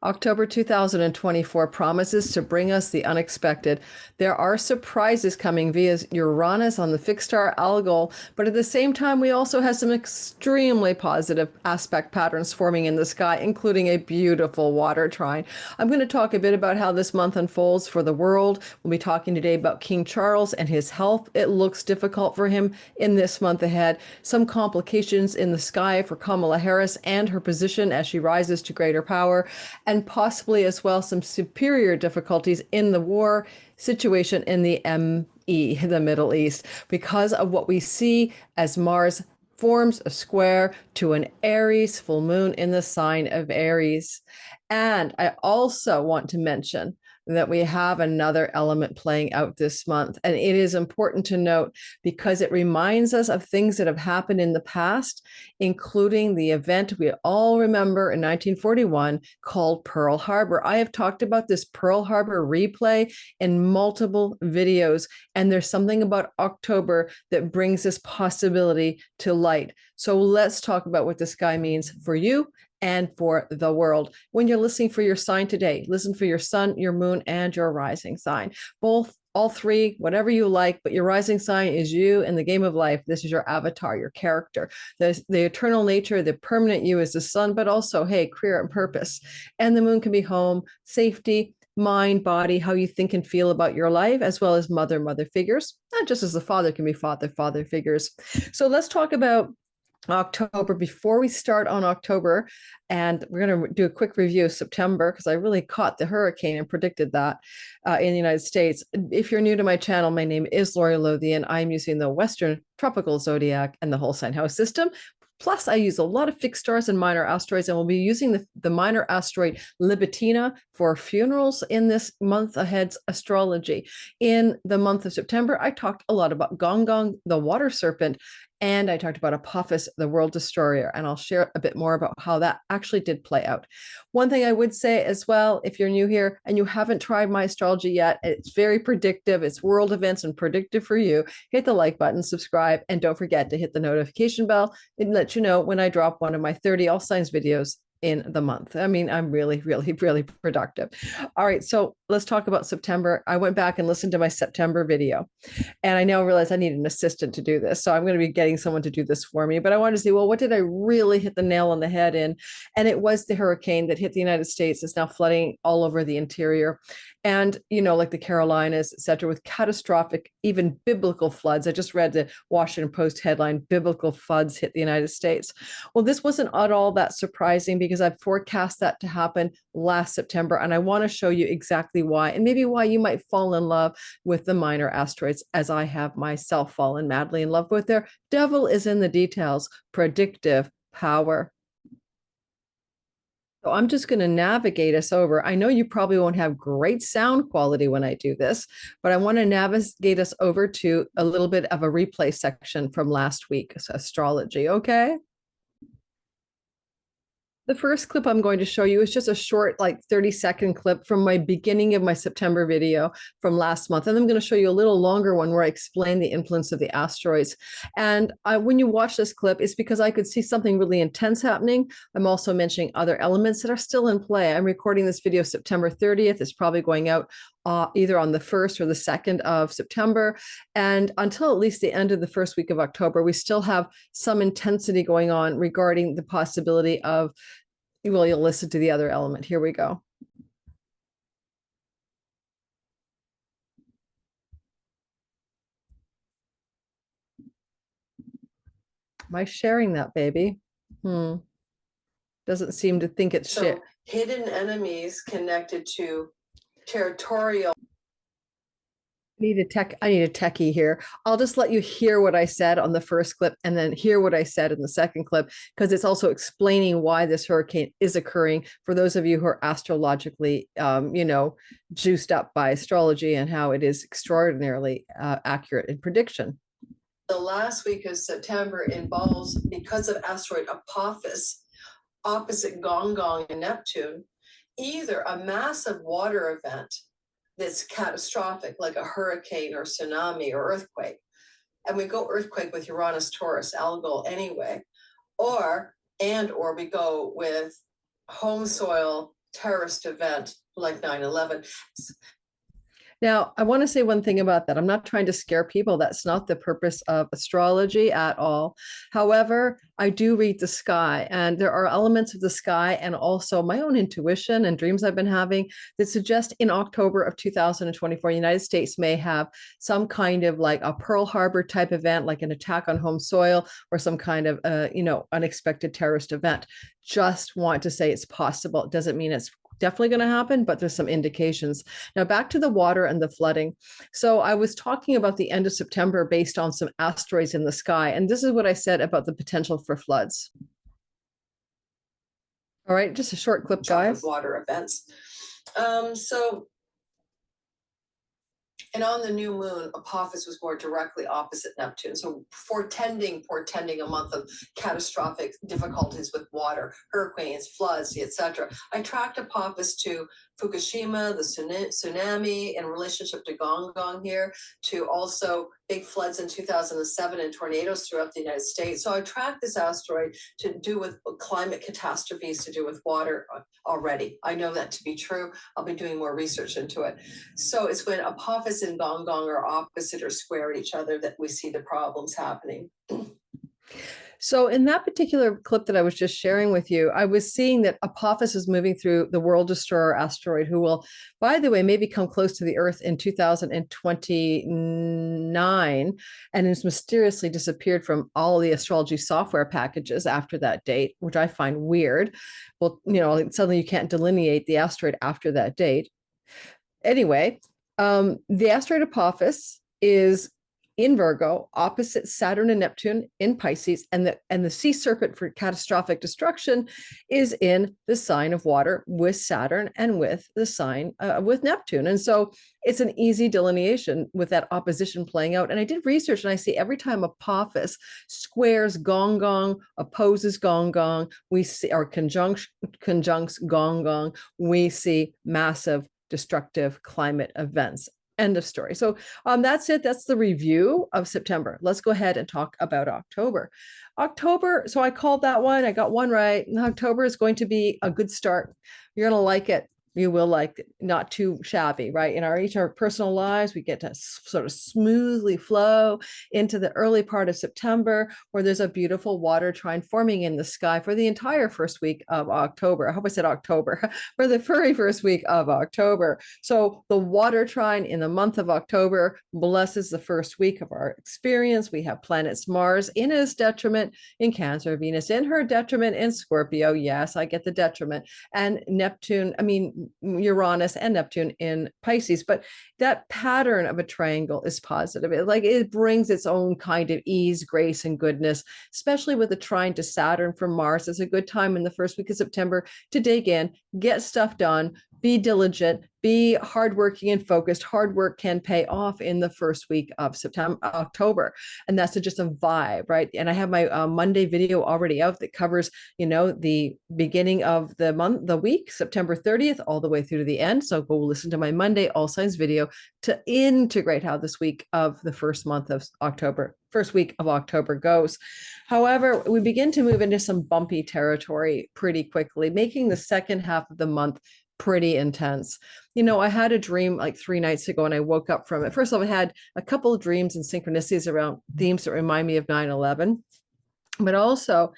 October 2024 promises to bring us the unexpected. There are surprises coming via Uranus on the fixed star Algol, but at the same time, we also have some extremely positive aspect patterns forming in the sky, including a beautiful water trine. I'm going to talk a bit about how this month unfolds for the world. We'll be talking today about King Charles and his health. It looks difficult for him in this month ahead. Some complications in the sky for Kamala Harris and her position as she rises to greater power, and possibly as well some superior difficulties in the war situation in the the Middle East, because of what we see as Mars forms a square to an Aries full moon in the sign of Aries. And I also want to mention that we have another element playing out this month. And it is important to note because it reminds us of things that have happened in the past, including the event we all remember in 1941 called Pearl Harbor. I have talked about this Pearl Harbor replay in multiple videos, and there's something about October that brings this possibility to light. So let's talk about what the sky means for you and for the world. When you're listening for your sign today, listen for your sun, your moon, and your rising sign. All three, whatever you like, but your rising sign is you in the game of life. This is your avatar, your character. The eternal nature, the permanent you is the sun, but also, hey, career and purpose. And the moon can be home, safety, mind, body, how you think and feel about your life, as well as mother figures, not just as the father can be father figures. So let's talk about October. Before we start on October, and we're going to do a quick review of September because I really caught the hurricane and predicted that in the United States. If you're new to my channel, my name is Lori Lothian. I'm using the Western tropical zodiac and the whole sign house system. Plus, I use a lot of fixed stars and minor asteroids, and we'll be using the minor asteroid Libitina for funerals in this month ahead's astrology. In the month of September, I talked a lot about Gong, the water serpent, and I talked about Apophis, the world destroyer, and I'll share a bit more about how that actually did play out. One thing I would say as well, if you're new here and you haven't tried my astrology yet, it's very predictive. It's world events and predictive for you. Hit the like button, subscribe, and don't forget to hit the notification bell and let you know when I drop one of my 30 all signs videos in the month. I mean, I'm really productive. All right, so let's talk about September. I went back and listened to my September video, and I now realize I need an assistant to do this. So I'm going to be getting someone to do this for me. But I wanted to see, well, what did I really hit the nail on the head in? And it was the hurricane that hit the United States. It's now flooding all over the interior. And, like the Carolinas, et cetera, with catastrophic, even biblical floods. I just read the Washington Post headline, biblical floods hit the United States. Well, this wasn't at all that surprising because I forecast that to happen last September. And I want to show you exactly why, and maybe why you might fall in love with the minor asteroids, as I have myself fallen madly in love with their devil is in the details, predictive power. So I'm just going to navigate us over. I know you probably won't have great sound quality when I do this, but I want to navigate us over to a little bit of a replay section from last week's astrology, okay? The first clip I'm going to show you is just a short, like 30-second clip from my beginning of my September video from last month. And I'm going to show you a little longer one where I explain the influence of the asteroids. And when you watch this clip, it's because I could see something really intense happening. I'm also mentioning other elements that are still in play. I'm recording this video September 30th. It's probably going out either on the 1st or the 2nd of September. And until at least the end of the first week of October, we still have some intensity going on regarding the possibility of, well, you'll listen to the other element. Here we go. Am I sharing that, baby? Doesn't seem to think it's shit. Hidden enemies connected to territorial. I need a techie here. I'll just let you hear what I said on the first clip and then hear what I said in the second clip, because it's also explaining why this hurricane is occurring for those of you who are astrologically, juiced up by astrology and how it is extraordinarily accurate in prediction. The last week of September involves, because of asteroid Apophis, opposite Gong and Neptune, either a massive water event that's catastrophic, like a hurricane or tsunami or earthquake. And we go earthquake with Uranus, Taurus, Algol anyway, or we go with home soil terrorist event like 9/11. Now, I want to say one thing about that. I'm not trying to scare people. That's not the purpose of astrology at all. However, I do read the sky, and there are elements of the sky and also my own intuition and dreams I've been having that suggest in October of 2024, the United States may have some kind of like a Pearl Harbor type event, like an attack on home soil or some kind of, unexpected terrorist event. Just want to say it's possible. It doesn't mean it's definitely going to happen, but there's some indications. Now back to the water and the flooding. So I was talking about the end of September based on some asteroids in the sky. And this is what I said about the potential for floods. All right, just a short clip, guys. Water events. And on the new moon, Apophis was more directly opposite Neptune. So portending a month of catastrophic difficulties with water, hurricanes, floods, etc. I tracked Apophis to Fukushima, the tsunami in relationship to Gong here, to also big floods in 2007 and tornadoes throughout the United States. So I tracked this asteroid to do with climate catastrophes, to do with water already. I know that to be true. I'll be doing more research into it. So it's when Apophis and Gong are opposite or square each other that we see the problems happening. So in that particular clip that I was just sharing with you, I was seeing that Apophis is moving through the World Destroyer asteroid, who will, by the way, maybe come close to the Earth in 2029, and has mysteriously disappeared from all the astrology software packages after that date, which I find weird. Well, suddenly you can't delineate the asteroid after that date. Anyway, the asteroid Apophis is in Virgo, opposite Saturn and Neptune in Pisces, and the sea serpent for catastrophic destruction is in the sign of water with Saturn and with the sign with Neptune. And so it's an easy delineation with that opposition playing out. And I did research, and I see every time Apophis squares Gong, opposes Gong, we see, or conjuncts Gong, we see massive destructive climate events. End of story. So that's it. That's the review of September. Let's go ahead and talk about October. So I called that one. I got one right. And October is going to be a good start. You're going to like it. You will like it. Not too shabby, right? In our personal lives, we get to sort of smoothly flow into the early part of September, where there's a beautiful water trine forming in the sky for the entire first week of October. I hope I said October, for the very first week of October. So the water trine in the month of October blesses the first week of our experience. We have planets Mars in his detriment in Cancer, Venus in her detriment in Scorpio. Yes, I get the detriment. And Uranus and Neptune in Pisces, but that pattern of a triangle is positive. It brings its own kind of ease, grace, and goodness, especially with the trine to Saturn from Mars. It's a good time in the first week of September to dig in, get stuff done, be diligent, be hardworking and focused. Hard work can pay off in the first week of October. And that's just a vibe, right? And I have my Monday video already out that covers, the beginning of the month, the week, September 30th, all the way through to the end. So go listen to my Monday All Signs video to integrate how this week of the first week of October goes. However, we begin to move into some bumpy territory pretty quickly, making the second half of the month pretty intense. I had a dream like 3 nights ago, and I woke up from it. First of all, I had a couple of dreams and synchronicities around themes that remind me of 9/11, but also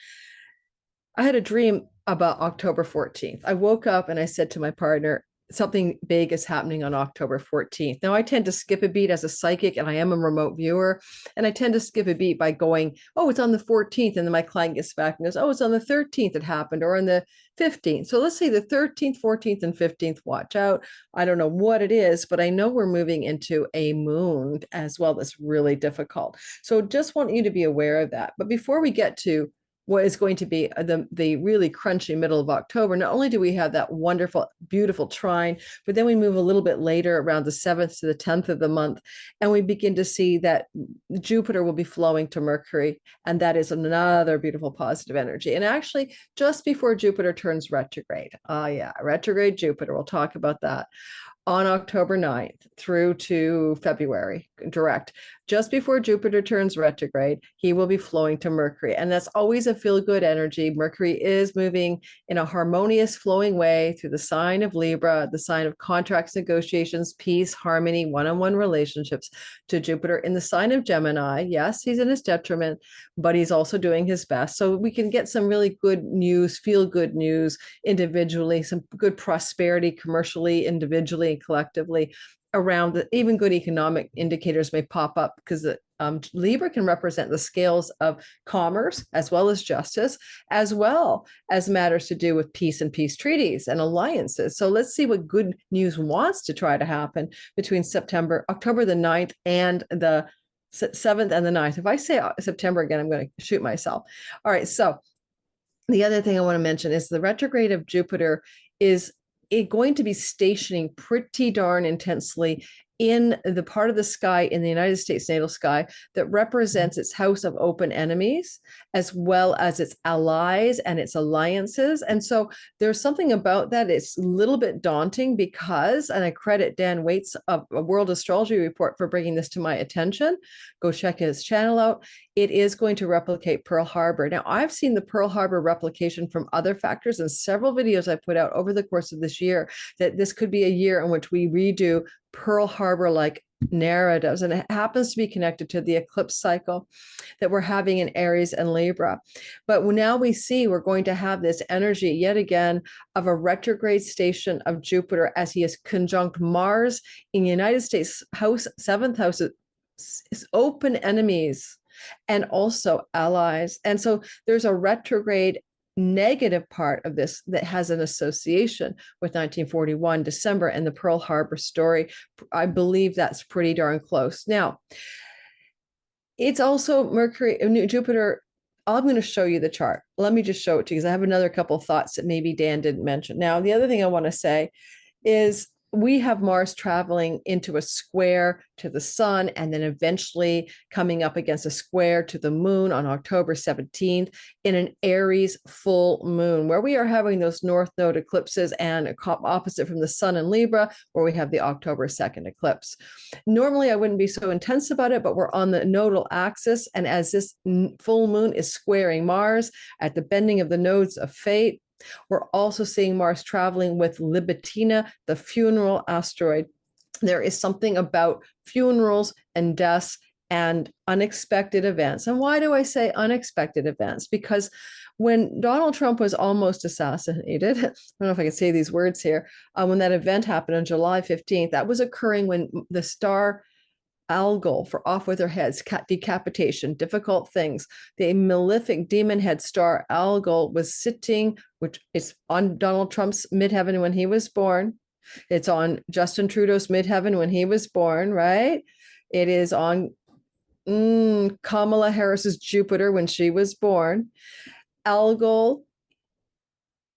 I had a dream about October 14th. I woke up and I said to my partner, something big is happening on October 14th. Now, I tend to skip a beat as a psychic, and I am a remote viewer, and I tend to skip a beat by going, oh, it's on the 14th, and then my client gets back and goes, oh, it's on the 13th it happened, or on the 15th. So let's say the 13th, 14th, and 15th, watch out. I don't know what it is, but I know we're moving into a moon as well that's really difficult. So just want you to be aware of that. But before we get to what is going to be the really crunchy middle of October, not only do we have that wonderful, beautiful trine, but then we move a little bit later around the 7th to the 10th of the month, and we begin to see that Jupiter will be flowing to Mercury, and that is another beautiful positive energy. And actually, just before Jupiter turns retrograde, retrograde Jupiter, we'll talk about that, on October 9th through to February. direct. Just before Jupiter turns retrograde, he will be flowing to Mercury. And that's always a feel-good energy. Mercury is moving in a harmonious, flowing way through the sign of Libra, the sign of contracts, negotiations, peace, harmony, one-on-one relationships, to Jupiter in the sign of Gemini. Yes, he's in his detriment, but he's also doing his best. So we can get some really good news, feel-good news individually, some good prosperity commercially, individually, and collectively around the, even good economic indicators may pop up because Libra can represent the scales of commerce as well as justice, as well as matters to do with peace and peace treaties and alliances. So let's see what good news wants to try to happen between October the 9th and the 7th and the 9th. If I say September again, I'm going to shoot myself. All right. So the other thing I want to mention is the retrograde of Jupiter is going to be stationing pretty darn intensely in the part of the sky in the United States natal sky that represents its house of open enemies, as well as its allies and its alliances. And so there's something about that. It's a little bit daunting because, and I credit Dan Waits of a World Astrology Report for bringing this to my attention. Go check his channel out. It is going to replicate Pearl Harbor. Now, I've seen the Pearl Harbor replication from other factors in several videos I put out over the course of this year, that this could be a year in which we redo Pearl Harbor-like narratives, and it happens to be connected to the eclipse cycle that we're having in Aries and Libra. But now we see we're going to have this energy yet again of a retrograde station of Jupiter as he is conjunct Mars in the United States house, 7th house, is open enemies and also allies. And so there's a retrograde negative part of this that has an association with 1941 December and the Pearl Harbor story. I believe that's pretty darn close. Now, it's also Mercury, Jupiter. I'm going to show you the chart. Let me just show it to you because I have another couple of thoughts that maybe Dan didn't mention. Now, the other thing I want to say is we have Mars traveling into a square to the sun and then eventually coming up against a square to the moon on October 17th in an Aries full moon, where we are having those North Node eclipses and opposite from the sun in Libra, where we have the October 2nd eclipse. Normally, I wouldn't be so intense about it, but we're on the nodal axis. And as this full moon is squaring Mars at the bending of the nodes of fate, we're also seeing Mars traveling with Libitina, the funeral asteroid. There is something about funerals and deaths and unexpected events. And why do I say unexpected events? Because when Donald Trump was almost assassinated, I don't know if I can say these words here, when that event happened on July 15th, that was occurring when the star Algol, for off with their heads, decapitation, difficult things. The malefic demon head star Algol was sitting, which is on Donald Trump's midheaven when he was born. It's on Justin Trudeau's midheaven when he was born, right? It is on Kamala Harris's Jupiter when she was born. Algol,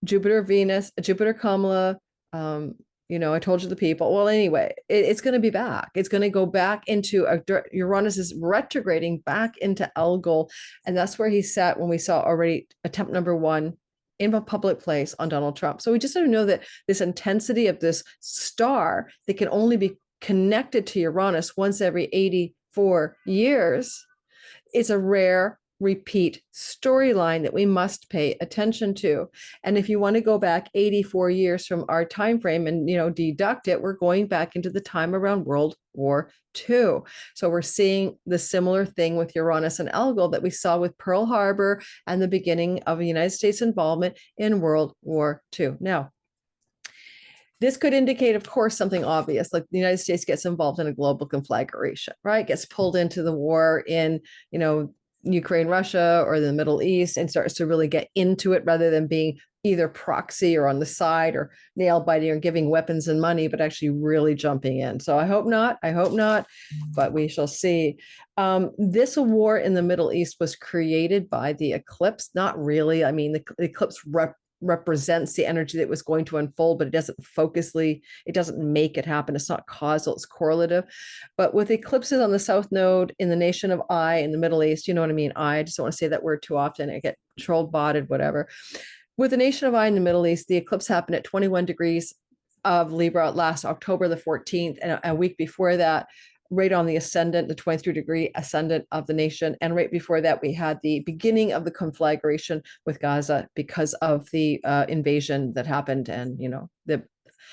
Jupiter, Venus, Jupiter, Kamala, I told you the people. Well, anyway, it's going to be back. It's going to go back into Uranus is retrograding back into Algol. And that's where he sat when we saw already attempt number 1 in a public place on Donald Trump. So we just have to know that this intensity of this star that can only be connected to Uranus once every 84 years is a rare repeat storyline that we must pay attention to. And if you want to go back 84 years from our time frame and deduct it, we're going back into the time around World War II. So we're seeing the similar thing with Uranus and Algol that we saw with Pearl Harbor and the beginning of the United States involvement in World War II. Now, this could indicate, of course, something obvious, like the United States gets involved in a global conflagration, right? Gets pulled into the war in, Ukraine, Russia, or the Middle East, and starts to really get into it rather than being either proxy or on the side or nail biting or giving weapons and money, but actually really jumping in. So I hope not, but we shall see. This war in the Middle East was created by the eclipse. Not really. I mean, the eclipse represents the energy that was going to unfold, but it doesn't make it happen. It's not causal, it's correlative. But with eclipses on the South Node in the nation of I in the Middle East, you know what I mean? I just don't want to say that word too often. I get trolled, botted, whatever. With the nation of I in the Middle East, the eclipse happened at 21 degrees of Libra last October the 14th, and a week before that, right on the ascendant, the 23-degree ascendant of the nation. And right before that, we had the beginning of the conflagration with Gaza because of the invasion that happened. And,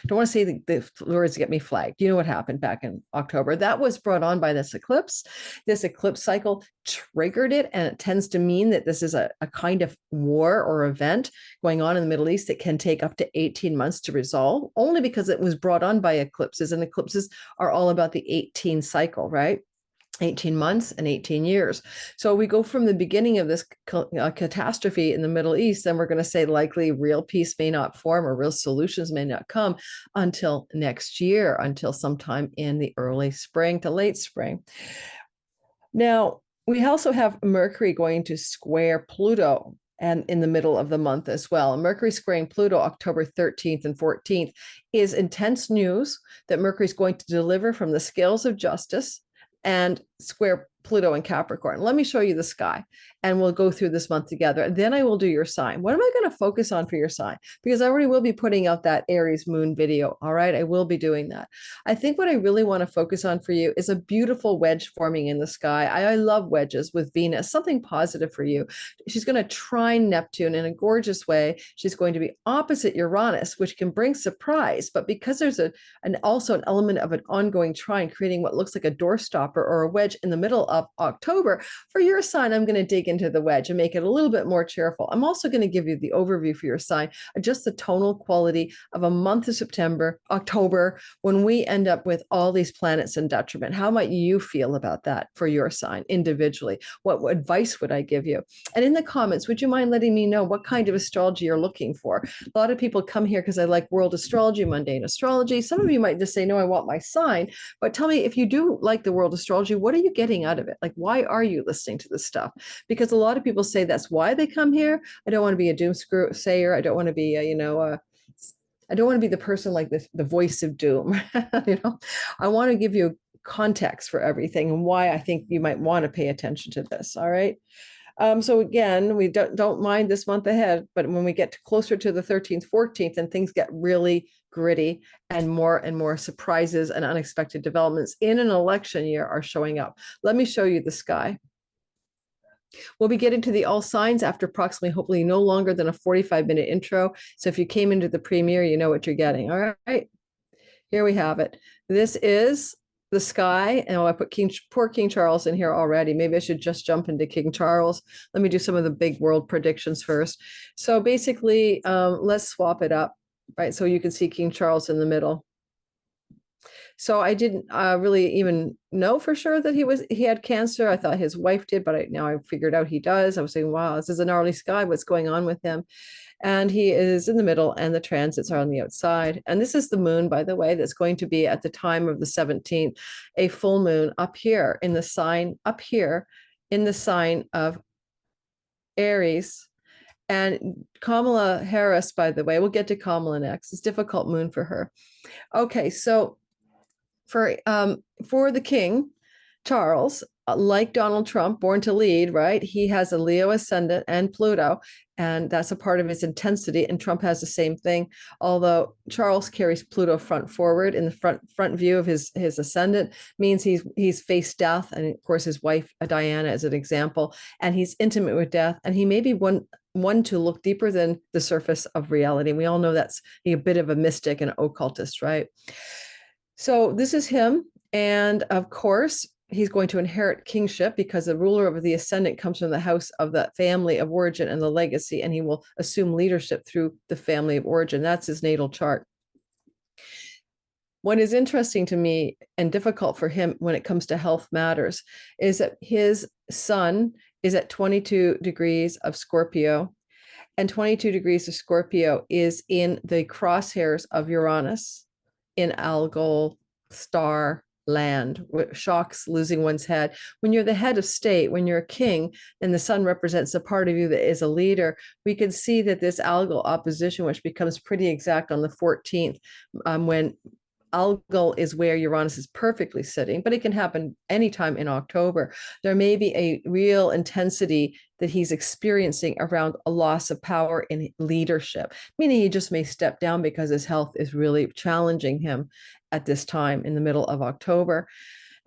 don't want to say the words get me flagged. You know what happened back in October. That was brought on by this eclipse. This eclipse cycle triggered it, and it tends to mean that this is a kind of war or event going on in the Middle East that can take up to 18 months to resolve, only because it was brought on by eclipses, and eclipses are all about the 18 cycle, right? 18 months and 18 years. So we go from the beginning of this catastrophe in the Middle East, and we're going to say likely real peace may not form or real solutions may not come until next year, until sometime in the early spring to late spring. Now, we also have Mercury going to square Pluto and in the middle of the month as well. Mercury squaring Pluto October 13th and 14th is intense news that Mercury is going to deliver from the scales of justice and square Pluto and Capricorn. Let me show you the sky, and we'll go through this month together. And then I will do your sign. What am I going to focus on for your sign? Because I already will be putting out that Aries moon video. All right. I will be doing that. I think what I really want to focus on for you is a beautiful wedge forming in the sky. I love wedges with Venus, something positive for you. She's going to trine Neptune in a gorgeous way. She's going to be opposite Uranus, which can bring surprise. But because there's also an element of an ongoing trine, creating what looks like a doorstopper or a wedge in the middle of October, for your sign, I'm going to dig into the wedge and make it a little bit more cheerful. I'm also going to give you the overview for your sign, just the tonal quality of a month of September, October, when we end up with all these planets in detriment. How might you feel about that for your sign individually? What advice would I give you? And in the comments, would you mind letting me know what kind of astrology you're looking for? A lot of people come here because I like world astrology, mundane astrology. Some of you might just say, no, I want my sign. But tell me, if you do like the world astrology, what are you getting out of it? Like, why are you listening to this stuff? Because a lot of people say that's why they come here. I don't want to be a doom sayer. I don't want to be I don't want to be the person like the voice of doom. I want to give you context for everything and why I think you might want to pay attention to this. All right. So again, we don't mind this month ahead, but when we get closer to the 13th, 14th, and things get really gritty and more surprises and unexpected developments in an election year are showing up. Let me show you the sky. We'll be getting to the all signs after approximately, hopefully no longer than a 45-minute intro. So if you came into the premiere, you know what you're getting. All right, here we have it. This is the sky. And I put poor King Charles in here already. Maybe I should just jump into King Charles. Let me do some of the big world predictions first. So basically, let's swap it up, right? So you can see King Charles in the middle. So I didn't really even know for sure that he had cancer. I thought his wife did, but now I figured out he does. I was saying, wow, this is a gnarly sky. What's going on with him? And he is in the middle, and the transits are on the outside. And this is the moon, by the way, that's going to be at the time of the 17th, a full moon up here in the sign of Aries. And Kamala Harris, by the way, we'll get to Kamala next. It's a difficult moon for her. Okay, so for the King, Charles, like Donald Trump, born to lead, right? He has a Leo ascendant and Pluto, and that's a part of his intensity. And Trump has the same thing, although Charles carries Pluto front forward in the front view of his ascendant, means he's faced death, and of course his wife Diana is an example, and he's intimate with death, and he may be one to look deeper than the surface of reality. And we all know that's a bit of a mystic and occultist, right? So this is him, and of course he's going to inherit kingship because the ruler of the ascendant comes from the house of the family of origin and the legacy, and he will assume leadership through the family of origin. That's his natal chart. What is interesting to me and difficult for him when it comes to health matters is that his sun is at 22 degrees of Scorpio, and 22 degrees of Scorpio is in the crosshairs of Uranus in Algol star land, shocks, losing one's head. When you're the head of state, when you're a king, and the sun represents a part of you that is a leader, we can see that this Algol opposition, which becomes pretty exact on the 14th, when Algol is where Uranus is perfectly sitting, but it can happen anytime in October. There may be a real intensity that he's experiencing around a loss of power in leadership, meaning he just may step down because his health is really challenging him at this time in the middle of October.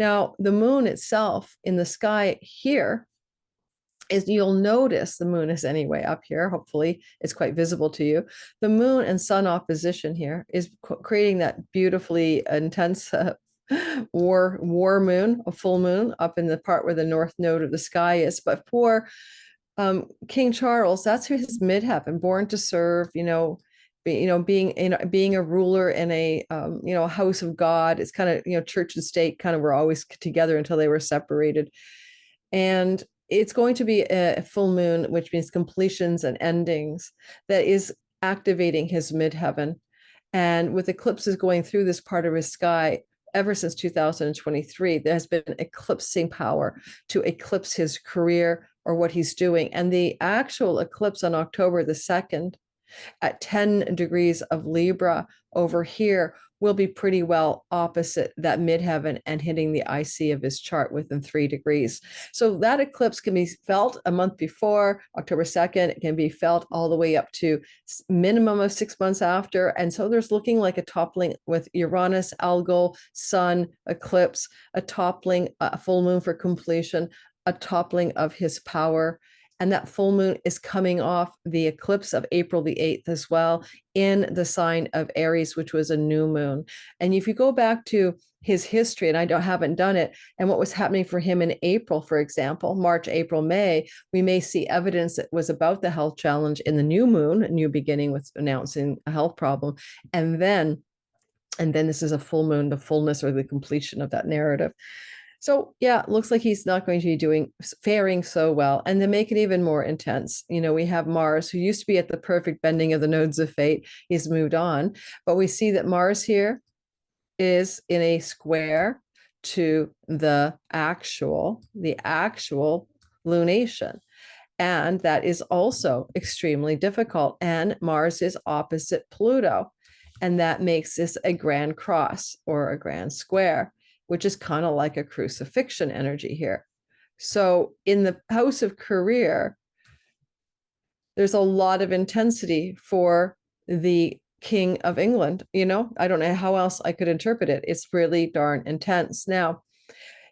Now, the moon itself in the sky here is, you'll notice the moon is anyway up here. Hopefully it's quite visible to you. The moon and sun opposition here is creating that beautifully intense war moon, a full moon up in the part where the north node of the sky is. But for King Charles, that's his midheaven, born to serve, being a ruler in a a house of God. It's kind of, church and state kind of were always together until they were separated. And it's going to be a full moon, which means completions and endings, that is activating his midheaven. And with eclipses going through this part of his sky ever since 2023, there has been eclipsing power to eclipse his career or what he's doing. And the actual eclipse on October the 2nd at 10 degrees of Libra over here will be pretty well opposite that midheaven and hitting the IC of his chart within 3 degrees. So that eclipse can be felt a month before, October 2nd. It can be felt all the way up to minimum of 6 months after. And so there's looking like a toppling with Uranus, Algol, Sun, eclipse, a toppling, a full moon for completion, a toppling of his power. And that full moon is coming off the eclipse of April the 8th as well in the sign of Aries, which was a new moon. And if you go back to his history, and haven't done it, and what was happening for him in April, for example, March, April, May, we may see evidence that was about the health challenge in the new moon, a new beginning with announcing a health problem. And then this is a full moon, the fullness or the completion of that narrative. So yeah, it looks like he's not going to be faring so well. And to make it even more intense, we have Mars, who used to be at the perfect bending of the nodes of fate. He's moved on, but we see that Mars here is in a square to the actual lunation. And that is also extremely difficult. And Mars is opposite Pluto. And that makes this a grand cross or a grand square, which is kind of like a crucifixion energy here. So in the house of career, there's a lot of intensity for the King of England. I don't know how else I could interpret it. It's really darn intense. Now,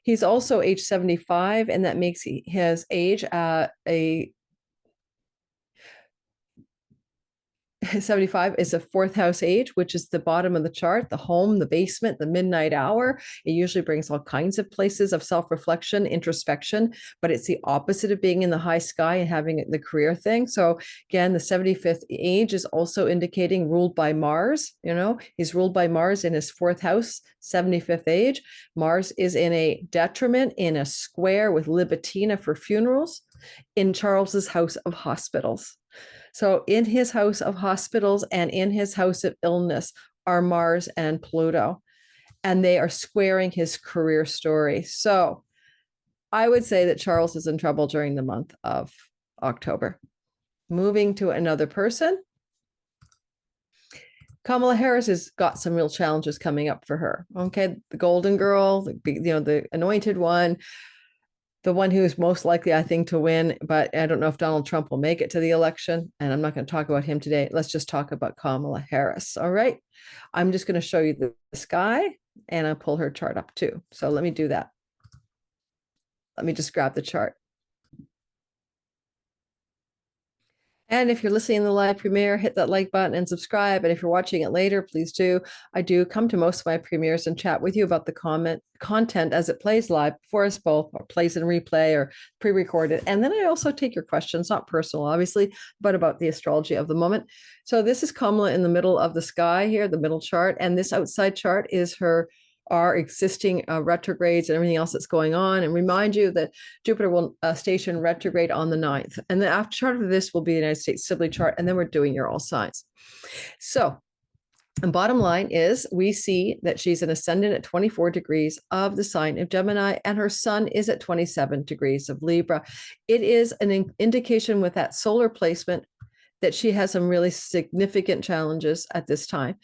he's also age 75, and that makes his age a 75 is a fourth house age, which is the bottom of the chart, the home, the basement, the midnight hour. It usually brings all kinds of places of self-reflection, introspection, but it's the opposite of being in the high sky and having the career thing. So again, the 75th age is also indicating ruled by Mars. He's ruled by Mars in his fourth house, 75th age. Mars is in a detriment, in a square with Libitina for funerals, in Charles's house of hospitals. So in his house of hospitals and in his house of illness are Mars and Pluto, and they are squaring his career story. So I would say that Charles is in trouble during the month of October. Moving to another person, Kamala Harris has got some real challenges coming up for her. Okay, the golden girl, the anointed one, the one who is most likely, I think, to win, but I don't know if Donald Trump will make it to the election, and I'm not going to talk about him today. Let's just talk about Kamala Harris. All right. I'm just going to show you the sky, and I'll pull her chart up too. So let me do that. Let me just grab the chart. And if you're listening in the live premiere, hit that like button and subscribe. And if you're watching it later, please do. I do come to most of my premieres and chat with you about the content as it plays live, Forrest both, or plays in replay or pre-recorded. And then I also take your questions, not personal, obviously, but about the astrology of the moment. So this is Kamala in the middle of the sky here, the middle chart. And this outside chart is our existing retrogrades and everything else that's going on. And remind you that Jupiter will station retrograde on the 9th. And the after chart of this will be the United States Sibley chart. And then we're doing your all signs. So the bottom line is we see that she's an ascendant at 24 degrees of the sign of Gemini, and her sun is at 27 degrees of Libra. It is an indication with that solar placement that she has some really significant challenges at this time.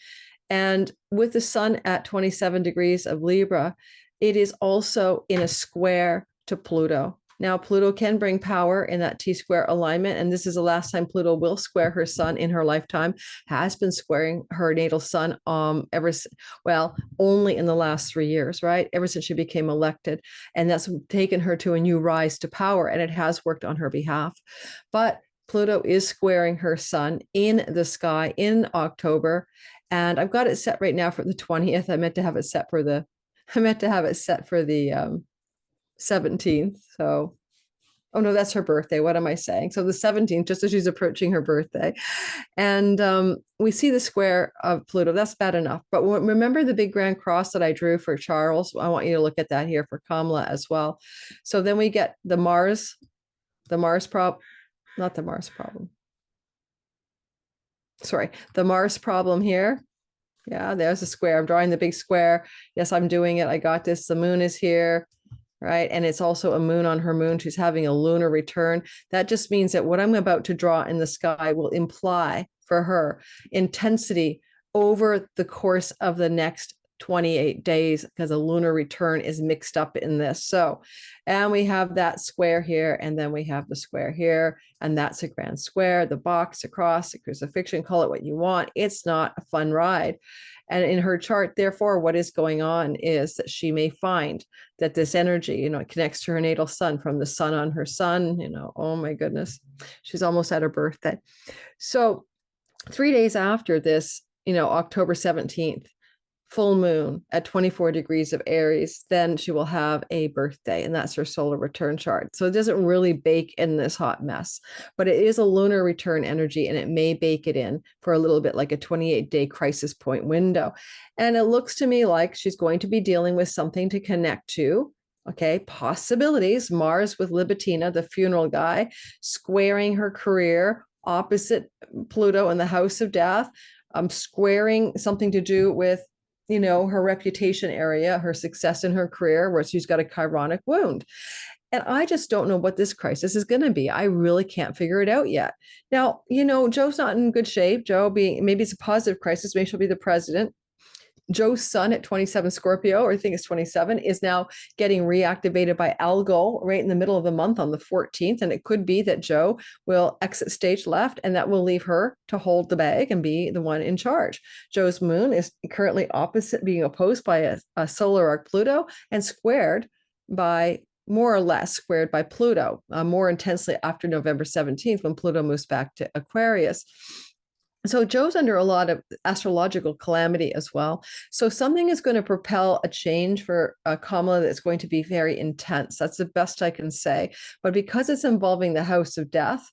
And with the sun at 27 degrees of Libra, it is also in a square to Pluto. Now, Pluto can bring power in that T-square alignment, and this is the last time Pluto will square her sun in her lifetime. Has been squaring her natal sun only in the last 3 years, right? Ever since she became elected, and that's taken her to a new rise to power, and it has worked on her behalf. But Pluto is squaring her sun in the sky in October, and I've got it set right now for the 20th. I meant to have it set for the 17th. So, oh no, that's her birthday. What am I saying? So the 17th, just as she's approaching her birthday. And we see the square of Pluto. That's bad enough. But remember the big grand cross that I drew for Charles? I want you to look at that here for Kamala as well. So then we get the Mars problem, not the Mars problem. Sorry, the Mars problem here. Yeah, there's a square. I'm drawing the big square. Yes, I'm doing it. I got this. The moon is here. Right. And it's also a moon on her moon. She's having a lunar return. That just means that what I'm about to draw in the sky will imply for her intensity over the course of the next 28 days, because a lunar return is mixed up in this. So, and we have that square here, and then we have the square here, and that's a grand square, the box across, the crucifixion, call it what you want. It's not a fun ride. And in her chart, therefore, what is going on is that she may find that this energy, it connects to her natal sun, from the sun on her sun, oh my goodness, she's almost at her birthday. So 3 days after this, October 17th, full moon at 24 degrees of Aries, then she will have a birthday, and that's her solar return chart. So it doesn't really bake in this hot mess, but it is a lunar return energy, and it may bake it in for a little bit, like a 28-day crisis point window. And it looks to me like she's going to be dealing with something to connect to. Okay, possibilities. Mars with Libitina, the funeral guy, squaring her career opposite Pluto in the house of death, squaring something to do with her reputation area, her success in her career, where she's got a chironic wound. And I just don't know what this crisis is going to be. I really can't figure it out yet. Now, Joe's not in good shape. Maybe it's a positive crisis. Maybe she'll be the president. Joe's sun at 27 Scorpio, or I think it's 27, is now getting reactivated by Algol right in the middle of the month on the 14th. And it could be that Joe will exit stage left, and that will leave her to hold the bag and be the one in charge. Joe's moon is currently opposite, being opposed by a solar arc Pluto, and more or less squared by Pluto, more intensely after November 17th, when Pluto moves back to Aquarius. So Joe's under a lot of astrological calamity as well. So something is going to propel a change for Kamala that's going to be very intense. That's the best I can say. But because it's involving the house of death,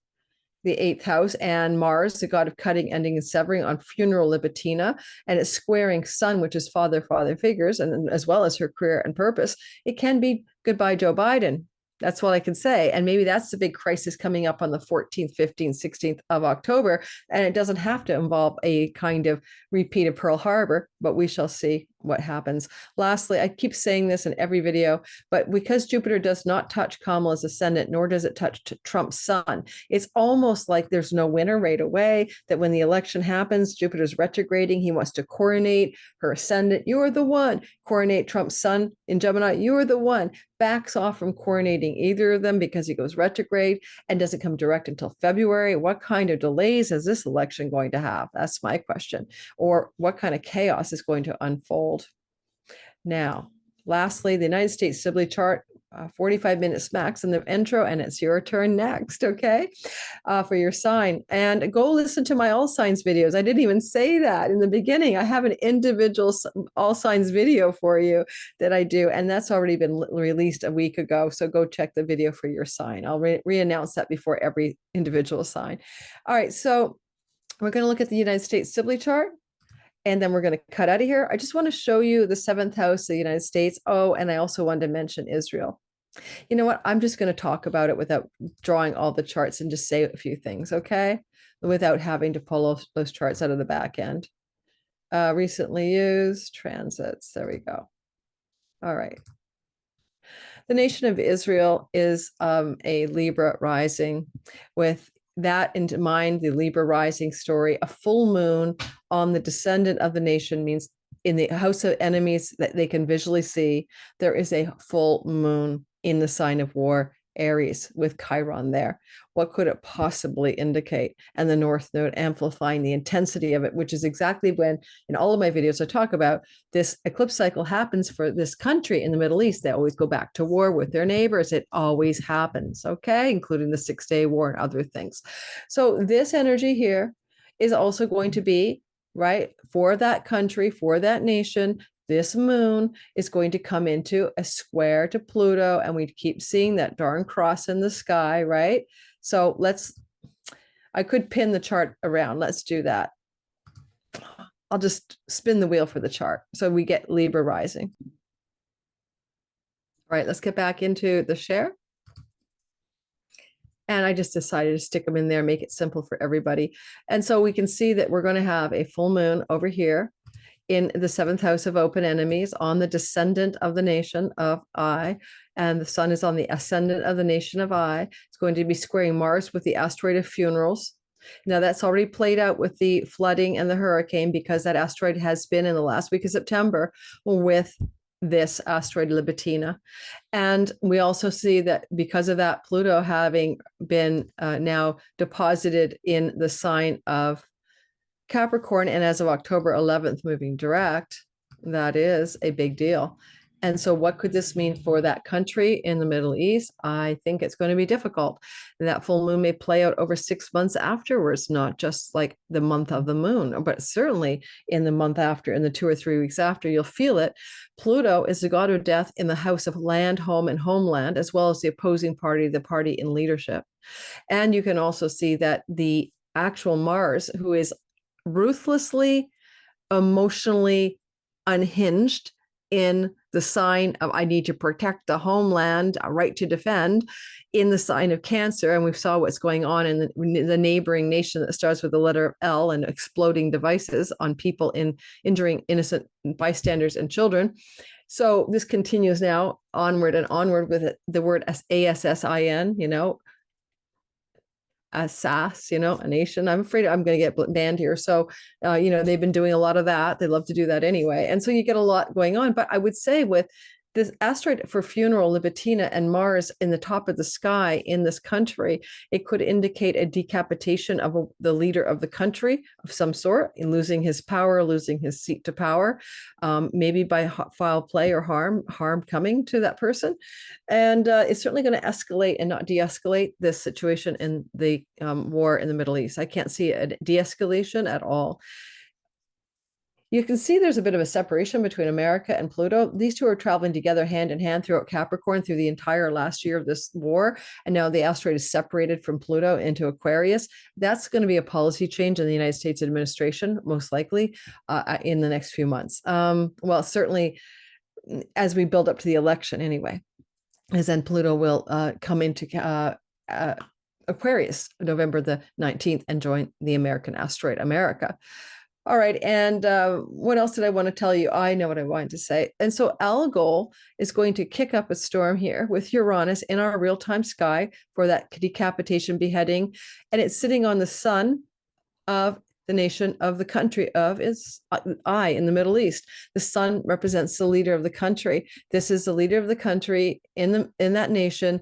the 8th house, and Mars, the god of cutting, ending, and severing, on funeral Libitina, and it's squaring Sun, which is father figures, and as well as her career and purpose, it can be goodbye, Joe Biden. That's what I can say. And maybe that's the big crisis coming up on the 14th, 15th, 16th of October. And it doesn't have to involve a kind of repeat of Pearl Harbor, but we shall see what happens. Lastly, I keep saying this in every video, but because Jupiter does not touch Kamala's ascendant, nor does it touch Trump's sun, it's almost like there's no winner right away, that when the election happens, Jupiter's retrograding. He wants to coronate her ascendant. You're the one. Coronate Trump's sun in Gemini. You're the one. Backs off from coronating either of them because he goes retrograde and doesn't come direct until February. What kind of delays is this election going to have? That's my question. Or what kind of chaos is going to unfold? Now, lastly, the United States Sibley chart, 45 minutes max in the intro, and it's your turn next, okay, for your sign. And go listen to my all signs videos. I didn't even say that in the beginning. I have an individual all signs video for you that I do, and that's already been released a week ago. So go check the video for your sign. I'll re-announce that before every individual sign. All right, so we're going to look at the United States Sibley chart, and then we're going to cut out of here. I just want to show you the 7th house of the United States. Oh, and I also wanted to mention Isreal. You know what? I'm just going to talk about it without drawing all the charts and just say a few things, okay? Without having to pull those charts out of the back end. Recently used transits. There we go. All right. The nation of Israel is a Libra rising. With that in mind, the Libra rising story, a full moon on the descendant of the nation means in the house of enemies that they can visually see, there is a full moon in the sign of war Aries with Chiron there. What could it possibly indicate? And the North Node amplifying the intensity of it, which is exactly when, in all of my videos, I talk about this eclipse cycle happens for this country in the Middle East. They always go back to war with their neighbors. It always happens, okay? Including the 6-Day War and other things. So this energy here is also going to be, right, for that country, for that nation. This moon is going to come into a square to Pluto, and we keep seeing that darn cross in the sky, right? So I could pin the chart around. Let's do that. I'll just spin the wheel for the chart. So we get Libra rising. All right, let's get back into the share. And I just decided to stick them in there, make it simple for everybody. And so we can see that we're going to have a full moon over here in the 7th house of open enemies on the descendant of the nation of I, and the sun is on the ascendant of the nation of I. It's going to be squaring Mars with the asteroid of funerals. Now that's already played out with the flooding and the hurricane, because that asteroid has been in the last week of September with this asteroid Libitina. And we also see that because of that, Pluto having been now deposited in the sign of Capricorn, and as of October 11th, moving direct, that is a big deal. And so what could this mean for that country in the Middle East? I think it's going to be difficult. And that full moon may play out over 6 months afterwards, not just like the month of the moon, but certainly in the month after, in the 2 or 3 weeks after, you'll feel it. Pluto is the god of death in the house of land, home, and homeland, as well as the opposing party, the party in leadership. And you can also see that the actual Mars, who is ruthlessly, emotionally unhinged in the sign of I need to protect the homeland, a right to defend, in the sign of Cancer. And we saw what's going on in the neighboring nation that starts with the letter L, and exploding devices on people, injuring innocent bystanders and children. So this continues now onward and onward with the word ASSIN, SAS, a nation. I'm afraid I'm going to get banned here. So, they've been doing a lot of that. They love to do that anyway. And so you get a lot going on. But I would say with this asteroid for funeral, Libitina, and Mars in the top of the sky in this country, it could indicate a decapitation of the leader of the country of some sort, losing his power, losing his seat to power, maybe by foul play or harm coming to that person. And it's certainly going to escalate and not de-escalate this situation in the war in the Middle East. I can't see a de-escalation at all. You can see there's a bit of a separation between America and Pluto. These two are traveling together hand in hand throughout Capricorn through the entire last year of this war. And now the asteroid is separated from Pluto into Aquarius. That's going to be a policy change in the United States administration, most likely in the next few months. Well, certainly as we build up to the election anyway, as then Pluto will come into Aquarius November the 19th and join the American asteroid America. All right. And what else did I want to tell you? I know what I wanted to say. And so Algol is going to kick up a storm here with Uranus in our real-time sky for that decapitation beheading. And it's sitting on the sun of the nation of the country of its I in the Middle East. The sun represents the leader of the country. This is the leader of the country in that nation.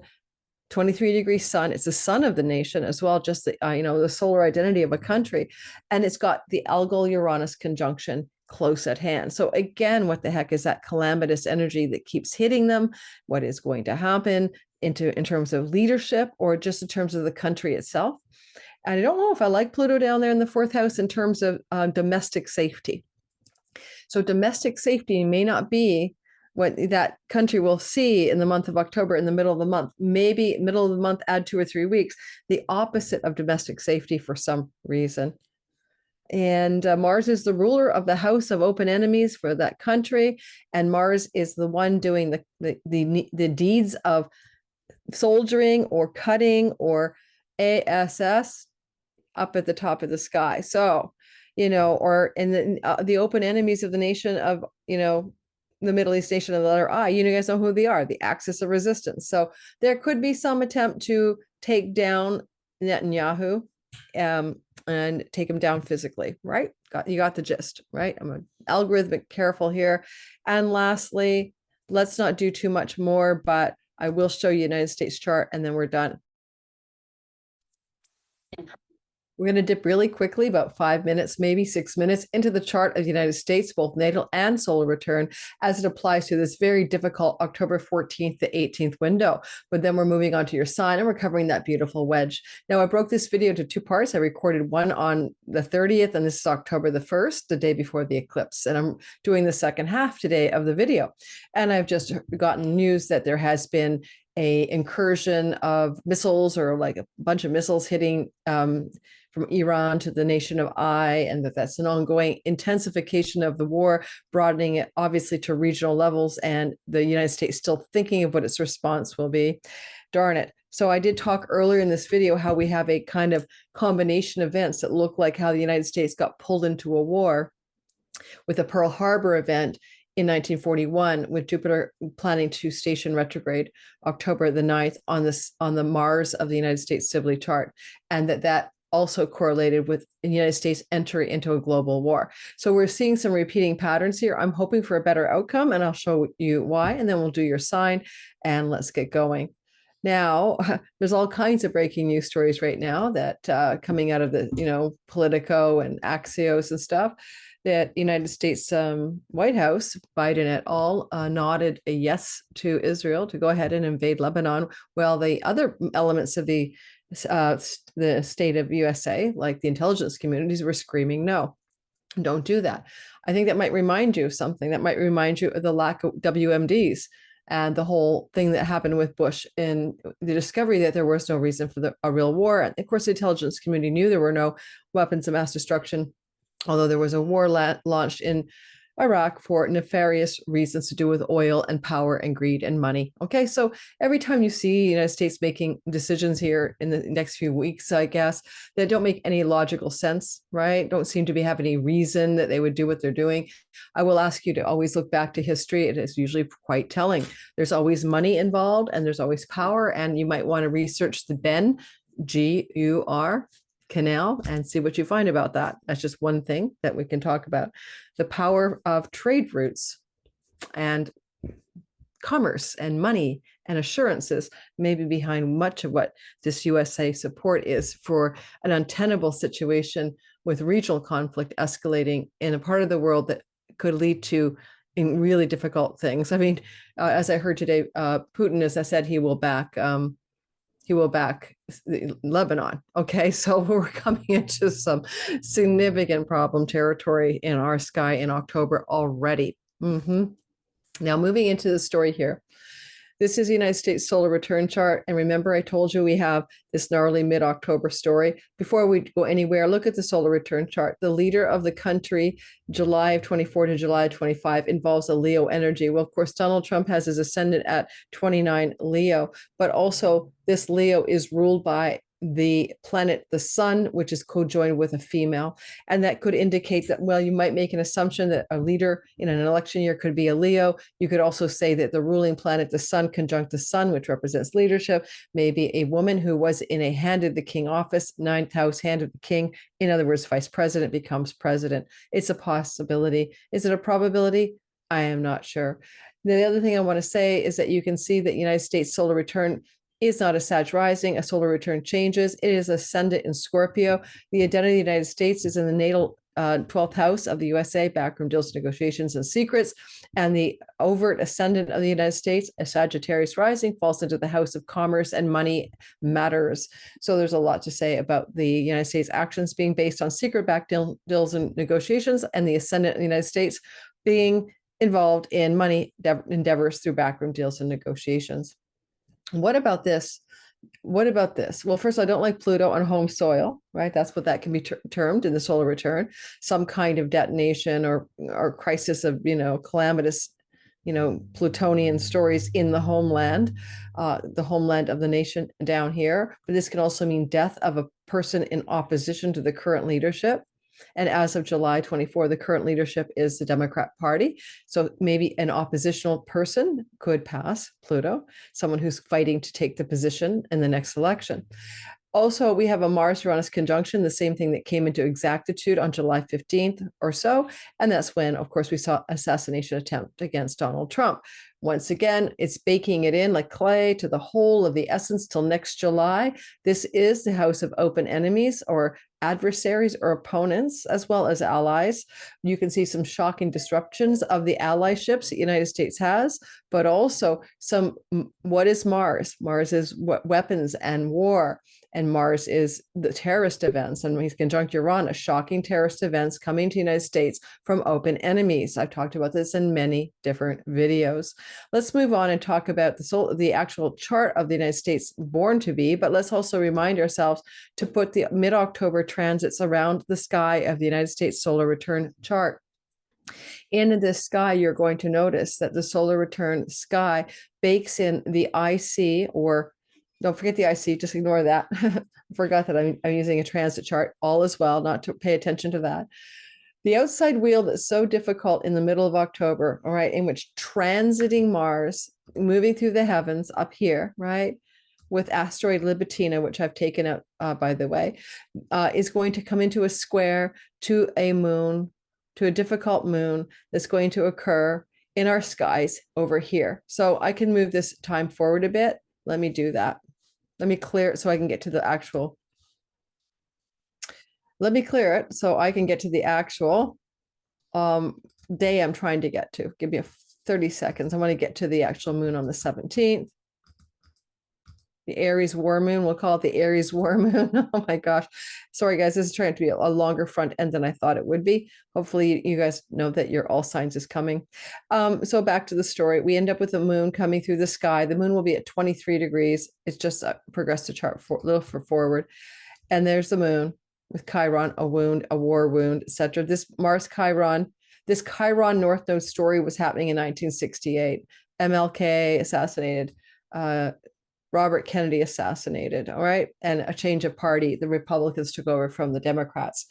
23-degree sun. It's the sun of the nation as well, just the solar identity of a country. And it's got the Algol Uranus conjunction close at hand. So again, what the heck is that calamitous energy that keeps hitting them? What is going to happen in terms of leadership, or just in terms of the country itself? And I don't know if I like Pluto down there in the 4th house in terms of domestic safety. So domestic safety may not be what that country will see in the month of October, in the middle of the month, maybe middle of the month, add 2 or 3 weeks, the opposite of domestic safety for some reason. And Mars is the ruler of the house of open enemies for that country. And Mars is the one doing the deeds of soldiering or cutting or ASS up at the top of the sky. So, or in the open enemies of the nation of, the Middle East nation of the letter I, you guys know who they are, the axis of resistance. So there could be some attempt to take down Netanyahu and take him down physically, right? You got the gist, right? I'm algorithmic careful here. And lastly, let's not do too much more, but I will show you United States chart and then we're done. We're going to dip really quickly, about 5 minutes, maybe 6 minutes, into the chart of the United States, both natal and solar return, as it applies to this very difficult October 14th to 18th window. But then we're moving on to your sign and we're covering that beautiful wedge. Now, I broke this video into 2 parts. I recorded one on the 30th, and this is October the 1st, the day before the eclipse. And I'm doing the second half today of the video. And I've just gotten news that there has been a incursion of missiles, or like a bunch of missiles hitting from Iran to the nation of Ai, and that's an ongoing intensification of the war, broadening it obviously to regional levels, and the United States still thinking of what its response will be. Darn it. So I did talk earlier in this video how we have a kind of combination of events that look like how the United States got pulled into a war with a Pearl Harbor event in 1941, with Jupiter planning to station retrograde October the 9th on the Mars of the United States Sibley chart, and that also correlated with the United States entry into a global war. So we're seeing some repeating patterns here. I'm hoping for a better outcome, and I'll show you why, and then we'll do your sign, and let's get going. Now, there's all kinds of breaking news stories right now that coming out of the, Politico and Axios and stuff, that United States White House, Biden et al., nodded a yes to Israel to go ahead and invade Lebanon, while the other elements of the state of USA, like the intelligence communities, were screaming no. Don't do that. I think that might remind you of something. That might remind you of the lack of WMDs and the whole thing that happened with Bush in the discovery that there was no reason for a real war. And of course, the intelligence community knew there were no weapons of mass destruction, although there was a war launched in Iraq for nefarious reasons to do with oil and power and greed and money. Okay, so every time you see the United States making decisions here in the next few weeks, I guess, that don't make any logical sense, right? Don't seem to have any reason that they would do what they're doing. I will ask you to always look back to history. It is usually quite telling. There's always money involved, and there's always power, and you might want to research the Ben, G-U-R, canal, and see what you find about that. That's just one thing that we can talk about. The power of trade routes and commerce and money and assurances may be behind much of what this USA support is for an untenable situation with regional conflict escalating in a part of the world that could lead to in really difficult things. I mean, as I heard today, Putin, as I said, he will back Lebanon. Okay, so we're coming into some significant problem territory in our sky in October already. Now, moving into the story here. This is the United States solar return chart. And remember, I told you we have this gnarly mid-October story. Before we go anywhere, look at the solar return chart. The leader of the country, July of 24 to July of 25, involves a Leo energy. Well, of course, Donald Trump has his ascendant at 29 Leo, but also this Leo is ruled by the planet, the sun, which is co-joined with a female. And that could indicate that, well, you might make an assumption that a leader in an election year could be a Leo. You could also say that the ruling planet, the sun conjunct the sun, which represents leadership, may be a woman who was in a hand of the king office, ninth house hand of the king. In other words, vice president becomes president. It's a possibility. Is it a probability? I am not sure. The other thing I want to say is that you can see that United States solar return is not a Sag rising. A solar return changes. It is ascendant in Scorpio. The identity of the United States is in the natal 12th house of the USA, backroom deals, negotiations, and secrets. And the overt ascendant of the United States, a Sagittarius rising, falls into the house of commerce and money matters. So there's a lot to say about the United States actions being based on secret back deals and negotiations, and the ascendant of the United States being involved in money endeavors through backroom deals and negotiations. What about this? What about this? Well, first, I don't like Pluto on home soil, right? That's what that can be termed in the solar return. Some kind of detonation or crisis of, calamitous, Plutonian stories in the homeland of the nation down here. But this can also mean death of a person in opposition to the current leadership. And as of July 24, the current leadership is the Democrat Party. So maybe an oppositional person could pass Pluto, someone who's fighting to take the position in the next election. Also, we have a Mars-Uranus conjunction, the same thing that came into exactitude on July 15th or so. And that's when, of course, we saw assassination attempt against Donald Trump. Once again, it's baking it in like clay to the whole of the essence till next July. This is the house of open enemies or adversaries or opponents, as well as allies. You can see some shocking disruptions of the allyships the United States has, but also some, what is Mars? Mars is weapons and war. And Mars is the terrorist events, and he's conjunct Uranus, shocking terrorist events coming to the United States from open enemies. I've talked about this in many different videos. Let's move on and talk about the actual chart of the United States born to be, but let's also remind ourselves to put the mid-October transits around the sky of the United States solar return chart. In this sky, you're going to notice that the solar return sky bakes in the IC, or don't forget the IC, just ignore that. Forgot that I'm using a transit chart, all is well, not to pay attention to that. The outside wheel that's so difficult in the middle of October, all right, in which transiting Mars, moving through the heavens up here, right, with asteroid Libitina, which I've taken out, by the way, is going to come into a square to a moon, to a difficult moon that's going to occur in our skies over here. So I can move this time forward a bit. Let me do that. Let me clear it so I can get to the actual. Let me clear it so I can get to the actual day I'm trying to get to. Give me 30 seconds. I want to get to the actual moon on the 17th. The Aries war moon, we'll call it the Aries war moon. Oh my gosh. Sorry, guys, this is trying to be a longer front end than I thought it would be. Hopefully you guys know that your all signs is coming. So back to the story. We end up with the moon coming through the sky. The moon will be at 23 degrees. It's just progressed the chart a little forward. And there's the moon with Chiron, a wound, a war wound, etc. This Mars Chiron, this Chiron North Node story was happening in 1968. MLK assassinated, Robert Kennedy assassinated, all right, and a change of party. The Republicans took over from the Democrats,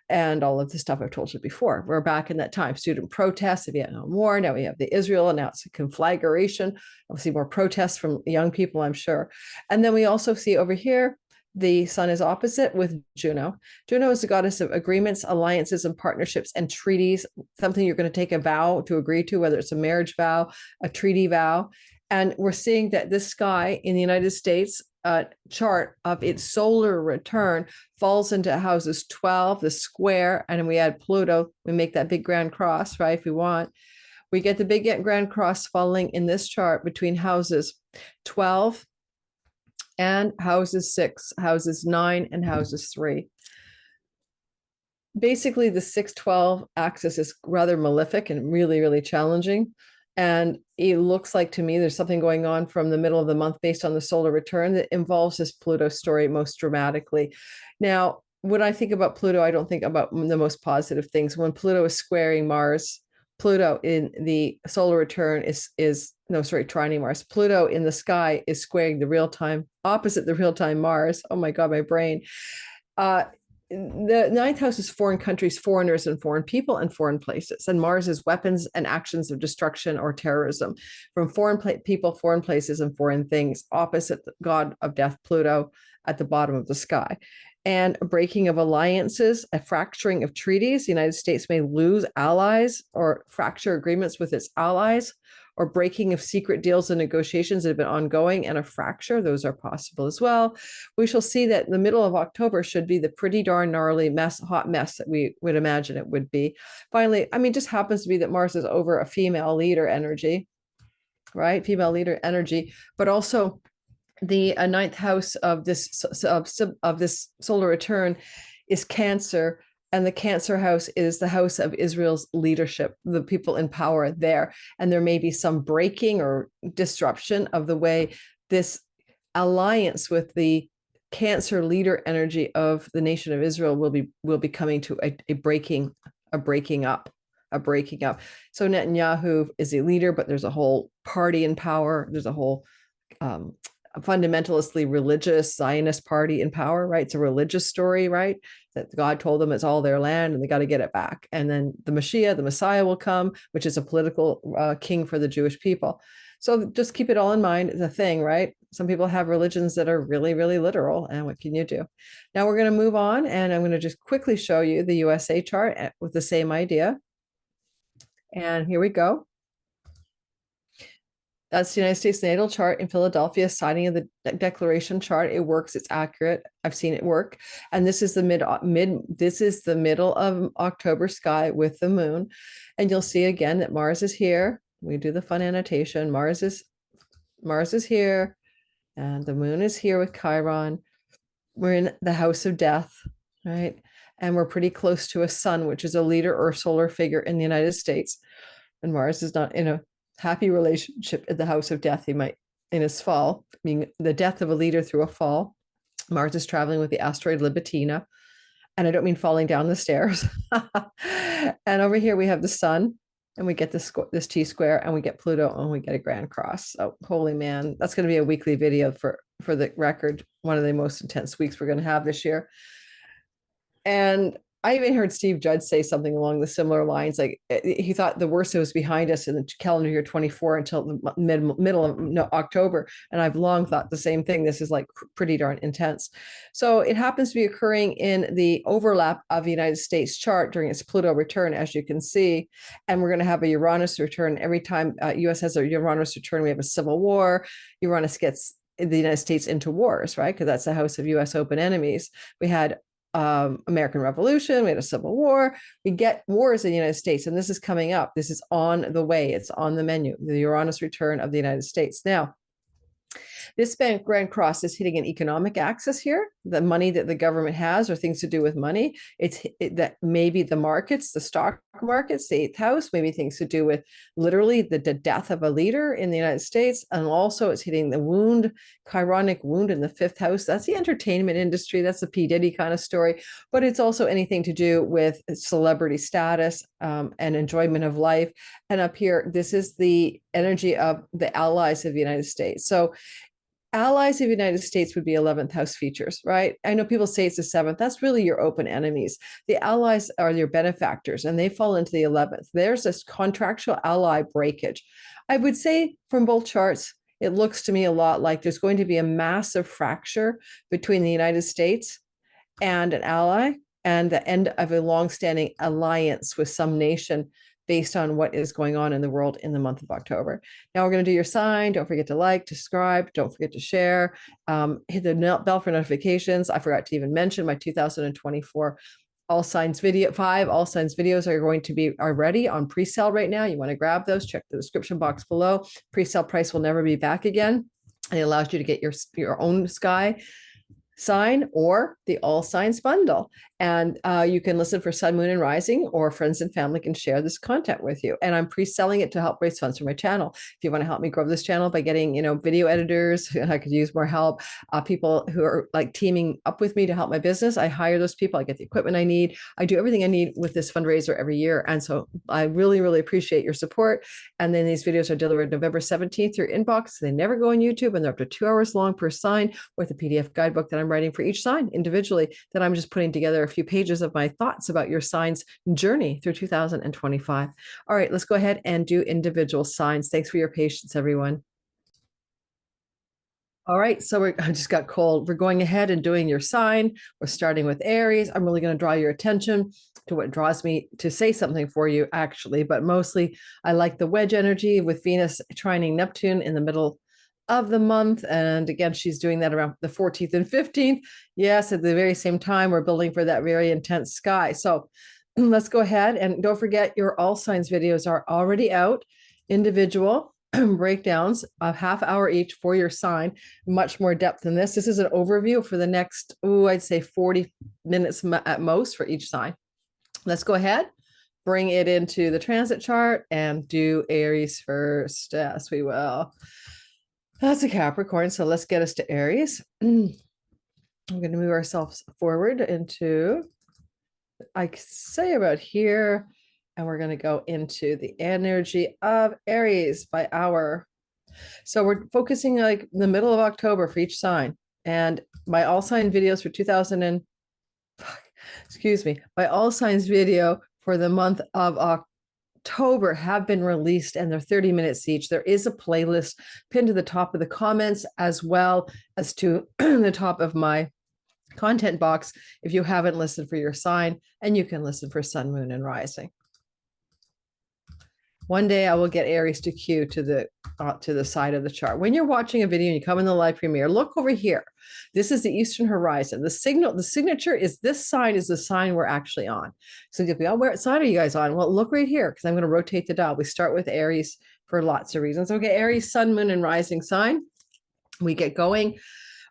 and all of the stuff I've told you before. We're back in that time. Student protests, the Vietnam War. Now we have the Isreal, and now it's a conflagration. We'll see more protests from young people, I'm sure. And then we also see over here, the sun is opposite with Juno. Juno is the goddess of agreements, alliances, and partnerships and treaties, something you're going to take a vow to agree to, whether it's a marriage vow, a treaty vow. And we're seeing that this sky in the United States chart of its solar return falls into houses 12, the square, and we add Pluto. We make that big grand cross, right, if we want. We get the big grand cross falling in this chart between houses 12 and houses 6, houses 9, and houses 3. Basically, the 6-12 axis is rather malefic and really, really challenging. And it looks like to me there's something going on from the middle of the month based on the solar return that involves this Pluto story most dramatically. Now, when I think about Pluto, I don't think about the most positive things. When Pluto is squaring Mars, Pluto in the solar return trining Mars. Pluto in the sky is squaring the real-time, opposite the real-time Mars. Oh my God, my brain. The ninth house is foreign countries, foreigners, and foreign people and foreign places. And Mars is weapons and actions of destruction or terrorism from foreign people, foreign places, and foreign things, opposite the god of death, Pluto, at the bottom of the sky. And a breaking of alliances, a fracturing of treaties. The United States may lose allies or fracture agreements with its allies, or breaking of secret deals and negotiations that have been ongoing, and a fracture. Those are possible as well. We shall see that the middle of October should be the pretty darn gnarly hot mess that we would imagine it would be. Finally, I mean, just happens to be that Mars is over a female leader energy, right? Female leader energy, but also the ninth house of this solar return is Cancer. And the Cancer house is the house of Israel's leadership, the people in power there. And there may be some breaking or disruption of the way this alliance with the Cancer leader energy of the nation of Israel will be coming to a breaking up. So Netanyahu is a leader, but there's a whole party in power. There's a whole a fundamentally religious Zionist party in power, right? It's a religious story, right? That God told them it's all their land and they got to get it back. And then the Mashiach, the Messiah will come, which is a political king for the Jewish people. So just keep it all in mind. It's a thing, right? Some people have religions that are really, really literal. And what can you do? Now we're going to move on, and I'm going to just quickly show you the USA chart with the same idea. And here we go. That's the United States natal chart in Philadelphia, signing of the declaration chart. It works. It's accurate. I've seen it work. And this is the this is the middle of October sky with the moon. And you'll see again that Mars is here. We do the fun annotation. Mars is here, and the moon is here with Chiron. We're in the house of death, right? And we're pretty close to a sun, which is a leader or solar figure in the United States. And Mars is not in a happy relationship in the house of death. He might, in his fall, meaning the death of a leader through a fall. Mars is traveling with the asteroid Libitina. And I don't mean falling down the stairs. And over here we have the sun, and we get this T-square, and we get Pluto, and we get a grand cross. So holy man, that's going to be a weekly video for the record. One of the most intense weeks we're going to have this year. And I even heard Steve Judge say something along the similar lines. Like he thought the worst was behind us in the calendar year 24 until the middle of October. And I've long thought the same thing. This is like pretty darn intense. So it happens to be occurring in the overlap of the United States chart during its Pluto return, as you can see. And we're going to have a Uranus return. Every time US has a Uranus return, we have a civil war. Uranus gets the United States into wars, right? Because that's the house of US open enemies. We had American Revolution, we had a Civil War, we get wars in the United States, and this is coming up. This is on the way. It's on the menu, the Uranus return of the United States. Now, this grand cross is hitting an economic axis here. The money that the government has or things to do with money. That maybe the markets, the stock markets, the eighth house, maybe things to do with literally the death of a leader in the United States. And also it's hitting the chironic wound in the fifth house. That's the entertainment industry. That's the P. Diddy kind of story. But it's also anything to do with celebrity status and enjoyment of life. And up here, this is the energy of the allies of the United States. So allies of the United States would be 11th house features, right? I know people say it's the 7th. That's really your open enemies. The allies are your benefactors, and they fall into the 11th. There's this contractual ally breakage. I would say from both charts, it looks to me a lot like there's going to be a massive fracture between the United States and an ally, and the end of a longstanding alliance with some nation based on what is going on in the world in the month of October. Now we're going to do your sign. Don't forget to like, subscribe. Don't forget to share. Hit the bell for notifications. I forgot to even mention my 2024 all signs video, 5 all signs videos are ready on pre-sale right now. You want to grab those, check the description box below. Pre-sale price will never be back again. It allows you to get your own sky sign or the all signs bundle. And you can listen for Sun, Moon, and Rising, or friends and family can share this content with you. And I'm pre-selling it to help raise funds for my channel. If you want to help me grow this channel by getting, video editors, I could use more help. People who are like teaming up with me to help my business, I hire those people. I get the equipment I need. I do everything I need with this fundraiser every year. And so I really, really appreciate your support. And then these videos are delivered November 17th through your inbox. They never go on YouTube, and they're up to 2 hours long per sign, with a PDF guidebook that I'm writing for each sign individually, that I'm just putting together a few pages of my thoughts about your sign's journey through 2025. All right, let's go ahead and do individual signs. Thanks for your patience, everyone. All right, so I just got cold. We're going ahead and doing your sign. We're starting with Aries. I'm really going to draw your attention to what draws me to say something for you, actually, but mostly I like the wedge energy with Venus trining Neptune in the middle of the month. And again, she's doing that around the 14th and 15th. Yes, at the very same time, we're building for that very intense sky. So let's go ahead, and don't forget your all signs videos are already out, individual breakdowns of half hour each for your sign, much more depth than this. This is an overview for the next, I'd say 40 minutes at most for each sign. Let's go ahead, bring it into the transit chart, and do Aries first. Yes, we will. That's a Capricorn, so let's get us to Aries. We're going to move ourselves forward into, I say about here, and we're going to go into the energy of Aries by hour. So we're focusing like the middle of October for each sign. And my all sign videos for 2000 and excuse me, my all signs video for the month of October have been released, and they're 30 minutes each. There is a playlist pinned to the top of the comments as well as to the top of my content box if you haven't listened for your sign, and you can listen for sun, moon, and rising. One day I will get Aries to cue to the side of the chart. When you're watching a video and you come in the live premiere, look over here. This is the eastern horizon. The signature is this sign is the sign we're actually on. So you'll be, oh, what side are you guys on? Well, look right here, because I'm going to rotate the dial. We start with Aries for lots of reasons. Okay, Aries, sun, moon, and rising sign. We get going.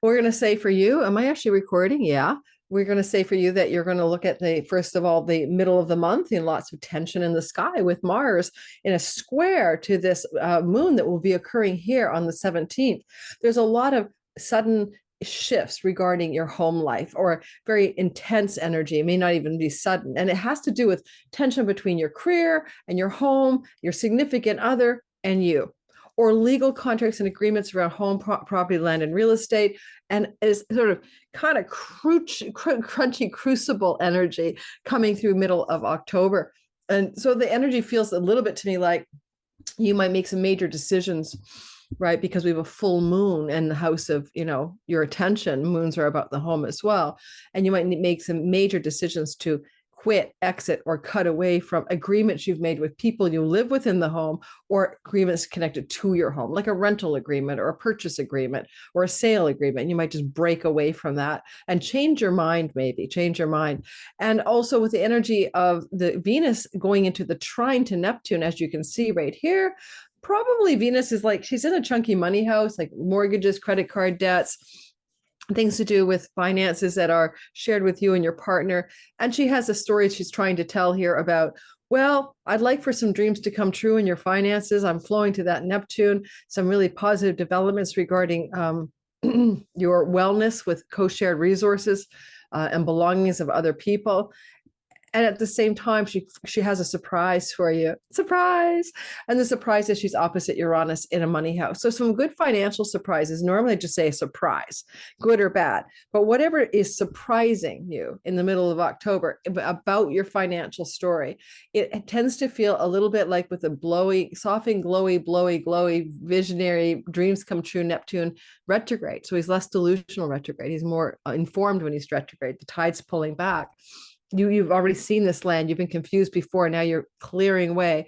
We're going to say for you, am I actually recording? Yeah. We're going to say for you that you're going to look at first of all, the middle of the month, and lots of tension in the sky with Mars in a square to this moon that will be occurring here on the 17th. There's a lot of sudden shifts regarding your home life, or very intense energy. It may not even be sudden. And it has to do with tension between your career and your home, your significant other, and you, or legal contracts and agreements around home, property, land, and real estate. And is sort of kind of crunchy crucible energy coming through middle of October. And so the energy feels a little bit to me like you might make some major decisions, right? Because we have a full moon in the house of, your attention. Moons are about the home as well. And you might make some major decisions to quit, exit, or cut away from agreements you've made with people you live within the home, or agreements connected to your home, like a rental agreement or a purchase agreement or a sale agreement. You might just break away from that and change your mind, maybe change your mind. And also with the energy of the Venus going into the trine to Neptune, as you can see right here, probably Venus is like, she's in a chunky money house, like mortgages, credit card debts, things to do with finances that are shared with you and your partner. And she has a story she's trying to tell here about, well, I'd like for some dreams to come true in your finances. I'm flowing to that Neptune, some really positive developments regarding your wellness with co-shared resources and belongings of other people. And at the same time, she has a surprise for you. Surprise! And the surprise is she's opposite Uranus in a money house. So some good financial surprises. Normally I just say a surprise, good or bad. But whatever is surprising you in the middle of October about your financial story, it tends to feel a little bit like with the blowy, softening, glowy, visionary, dreams come true Neptune retrograde. So he's less delusional retrograde. He's more informed when he's retrograde. The tide's pulling back. You've already seen this land. You've been confused before. Now you're clearing way.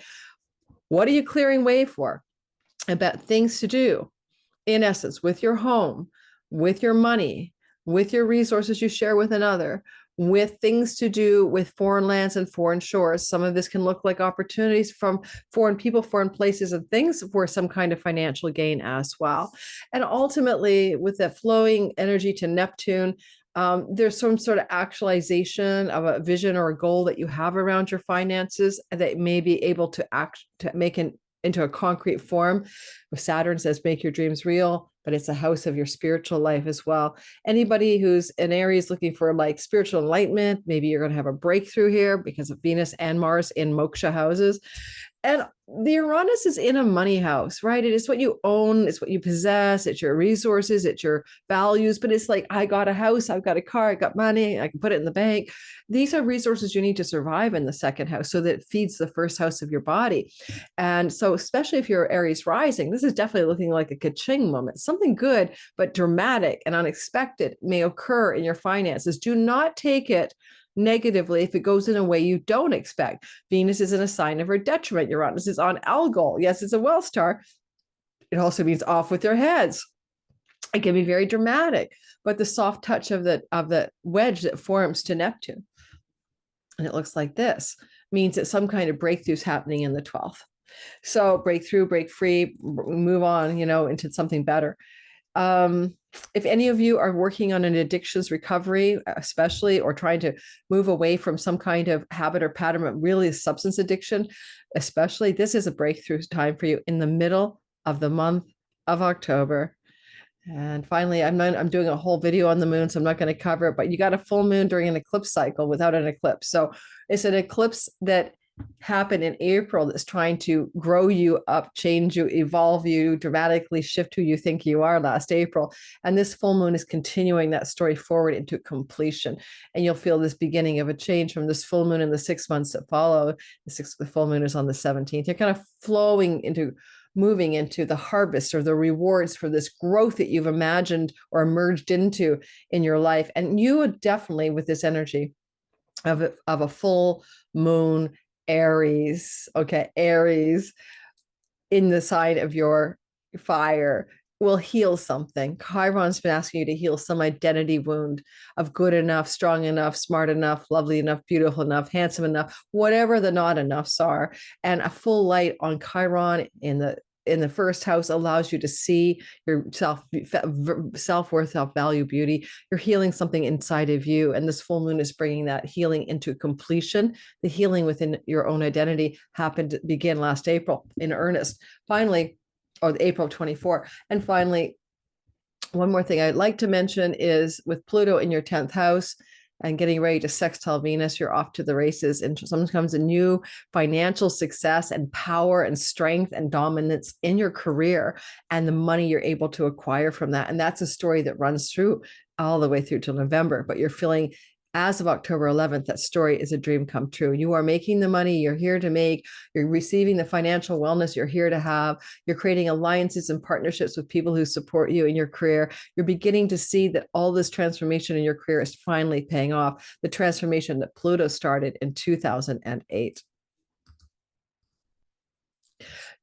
What are you clearing way for? About things to do, in essence, with your home, with your money, with your resources you share with another, with things to do with foreign lands and foreign shores. Some of this can look like opportunities from foreign people, foreign places, and things for some kind of financial gain as well. And ultimately, with that flowing energy to Neptune, there's some sort of actualization of a vision or a goal that you have around your finances that may be able to make into a concrete form. Saturn says, make your dreams real, but it's a house of your spiritual life as well. Anybody who's in Aries looking for like spiritual enlightenment, maybe you're going to have a breakthrough here because of Venus and Mars in moksha houses. And the Uranus is in a money house, right? It is what you own. It's what you possess. It's your resources. It's your values. But it's like, I got a house. I've got a car. I got money. I can put it in the bank. These are resources you need to survive in the second house so that it feeds the first house of your body. And so, especially if you're Aries rising, this is definitely looking like a ka-ching moment. Something good, but dramatic and unexpected may occur in your finances. Do not take it negatively if it goes in a way you don't expect. Venus is in a sign of her detriment. Uranus is on Algol. Yes, it's a well star. It also means off with your heads. It can be very dramatic, but the soft touch of the wedge that forms to Neptune, and it looks like this, means that some kind of breakthrough is happening in the 12th. So breakthrough, break free, move on, into something better. If any of you are working on an addictions recovery, especially, or trying to move away from some kind of habit or pattern, but really substance addiction, especially, this is a breakthrough time for you in the middle of the month of October. And finally, I'm doing a whole video on the moon, so I'm not going to cover it, but you got a full moon during an eclipse cycle without an eclipse. So it's an eclipse that happen in April that's trying to grow you up, change you, evolve you, dramatically shift who you think you are last April. And this full moon is continuing that story forward into completion. And you'll feel this beginning of a change from this full moon in the 6 months that follow. The full moon is on the 17th. You're kind of moving into the harvest or the rewards for this growth that you've imagined or emerged into in your life. And you would definitely, with this energy of a full moon, Aries, okay, Aries in the sign of your fire will heal something. Chiron's been asking you to heal some identity wound of good enough, strong enough, smart enough, lovely enough, beautiful enough, handsome enough, whatever the not enoughs are. And a full light on Chiron in the first house allows you to see your self-worth, self-value, beauty. You're healing something inside of you. And this full moon is bringing that healing into completion. The healing within your own identity began last April in earnest. Finally, or April 24. And finally, one more thing I'd like to mention is with Pluto in your 10th house, and getting ready to sextile Venus, you're off to the races. And sometimes a new financial success and power and strength and dominance in your career and the money you're able to acquire from that. And that's a story that runs through all the way through till November. But you're feeling, as of October 11th, that story is a dream come true. You are making the money you're here to make. You're receiving the financial wellness you're here to have. You're creating alliances and partnerships with people who support you in your career. You're beginning to see that all this transformation in your career is finally paying off. The transformation that Pluto started in 2008.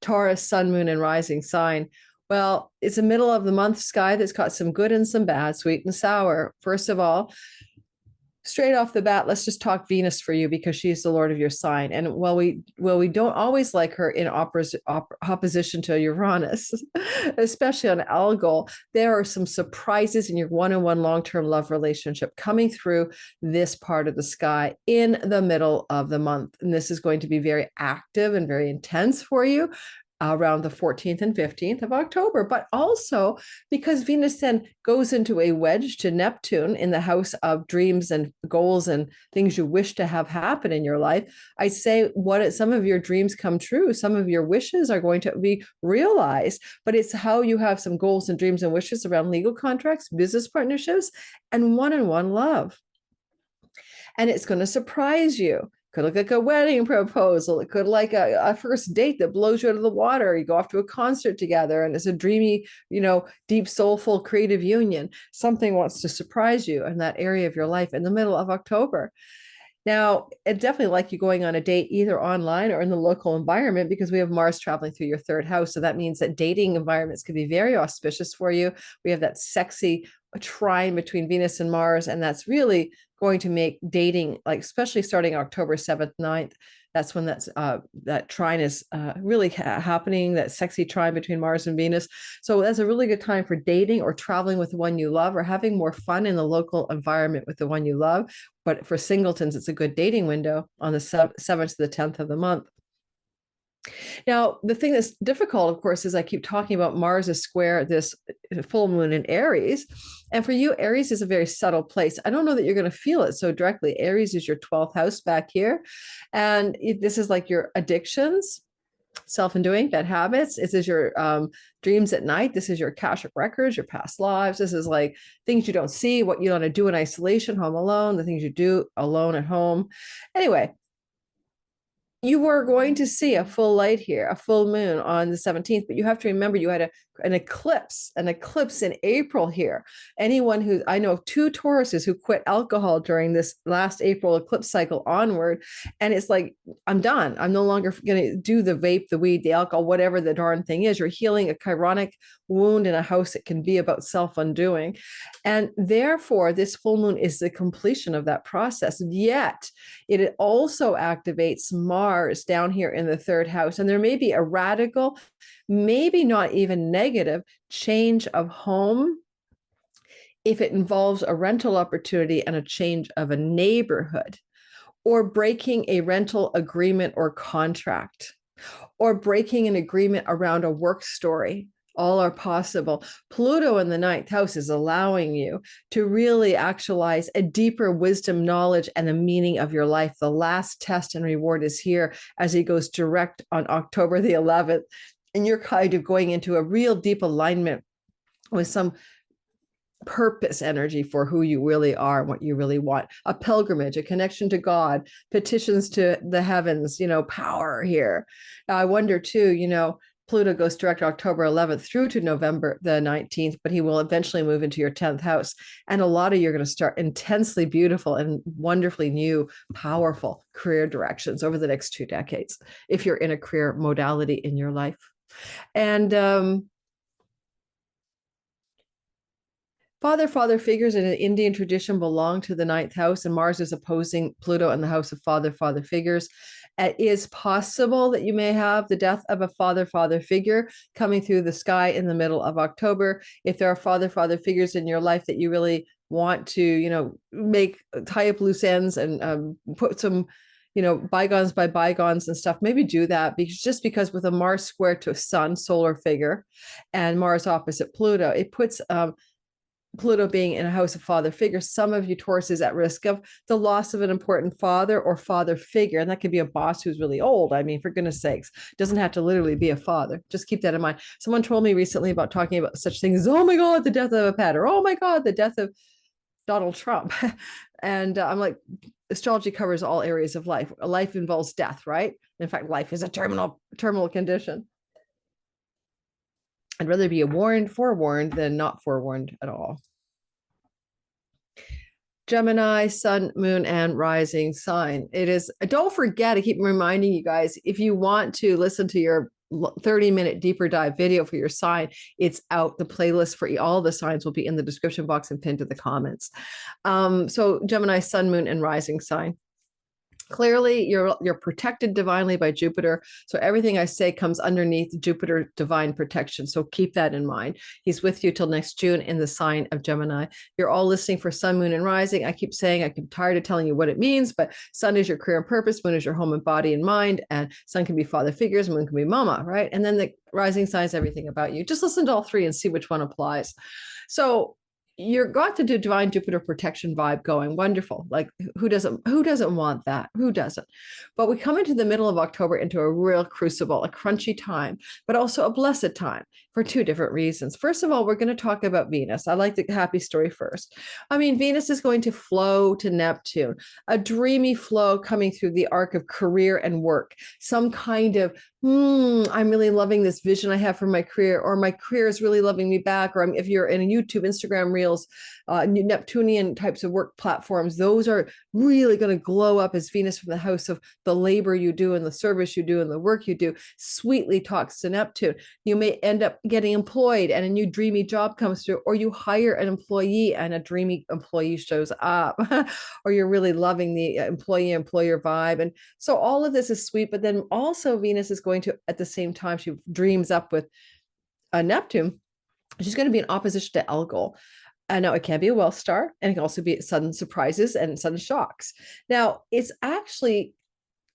Taurus, sun, moon, and rising sign. Well, it's a middle of the month sky that's got some good and some bad, sweet and sour. First of all, straight off the bat, let's just talk Venus for you because she's the Lord of your sign. And while we don't always like her in opposition to Uranus, especially on Algol, there are some surprises in your one-on-one long-term love relationship coming through this part of the sky in the middle of the month. And this is going to be very active and very intense for you around the 14th and 15th of October, but also because Venus then goes into a wedge to Neptune in the house of dreams and goals and things you wish to have happen in your life. I say some of your dreams come true, some of your wishes are going to be realized, but it's how you have some goals and dreams and wishes around legal contracts, business partnerships, and one-on-one love. And it's going to surprise you. Could look like a wedding proposal. It could like a first date that blows you out of the water. You go off to a concert together and it's a dreamy, deep, soulful, creative union. Something wants to surprise you in that area of your life in the middle of October. Now, it definitely like you going on a date either online or in the local environment because we have Mars traveling through your third house. So that means that dating environments could be very auspicious for you. We have that sexy trine between Venus and Mars, and that's really going to make dating, like especially starting October 7th, 9th, that's when that trine is really happening, that sexy trine between Mars and Venus. So that's a really good time for dating or traveling with the one you love or having more fun in the local environment with the one you love. But for singletons, it's a good dating window on the 7th to the 10th of the month. Now, the thing that's difficult, of course, is I keep talking about Mars is square this full moon in Aries. And for you, Aries is a very subtle place. I don't know that you're going to feel it so directly. Aries is your 12th house back here. And this is like your addictions, self-undoing, bad habits. This is your dreams at night. This is your Akashic records, your past lives. This is like things you don't see, what you want to do in isolation, home alone, the things you do alone at home. Anyway, you are going to see a full light here, a full moon on the 17th, but you have to remember you had an eclipse in April here. I know of 2 Tauruses who quit alcohol during this last April eclipse cycle onward. And it's like, I'm done. I'm no longer going to do the vape, the weed, the alcohol, whatever the darn thing is. You're healing a chironic wound in a house. It can be about self-undoing. And therefore, this full moon is the completion of that process. Yet, it also activates Mars down here in the 3rd house. And there may be a radical, maybe not even negative change of home if it involves a rental opportunity and a change of a neighborhood, or breaking a rental agreement or contract, or breaking an agreement around a work story, All are possible. Pluto in the ninth house is allowing you to really actualize a deeper wisdom, knowledge, and the meaning of your life. The last test and reward is here as he goes direct on October the 11th. And you're kind of going into a real deep alignment with some purpose energy for who you really are and what you really want. A pilgrimage, a connection to God, petitions to the heavens, power here. Now, I wonder too, Pluto goes direct October 11th through to November the 19th, but he will eventually move into your 10th house. And a lot of you are going to start intensely beautiful and wonderfully new, powerful career directions over the next 2 decades, if you're in a career modality in your life. And father figures in an Indian tradition belong to the ninth house, and Mars is opposing Pluto in the house of father figures. It is possible that you may have the death of a father figure coming through the sky in the middle of October. If there are father figures in your life that you really want to, tie up loose ends and put some, bygones by bygones and stuff, maybe do that, because with a Mars square to a sun solar figure and Mars opposite Pluto, it puts Pluto being in a house of father figures, some of you Taurus is at risk of the loss of an important father or father figure. And that could be a boss who's really old. I mean, for goodness sakes, doesn't have to literally be a father. Just keep that in mind. Someone told me recently about talking about such things as, oh my God, the death of a pet, or oh my God, the death of Donald Trump. And I'm like, astrology covers all areas of life. Life involves death, right? In fact, life is a terminal condition. I'd rather be forewarned than not forewarned at all. Gemini, sun, moon, and rising sign. It is, don't forget, I keep reminding you guys, if you want to listen to your 30-minute deeper dive video for your sign, it's out. The playlist for all the signs will be in the description box and pinned to the comments. So Gemini, sun, moon, and rising sign. Clearly, you're protected divinely by Jupiter. So everything I say comes underneath Jupiter divine protection. So keep that in mind. He's with you till next June in the sign of Gemini. You're all listening for sun, moon, and rising. I keep saying, I'm tired of telling you what it means, but sun is your career and purpose, moon is your home and body and mind, and sun can be father figures, moon can be mama, right? And then the rising sign is everything about you. Just listen to all three and see which one applies. So you're got to do divine Jupiter protection vibe going. Wonderful. Like who doesn't want that? Who doesn't? But we come into the middle of October into a real crucible, a crunchy time, but also a blessed time for 2 different reasons. First of all, we're going to talk about Venus. I like the happy story first. I mean, Venus is going to flow to Neptune, a dreamy flow coming through the arc of career and work, some kind of I'm really loving this vision I have for my career, or my career is really loving me back, or if you're in a YouTube, Instagram Reels, Neptunian types of work platforms, those are really going to glow up as Venus from the house of the labor you do and the service you do and the work you do sweetly talks to Neptune. You may end up getting employed and a new dreamy job comes through, or you hire an employee and a dreamy employee shows up, or you're really loving the employee-employer vibe. And so all of this is sweet, but then also Venus is going to, at the same time, she dreams up with a Neptune, she's going to be in opposition to Algol. Now, it can be a wealth star, and it can also be sudden surprises and sudden shocks. Now, it's actually,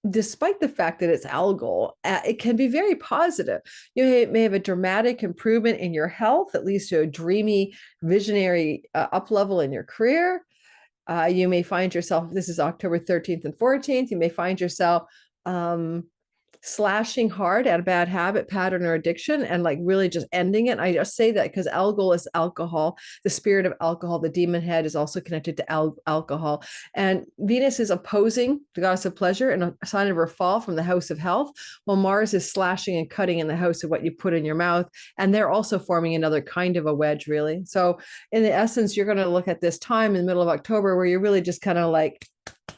despite the fact that it's Algol, it can be very positive. You may have a dramatic improvement in your health, at least a dreamy, visionary up level in your career. You may find yourself, this is October 13th and 14th, you may find yourself slashing hard at a bad habit, pattern, or addiction, and like really just ending it. I just say that because Algol is alcohol. The spirit of alcohol, the demon head, is also connected to alcohol. And Venus is opposing the goddess of pleasure and a sign of her fall from the house of health, while Mars is slashing and cutting in the house of what you put in your mouth. And they're also forming another kind of a wedge, really. So in the essence, you're going to look at this time in the middle of October where you're really just kind of like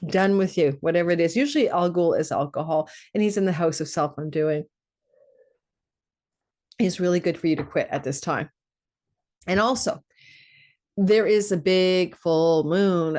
done with you, whatever it is. Usually Algol is alcohol, and he's in the house of self-undoing. It's really good for you to quit at this time. And also, there is a big full moon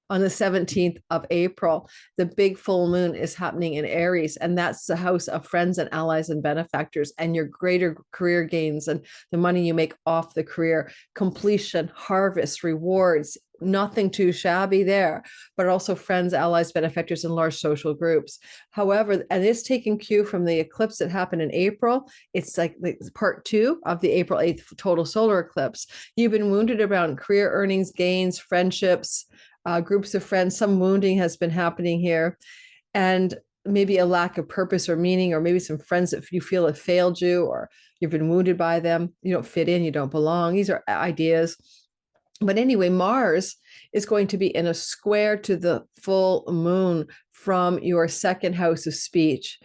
on the 17th of April. The big full moon is happening in Aries, and that's the house of friends and allies and benefactors and your greater career gains and the money you make off the career, completion, harvest, rewards, nothing too shabby there, but also friends, allies, benefactors, and large social groups. However, and it's taking cue from the eclipse that happened in April. It's like part 2 of the April 8th total solar eclipse. You've been wounded around career earnings, gains, friendships, groups of friends. Some wounding has been happening here. And maybe a lack of purpose or meaning, or maybe some friends that you feel have failed you, or you've been wounded by them. You don't fit in, you don't belong. These are ideas. But anyway, Mars is going to be in a square to the full moon from your second house of speech,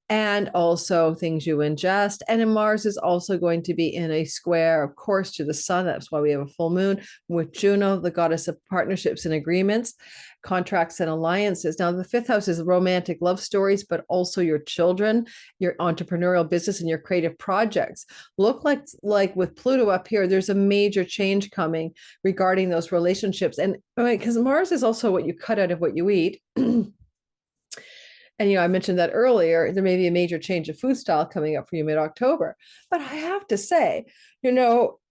and also things you ingest. And then Mars is also going to be in a square, of course, to the sun. That's why we have a full moon with Juno, the goddess of partnerships and agreements, contracts and alliances. Now, the 5th house is romantic love stories, but also your children, your entrepreneurial business, and your creative projects. Look like with Pluto up here, there's a major change coming regarding those relationships. And because Mars is also what you cut out of what you eat. And, I mentioned that earlier, there may be a major change of food style coming up for you mid-October. But I have to say,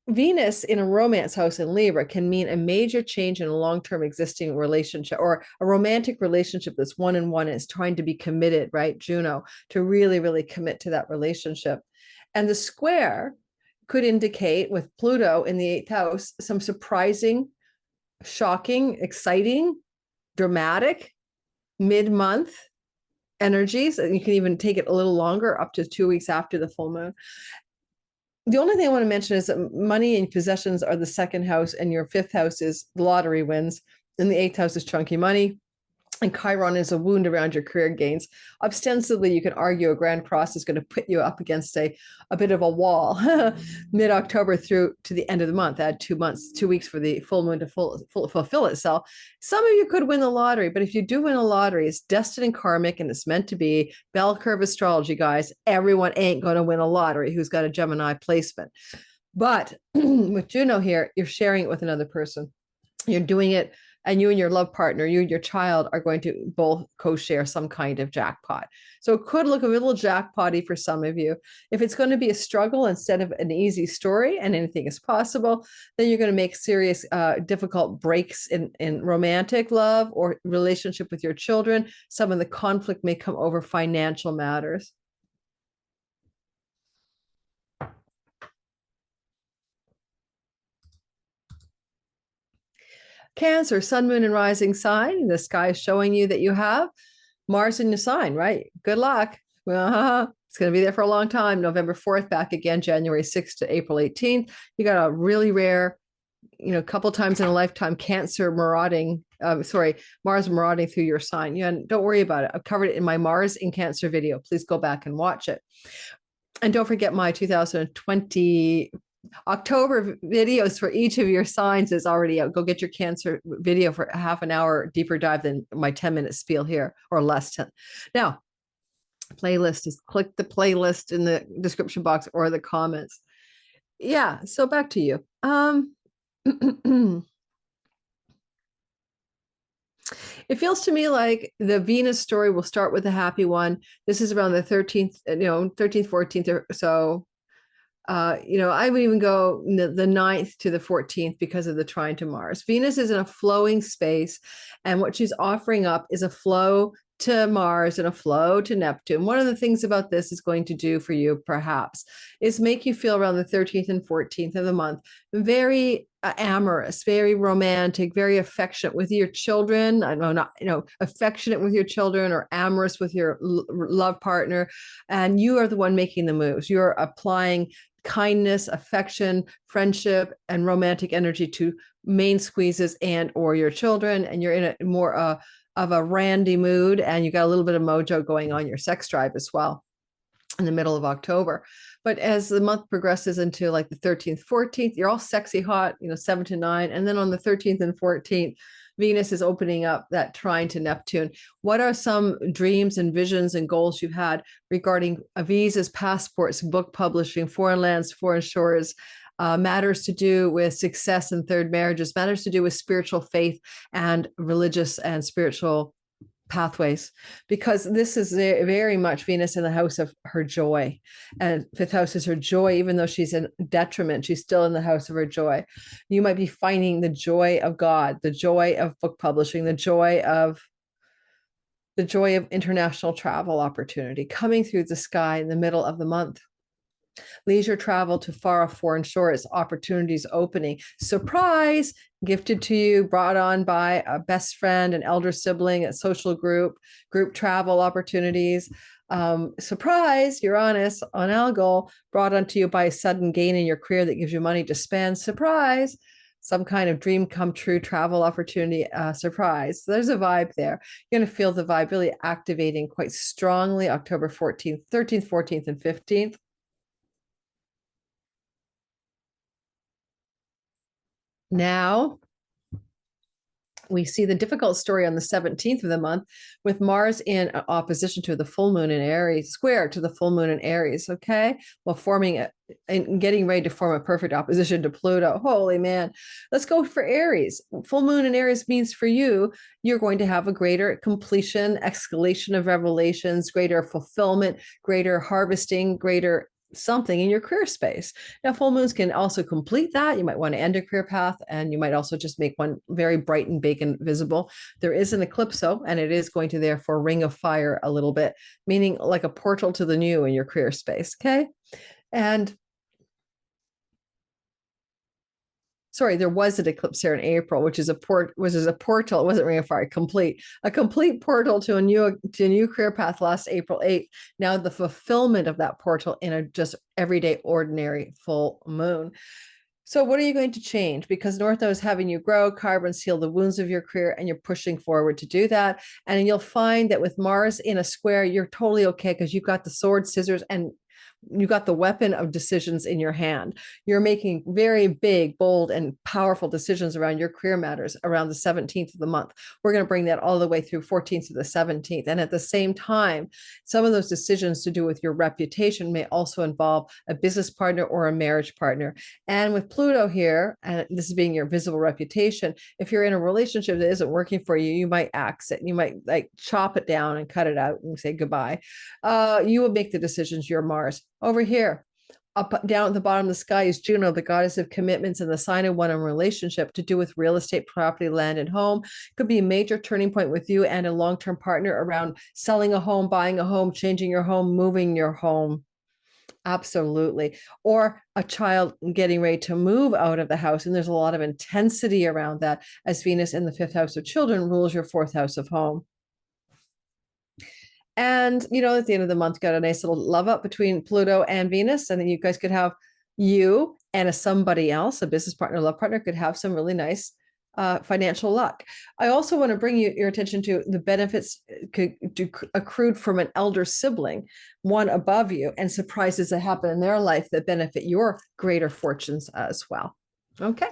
Venus in a romance house in Libra can mean a major change in a long-term existing relationship, or a romantic relationship that's one-on-one and is trying to be committed, right? Juno, to really, really commit to that relationship. And the square could indicate, with Pluto in the 8th house, some surprising, shocking, exciting, dramatic, mid-month energies. And you can even take it a little longer, up to 2 weeks after the full moon. The only thing I want to mention is that money and possessions are the second house, and your 5th house is lottery wins, and the 8th house is chunky money. And Chiron is a wound around your career gains. Ostensibly, you can argue a grand cross is going to put you up against a bit of a wall mid-October through to the end of the month. Add 2 months, 2 weeks for the full moon to fulfill itself. Some of you could win the lottery, but if you do win a lottery, it's destined and karmic, and it's meant to be. Bell curve astrology, guys. Everyone ain't going to win a lottery who's got a Gemini placement. But with Juno here, you're sharing it with another person. You're doing it, and you and your love partner, you and your child, are going to both co-share some kind of jackpot. So it could look a little jackpotty for some of you. If it's going to be a struggle instead of an easy story, and anything is possible, then you're going to make serious, difficult breaks in romantic love or relationship with your children. Some of the conflict may come over financial matters. Cancer, sun, moon, and rising sign. The sky is showing you that you have Mars in your sign, right? Good luck. It's going to be there for a long time. November 4th, back again, January 6th to April 18th. You got a really rare, couple times in a lifetime Cancer marauding, Mars marauding through your sign. Don't worry about it. I've covered it in my Mars in Cancer video. Please go back and watch it. And don't forget my 2020 October videos for each of your signs is already out. Go get your Cancer video for a half an hour deeper dive than my 10-minute spiel here, or less. Now, playlist is click the playlist in the description box or the comments. Yeah, so back to you. It feels to me like the Venus story will start with a happy one. This is around the 13th, 13th, 14th or so. I would even go the 9th to the 14th because of the trine to Mars. Venus is in a flowing space, and what she's offering up is a flow to Mars and a flow to Neptune. One of the things about this is going to do for you, perhaps, is make you feel around the 13th and 14th of the month very amorous, very romantic, very affectionate with your children. I know, not affectionate with your children, or amorous with your love partner, and you are the one making the moves. You're applying kindness, affection, friendship, and romantic energy to main squeezes and or your children, and you're in a more of a randy mood, and you got a little bit of mojo going on your sex drive as well in the middle of October. But as the month progresses into like the 13th, 14th, you're all sexy hot, 7 to 9. And then on the 13th and 14th, Venus is opening up that trine to Neptune. What are some dreams and visions and goals you've had regarding visas, passports, book publishing, foreign lands, foreign shores, matters to do with success in third marriages, matters to do with spiritual faith and religious and spiritual pathways, because this is very much Venus in the house of her joy, and fifth house is her joy. Even though she's in detriment, she's still in the house of her joy. You might be finding the joy of God, the joy of book publishing, the joy of international travel opportunity coming through the sky in the middle of the month. Leisure travel to far off foreign shores, opportunities opening. Surprise, gifted to you, brought on by a best friend, an elder sibling, a social group travel opportunities. Surprise, Uranus on Algol, brought onto you by a sudden gain in your career that gives you money to spend. Surprise, some kind of dream come true travel opportunity, surprise. So there's a vibe there. You're going to feel the vibe really activating quite strongly October 14th, 13th, 14th, and 15th. Now, we see the difficult story on the 17th of the month with Mars in opposition to the full moon in Aries, square to the full moon in Aries, okay? Well, forming and getting ready to form a perfect opposition to Pluto. Holy man. Let's go for Aries. Full moon in Aries means for you, you're going to have a greater completion, escalation of revelations, greater fulfillment, greater harvesting, greater something in your career space. Now, full moons can also complete that. You might want to end a career path, and you might also just make one very bright and big and visible. There is an eclipse, though, and it is going to therefore ring of fire a little bit, meaning like a portal to the new in your career space. Okay. And sorry, there was an eclipse here in April, which is a portal. It wasn't ring of fire, a complete portal to a new career path last April 8th. Now the fulfillment of that portal in a just everyday, ordinary full moon. So what are you going to change? Because North Node is having you grow, carbon seal the wounds of your career, and you're pushing forward to do that. And you'll find that with Mars in a square, you're totally okay because you've got the sword, scissors, and you got the weapon of decisions in your hand. You're making very big, bold, and powerful decisions around your career matters around the 17th of the month. We're going to bring that all the way through 14th to the 17th. And at the same time, some of those decisions to do with your reputation may also involve a business partner or a marriage partner. And with Pluto here, and this is being your visible reputation, if you're in a relationship that isn't working for you, you might axe it. You might like chop it down and cut it out and say goodbye. You will make the decisions, your Mars. Over here, up down at the bottom of the sky is Juno, the goddess of commitments and the sign of one in relationship to do with real estate, property, land, and home. Could be a major turning point with you and a long-term partner around selling a home, buying a home, changing your home, moving your home. Absolutely. Or a child getting ready to move out of the house. And there's a lot of intensity around that as Venus in the fifth house of children rules your fourth house of home. And, you know, at the end of the month, got a nice little love up between Pluto and Venus. And then you guys could have you and somebody else, a business partner, love partner, could have some really nice financial luck. I also want to bring your attention to the benefits accrued from an elder sibling, one above you, and surprises that happen in their life that benefit your greater fortunes as well. Okay.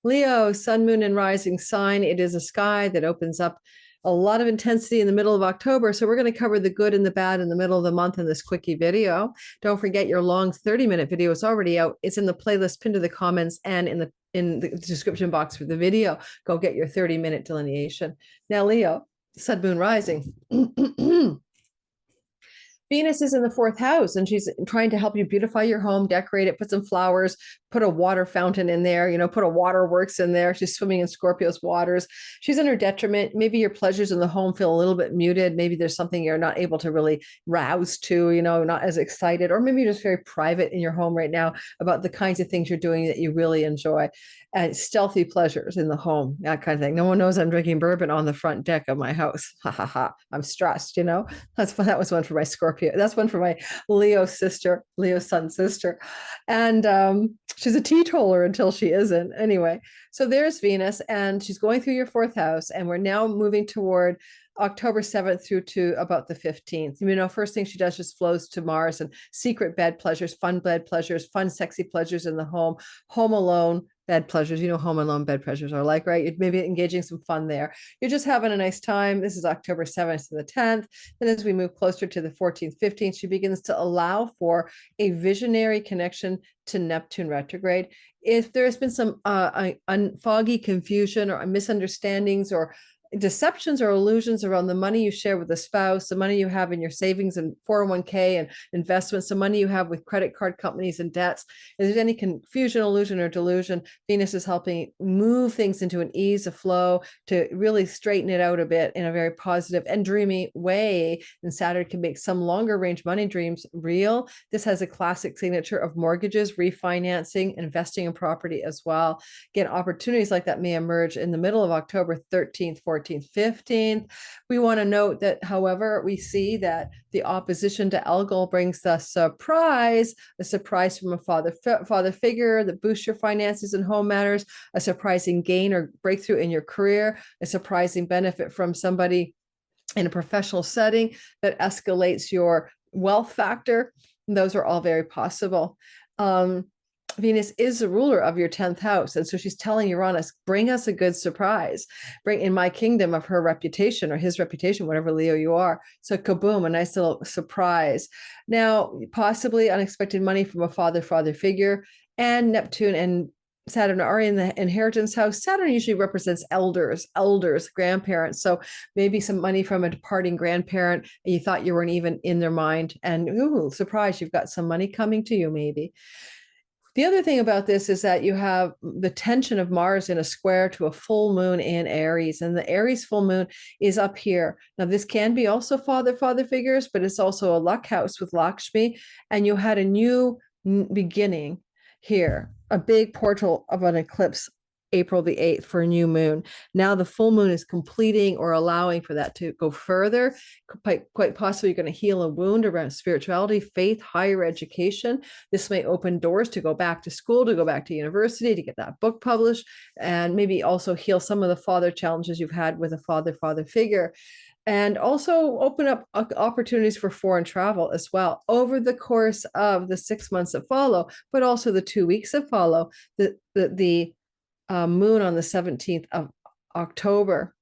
Leo, sun, moon, and rising sign. It is a sky that opens up a lot of intensity in the middle of October. So we're going to cover the good and the bad in the middle of the month in this quickie video. Don't forget your long 30-minute video is already out. It's in the playlist pinned to the comments and in the description box for the video. Go get your 30-minute delineation. Now, Leo, sun, moon, rising. Venus is in the fourth house, and she's trying to help you beautify your home, decorate it, put some flowers, put a water fountain in there, you know, put a waterworks in there. She's swimming in Scorpio's waters. She's in her detriment. Maybe your pleasures in the home feel a little bit muted. Maybe there's something you're not able to really rouse to, you know, not as excited, or maybe you're just very private in your home right now about the kinds of things you're doing that you really enjoy. And stealthy pleasures in the home, that kind of thing. No one knows I'm drinking bourbon on the front deck of my house. Ha ha ha. I'm stressed, you know. That was one for my Scorpio. That's one for my Leo sister, Leo sun sister. And she's a teetotaler until she isn't. Anyway, so there's Venus, and she's going through your fourth house, and we're now moving toward October 7th through to about the 15th. You know, first thing she does just flows to Mars and secret bed pleasures, fun bed pleasures, fun, sexy pleasures in the home alone, bed pleasures. You know, home alone bed pleasures are like, right? You're maybe engaging some fun there. You're just having a nice time. This is October 7th to the 10th. Then as we move closer to the 14th, 15th, she begins to allow for a visionary connection to Neptune retrograde. If there has been some foggy confusion or misunderstandings or deceptions or illusions around the money you share with a spouse, the money you have in your savings and 401k and investments, the money you have with credit card companies and debts. If there's any confusion, illusion, or delusion, Venus is helping move things into an ease of flow to really straighten it out a bit in a very positive and dreamy way. And Saturn can make some longer range money dreams real. This has a classic signature of mortgages, refinancing, investing in property as well. Again, opportunities like that may emerge in the middle of October 13th, 14th, 15th. We want to note that, however, we see that the opposition to Algol brings the surprise, a surprise from a father figure that boosts your finances and home matters, a surprising gain or breakthrough in your career, a surprising benefit from somebody in a professional setting that escalates your wealth factor. Those are all very possible. Venus is the ruler of your 10th house. And so she's telling Uranus, bring us a good surprise. Bring in my kingdom of her reputation or his reputation, whatever Leo you are. So kaboom, a nice little surprise. Now, possibly unexpected money from a father figure, and Neptune and Saturn are in the inheritance house. Saturn usually represents elders, grandparents. So maybe some money from a departing grandparent and you thought you weren't even in their mind. And ooh, surprise, you've got some money coming to you maybe. The other thing about this is that you have the tension of Mars in a square to a full moon in Aries, and the Aries full moon is up here. Now, this can be also father figures, but it's also a luck house with Lakshmi, and you had a new beginning here, a big portal of an eclipse April the 8th for a new moon. Now the full moon is completing or allowing for that to go further. Quite possibly you're going to heal a wound around spirituality, faith, higher education. This may open doors to go back to school, to go back to university, to get that book published, and maybe also heal some of the father challenges you've had with a father figure. And also open up opportunities for foreign travel as well over the course of the 6 months that follow, but also the 2 weeks that follow. The moon on the 17th of October.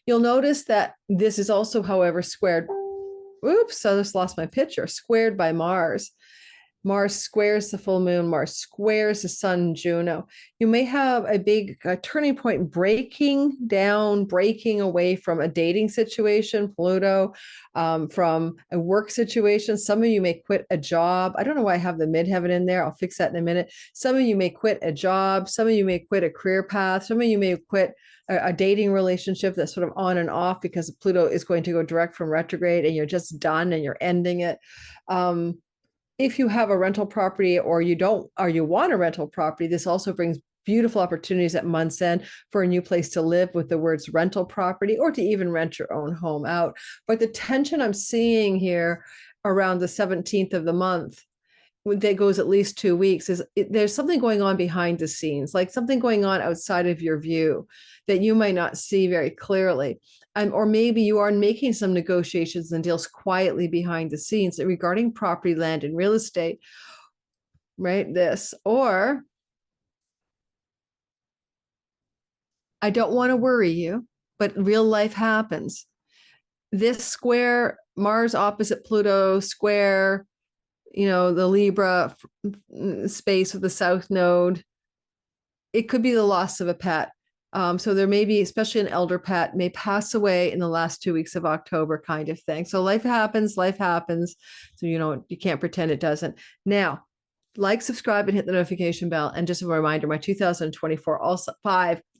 You'll notice that this is also, however, squared. Oops, I just lost my picture. Squared by Mars. Mars squares the full moon. Mars squares the sun, Juno. You may have a big turning point, breaking away from a dating situation, Pluto, from a work situation. Some of you may quit a job. I don't know why I have the midheaven in there. I'll fix that in a minute. Some of you may quit a job. Some of you may quit a career path. Some of you may quit a dating relationship that's sort of on and off because Pluto is going to go direct from retrograde and you're just done and you're ending it. If you have a rental property or you want a rental property, this also brings beautiful opportunities at month's end for a new place to live with the words rental property or to even rent your own home out. But the tension I'm seeing here around the 17th of the month, that goes at least 2 weeks, there's something going on behind the scenes, like something going on outside of your view that you might not see very clearly. Or maybe you are making some negotiations and deals quietly behind the scenes regarding property, land, and real estate, right? Or I don't want to worry you, but real life happens. This square, Mars opposite Pluto square, the Libra space with the South Node, it could be the loss of a pet. So there may be, especially an elder pet, may pass away in the last 2 weeks of October kind of thing. So life happens. So, you can't pretend it doesn't. Now, like, subscribe, and hit the notification bell. And just a reminder, my 2024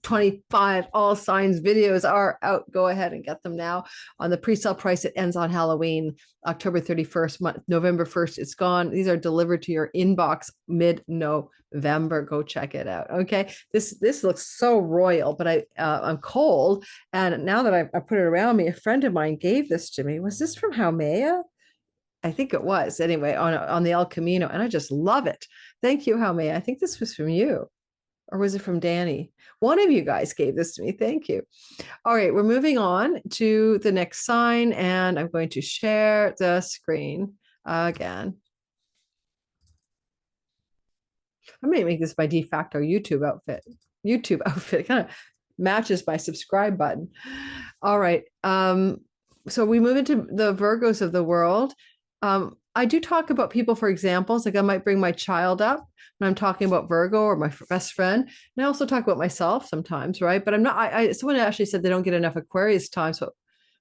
25 all signs videos are out. Go ahead and get them now on the pre-sale price. It ends on Halloween, October 31st, November 1st. It's gone. These are delivered to your inbox mid-November. Go check it out. Okay. This looks so royal, but I'm cold. And now that I put it around me, a friend of mine gave this to me. Was this from Haumea? I think it was, anyway, on the El Camino, and I just love it. Thank you, Haumea. I think this was from you, or was it from Danny? One of you guys gave this to me. Thank you. All right, we're moving on to the next sign, and I'm going to share the screen again. I may make this my de facto YouTube outfit. YouTube outfit kind of matches my subscribe button. All right. So we move into the Virgos of the world. I do talk about people for examples. Like I might bring my child up when I'm talking about Virgo or my best friend. And I also talk about myself sometimes, right? But I'm not, someone actually said they don't get enough Aquarius time so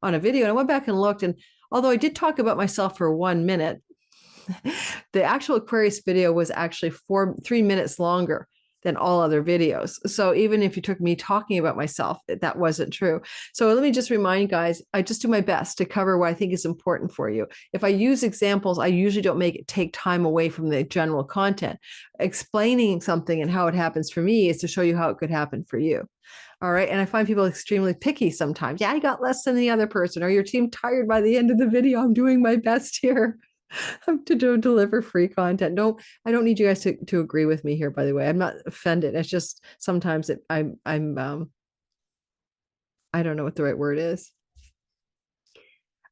on a video. And I went back and looked. And although I did talk about myself for 1 minute, the actual Aquarius video was actually 3 minutes longer than all other videos. So even if you took me talking about myself, that wasn't true. So let me just remind you guys, I just do my best to cover what I think is important for you. If I use examples, I usually don't make it take time away from the general content. Explaining something and how it happens for me is to show you how it could happen for you. All right. And I find people extremely picky sometimes. Yeah, I got less than the other person, or your team tired by the end of the video. I'm doing my best here to deliver free content. No, I don't need you guys to agree with me here, by the way. I'm not offended. It's just sometimes I'm I don't know what the right word is.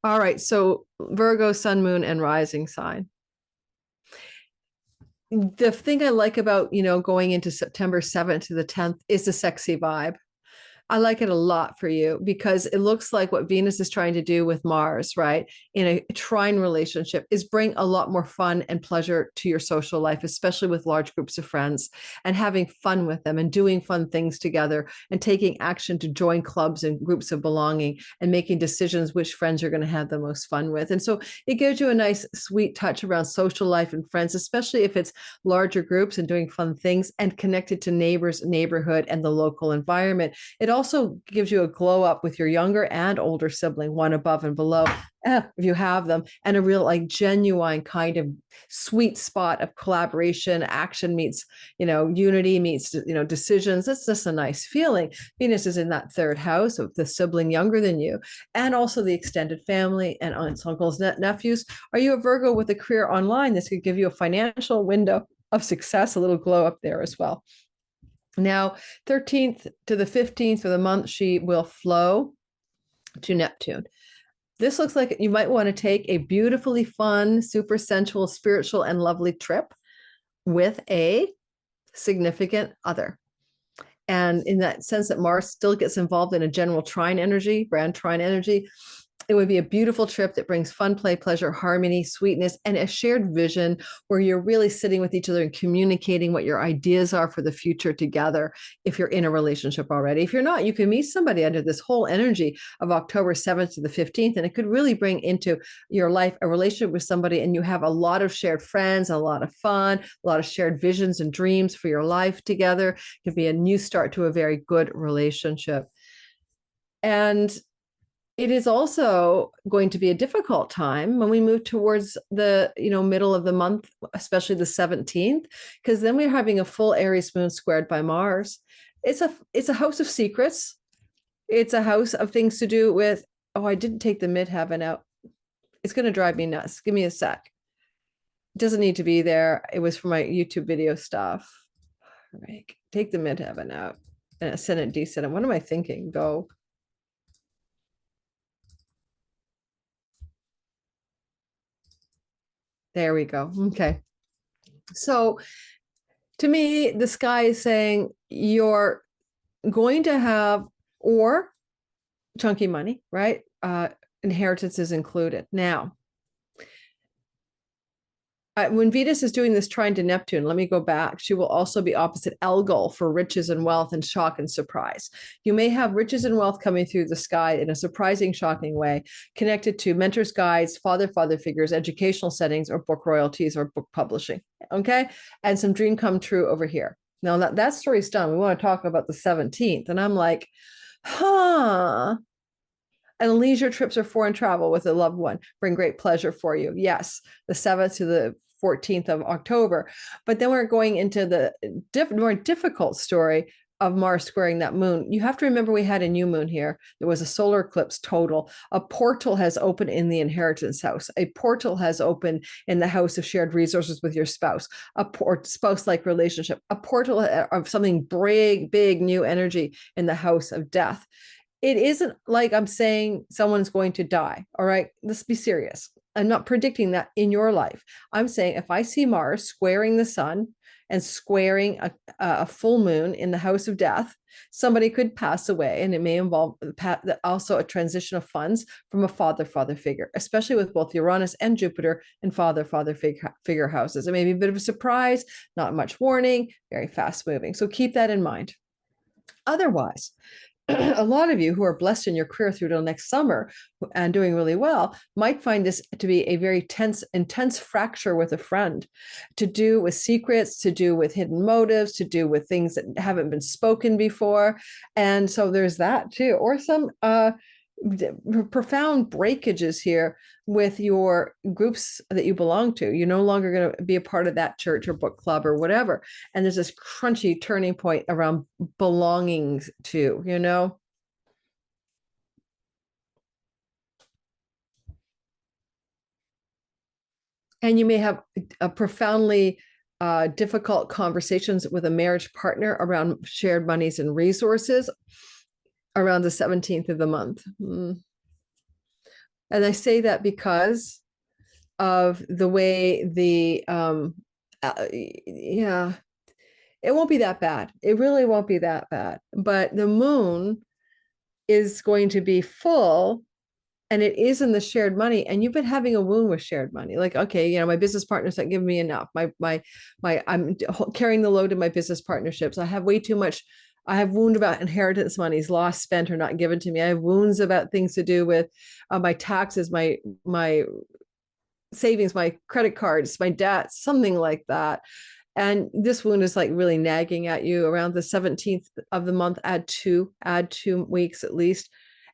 All right. So Virgo, sun, moon, and rising sign. The thing I like about, going into September 7th to the 10th is the sexy vibe. I like it a lot for you because it looks like what Venus is trying to do with Mars, right? In a trine relationship is bring a lot more fun and pleasure to your social life, especially with large groups of friends and having fun with them and doing fun things together and taking action to join clubs and groups of belonging and making decisions which friends you're going to have the most fun with. And so it gives you a nice, sweet touch around social life and friends, especially if it's larger groups and doing fun things and connected to neighbors, neighborhood, and the local environment. It also gives you a glow up with your younger and older sibling, one above and below, if you have them, and a real genuine kind of sweet spot of collaboration. Action meets, unity meets, decisions. It's just a nice feeling. Venus is in that third house of the sibling younger than you, and also the extended family and aunts, uncles, nephews. Are you a Virgo with a career online? This could give you a financial window of success, a little glow up there as well. Now, 13th to the 15th of the month, she will flow to Neptune. This looks like you might want to take a beautifully fun, super sensual, spiritual, and lovely trip with a significant other. And in that sense that Mars still gets involved in a general trine energy, grand trine energy, it would be a beautiful trip that brings fun, play, pleasure, harmony, sweetness, and a shared vision where you're really sitting with each other and communicating what your ideas are for the future together if you're in a relationship already. If you're not, you can meet somebody under this whole energy of October 7th to the 15th, and it could really bring into your life a relationship with somebody, and you have a lot of shared friends, a lot of fun, a lot of shared visions and dreams for your life together. It could be a new start to a very good relationship. And it is also going to be a difficult time when we move towards the middle of the month, especially the 17th, because then we're having a full Aries moon squared by Mars. It's a house of secrets. It's a house of things to do with, I didn't take the midheaven out. It's going to drive me nuts. Give me a sec. It doesn't need to be there. It was for my YouTube video stuff. All right, take the midheaven out and ascendant, descendant. What am I thinking? Go. There we go. Okay. So to me, the sky is saying you're going to have or chunky money, right? Inheritance is included. Now, when Venus is doing this trine to Neptune, let me go back. She will also be opposite Algol for riches and wealth and shock and surprise. You may have riches and wealth coming through the sky in a surprising, shocking way, connected to mentors, guides, father figures, educational settings, or book royalties or book publishing. Okay. And some dream come true over here. Now that story's done. We want to talk about the 17th. And I'm like, and leisure trips or foreign travel with a loved one bring great pleasure for you. Yes, the 7th to the 14th of October. But then we're going into the more difficult story of Mars squaring that moon. You have to remember we had a new moon here. There was a solar eclipse total. A portal has opened in the inheritance house. A portal has opened in the house of shared resources with your spouse, spouse-like relationship, a portal of something big new energy in the house of death. It isn't like I'm saying someone's going to die. All right, let's be serious. I'm not predicting that in your life. I'm saying if I see Mars squaring the sun and squaring a full moon in the house of death. Somebody could pass away, and it may involve also a transition of funds from a father figure, especially with both Uranus and Jupiter in father figure houses. It may be a bit of a surprise, not much warning, very fast moving. So keep that in mind. Otherwise, a lot of you who are blessed in your career through till next summer and doing really well might find this to be a very intense fracture with a friend, to do with secrets, to do with hidden motives, to do with things that haven't been spoken before. And so there's that too, or some profound breakages here with your groups that you belong to. You're no longer going to be a part of that church or book club or whatever. And there's this crunchy turning point around belonging to, you know. And you may have a profoundly difficult conversations with a marriage partner around shared monies and resources around the 17th of the month. And I say that because of the way yeah, it won't be that bad. It really won't be that bad. But the moon is going to be full, and it is in the shared money, and you've been having a wound with shared money. Like, okay, you know, my business partners not giving me enough. I'm carrying the load in my business partnerships. I have way too much. I have wound about inheritance monies lost, spent, or not given to me. I have wounds about things to do with my taxes, my savings, my credit cards, my debts, something like that. And this wound is like really nagging at you around the 17th of the month. Add 2 weeks at least.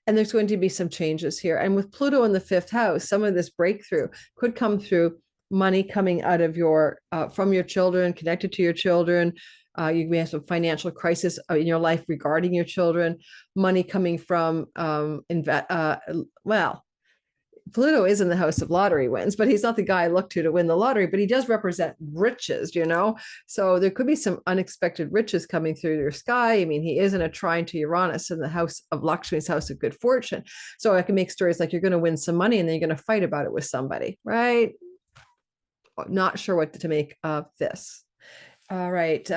And there's going to be some changes here. And with Pluto in the 5th house, some of this breakthrough could come through money coming out of your, from your children, connected to your children. You may have some financial crisis in your life regarding your children, money coming from, Pluto is in the house of lottery wins, but he's not the guy I look to win the lottery, but he does represent riches, you know? So there could be some unexpected riches coming through your sky. I mean, he is in a trine to Uranus in the house of Lakshmi's house of good fortune. So I can make stories like you're going to win some money and then you're going to fight about it with somebody, right? Not sure what to make of this. All right.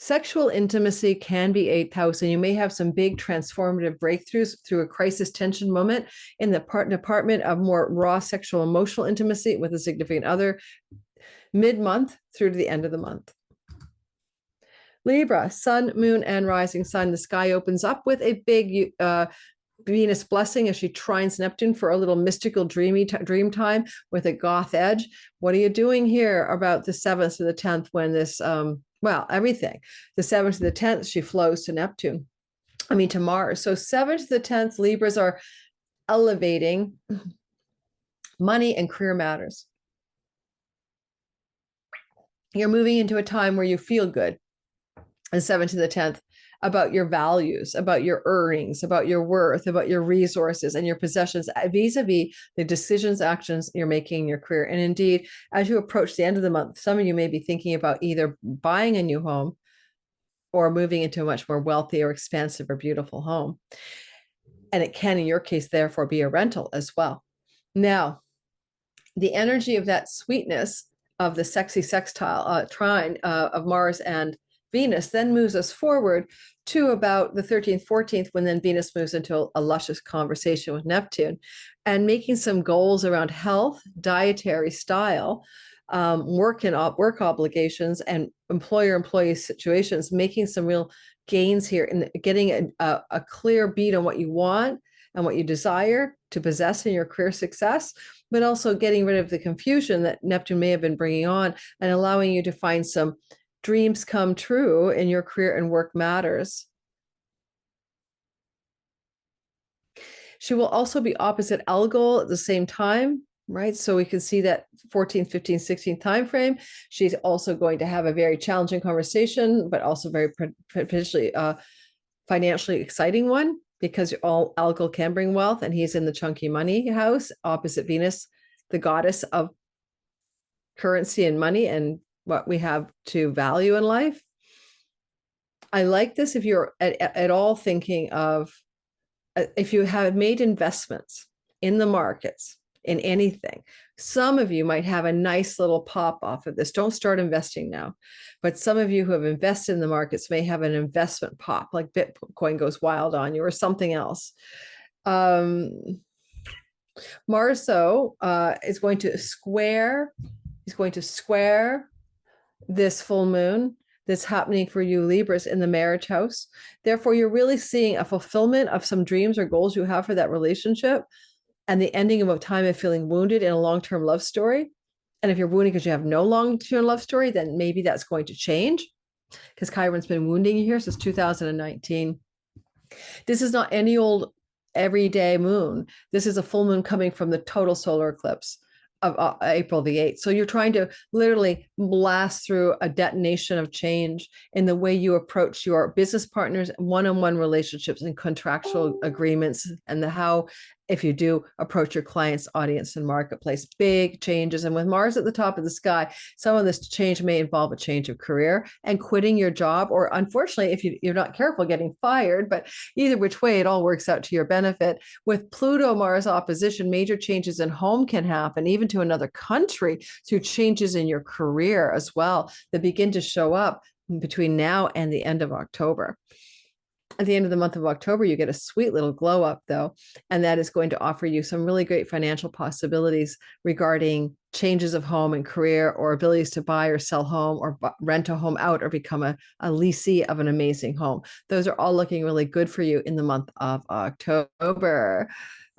Sexual intimacy can be 8th house, and you may have some big transformative breakthroughs through a crisis tension moment in the department of more raw sexual emotional intimacy with a significant other mid-month through to the end of the month. Libra, sun, moon, and rising sun. The sky opens up with a big Venus blessing as she trines Neptune for a little mystical dream time with a goth edge. What are you doing here about the 7th to the 10th when this everything. The 7th to the 10th, she flows to Neptune. To Mars. So 7th to the 10th, Libras are elevating money and career matters. You're moving into a time where you feel good. And 7th to the 10th, about your values, about your earnings, about your worth, about your resources and your possessions vis-a-vis the decisions, actions you're making in your career. And indeed, as you approach the end of the month, some of you may be thinking about either buying a new home or moving into a much more wealthy or expansive or beautiful home. And it can, in your case, therefore be a rental as well. Now, the energy of that sweetness of the sexy sextile trine of Mars and Venus then moves us forward to about the 13th, 14th, when then Venus moves into a luscious conversation with Neptune and making some goals around health, dietary style, work obligations, and employer-employee situations, making some real gains here and getting a clear beat on what you want and what you desire to possess in your career success, but also getting rid of the confusion that Neptune may have been bringing on and allowing you to find some dreams come true in your career and work matters. She will also be opposite Algol at the same time, right? So we can see that 14th, 15th, 16th time frame. She's also going to have a very challenging conversation, but also very potentially financially exciting one, because all Algol can bring wealth, and he's in the chunky money house opposite Venus, the goddess of currency and money and what we have to value in life. I like this if you're at all thinking of, if you have made investments in the markets, in anything. Some of you might have a nice little pop off of this. Don't start investing now. But some of you who have invested in the markets may have an investment pop, like Bitcoin goes wild on you or something else. Mars, though, is going to square this full moon that's happening for you Libras in the marriage house. Therefore, you're really seeing a fulfillment of some dreams or goals you have for that relationship and the ending of a time of feeling wounded in a long-term love story. And if you're wounded because you have no long-term love story, then maybe that's going to change, because Chiron's been wounding you here since 2019. This is not any old everyday moon. This is a full moon coming from the total solar eclipse of April the 8th. So you're trying to literally blast through a detonation of change in the way you approach your business partners, one-on-one relationships and contractual agreements, and how, if you do, approach your clients, audience, and marketplace. Big changes. And with Mars at the top of the sky, some of this change may involve a change of career and quitting your job, or unfortunately, if you're not careful, getting fired. But either which way, it all works out to your benefit. With Pluto-Mars opposition, major changes in home can happen, even to another country, through changes in your career as well, that begin to show up between now and the end of October. At the end of the month of October, you get a sweet little glow up, though, and that is going to offer you some really great financial possibilities regarding changes of home and career, or abilities to buy or sell home, or rent a home out, or become a leasee of an amazing home. Those are all looking really good for you in the month of October.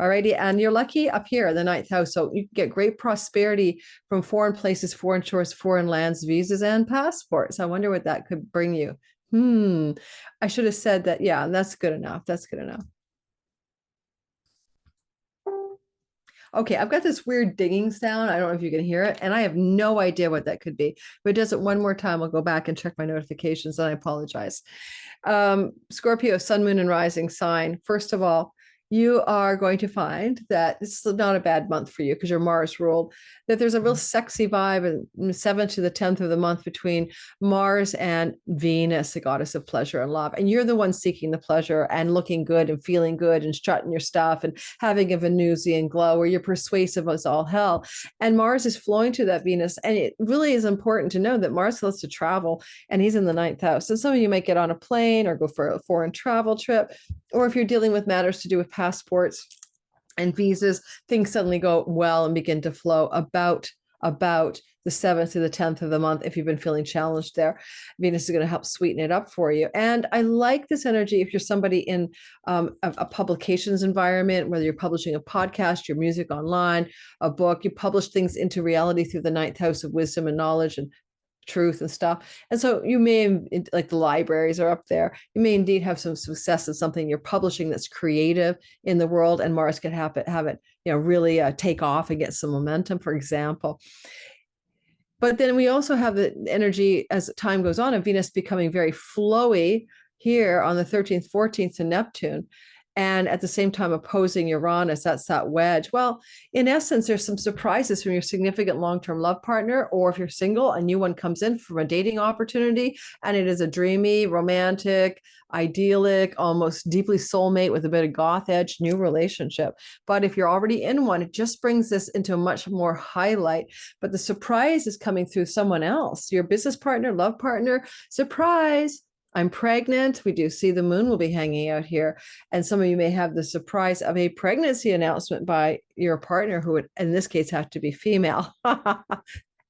Alrighty, and you're lucky up here, the 9th house. So you get great prosperity from foreign places, foreign shores, foreign lands, visas, and passports. I wonder what that could bring you. I should have said that. Yeah, that's good enough. That's good enough. Okay, I've got this weird dinging sound. I don't know if you can hear it, and I have no idea what that could be. If it does it one more time, I'll go back and check my notifications, and I apologize. Scorpio, sun, moon, and rising sign. First of all, you are going to find that this is not a bad month for you because you're Mars ruled, that there's a real sexy vibe in the 7th to the 10th of the month between Mars and Venus, the goddess of pleasure and love. And you're the one seeking the pleasure and looking good and feeling good and strutting your stuff and having a Venusian glow where you're persuasive as all hell. And Mars is flowing to that Venus. And it really is important to know that Mars loves to travel, and he's in the 9th house. So some of you might get on a plane or go for a foreign travel trip, or if you're dealing with matters to do with passports and visas, things suddenly go well and begin to flow about the 7th to the 10th of the month. If you've been feeling challenged there, Venus is going to help sweeten it up for you. And I like this energy if you're somebody in a publications environment, whether you're publishing a podcast, your music online, a book, you publish things into reality through the 9th house of wisdom and knowledge and truth and stuff. And so you may, like the libraries are up there, you may indeed have some success in something you're publishing that's creative in the world, and Mars could have it really take off and get some momentum, for example. But then we also have the energy as time goes on of Venus becoming very flowy here on the 13th, 14th to Neptune, and at the same time opposing Uranus. That's that wedge. Well, in essence, there's some surprises from your significant long-term love partner, or if you're single, a new one comes in from a dating opportunity, and it is a dreamy, romantic, idyllic, almost deeply soulmate with a bit of goth edge new relationship. But if you're already in one, it just brings this into a much more highlight. But the surprise is coming through someone else, your business partner, love partner. Surprise! I'm pregnant. We do see the moon will be hanging out here. And some of you may have the surprise of a pregnancy announcement by your partner, who would, in this case, have to be female.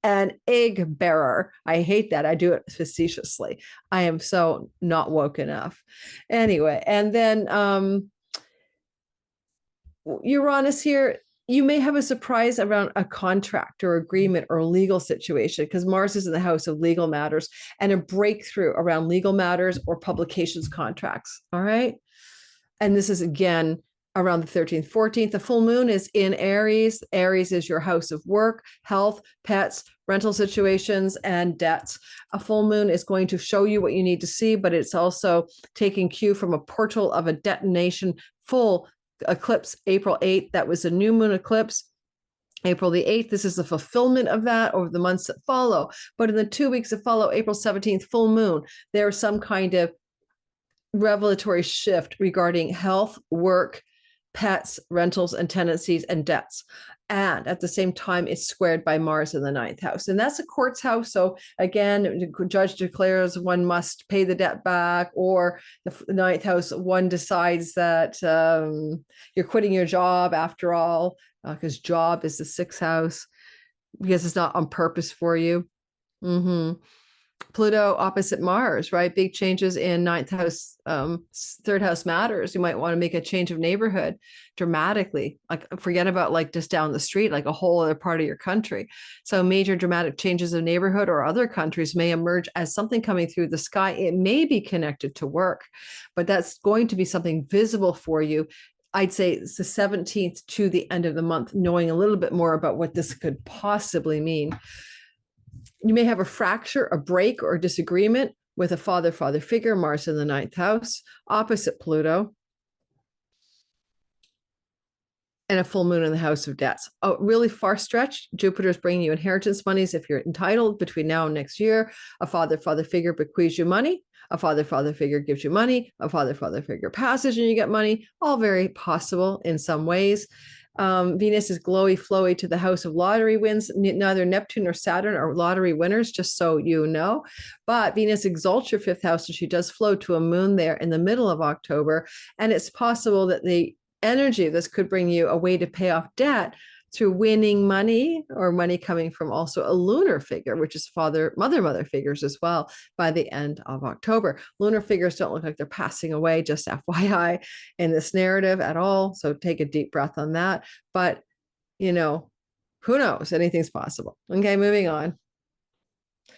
An egg bearer. I hate that. I do it facetiously. I am so not woke enough. Anyway, and then Uranus here, you may have a surprise around a contract or agreement or a legal situation, because Mars is in the house of legal matters, and a breakthrough around legal matters or publications contracts. All right. And this is again around the 13th, 14th. The full moon is in Aries. Aries is your house of work, health, pets, rental situations, and debts. A full moon is going to show you what you need to see, but it's also taking cue from a portal of a detonation full eclipse, April 8th. That was a new moon eclipse. April the 8th, this is the fulfillment of that over the months that follow. But in the 2 weeks that follow, April 17th, full moon, there's some kind of revelatory shift regarding health, work, pets, rentals, and tenancies and debts. And at the same time, it's squared by Mars in the 9th house. And that's a court's house. So again, the judge declares one must pay the debt back, or the 9th house, one decides that you're quitting your job after all, because job is the 6th house, because it's not on purpose for you. Pluto opposite Mars, right? Big changes in 9th house, 3rd house matters. You might want to make a change of neighborhood dramatically, like forget about like just down the street, like a whole other part of your country. So major dramatic changes of neighborhood or other countries may emerge as something coming through the sky. It may be connected to work, but that's going to be something visible for you. I'd say it's the 17th to the end of the month, knowing a little bit more about what this could possibly mean. You may have a fracture, a break, or a disagreement with a father figure, Mars in the 9th house, opposite Pluto, and a full moon in the house of debts. A really far stretch, Jupiter is bringing you inheritance monies if you're entitled between now and next year. A father figure bequeaths you money. A father figure gives you money. A father figure passes and you get money. All very possible in some ways. Venus is glowy flowy to the house of lottery wins. Neither Neptune nor Saturn are lottery winners, just so you know. But Venus exalts your 5th house, and she does flow to a moon there in the middle of October. And it's possible that the energy of this could bring you a way to pay off debt through winning money, or money coming from also a lunar figure, which is mother figures as well, by the end of October. Lunar figures don't look like they're passing away, just FYI, in this narrative at all. So take a deep breath on that. But, you know, who knows? Anything's possible. Okay, moving on.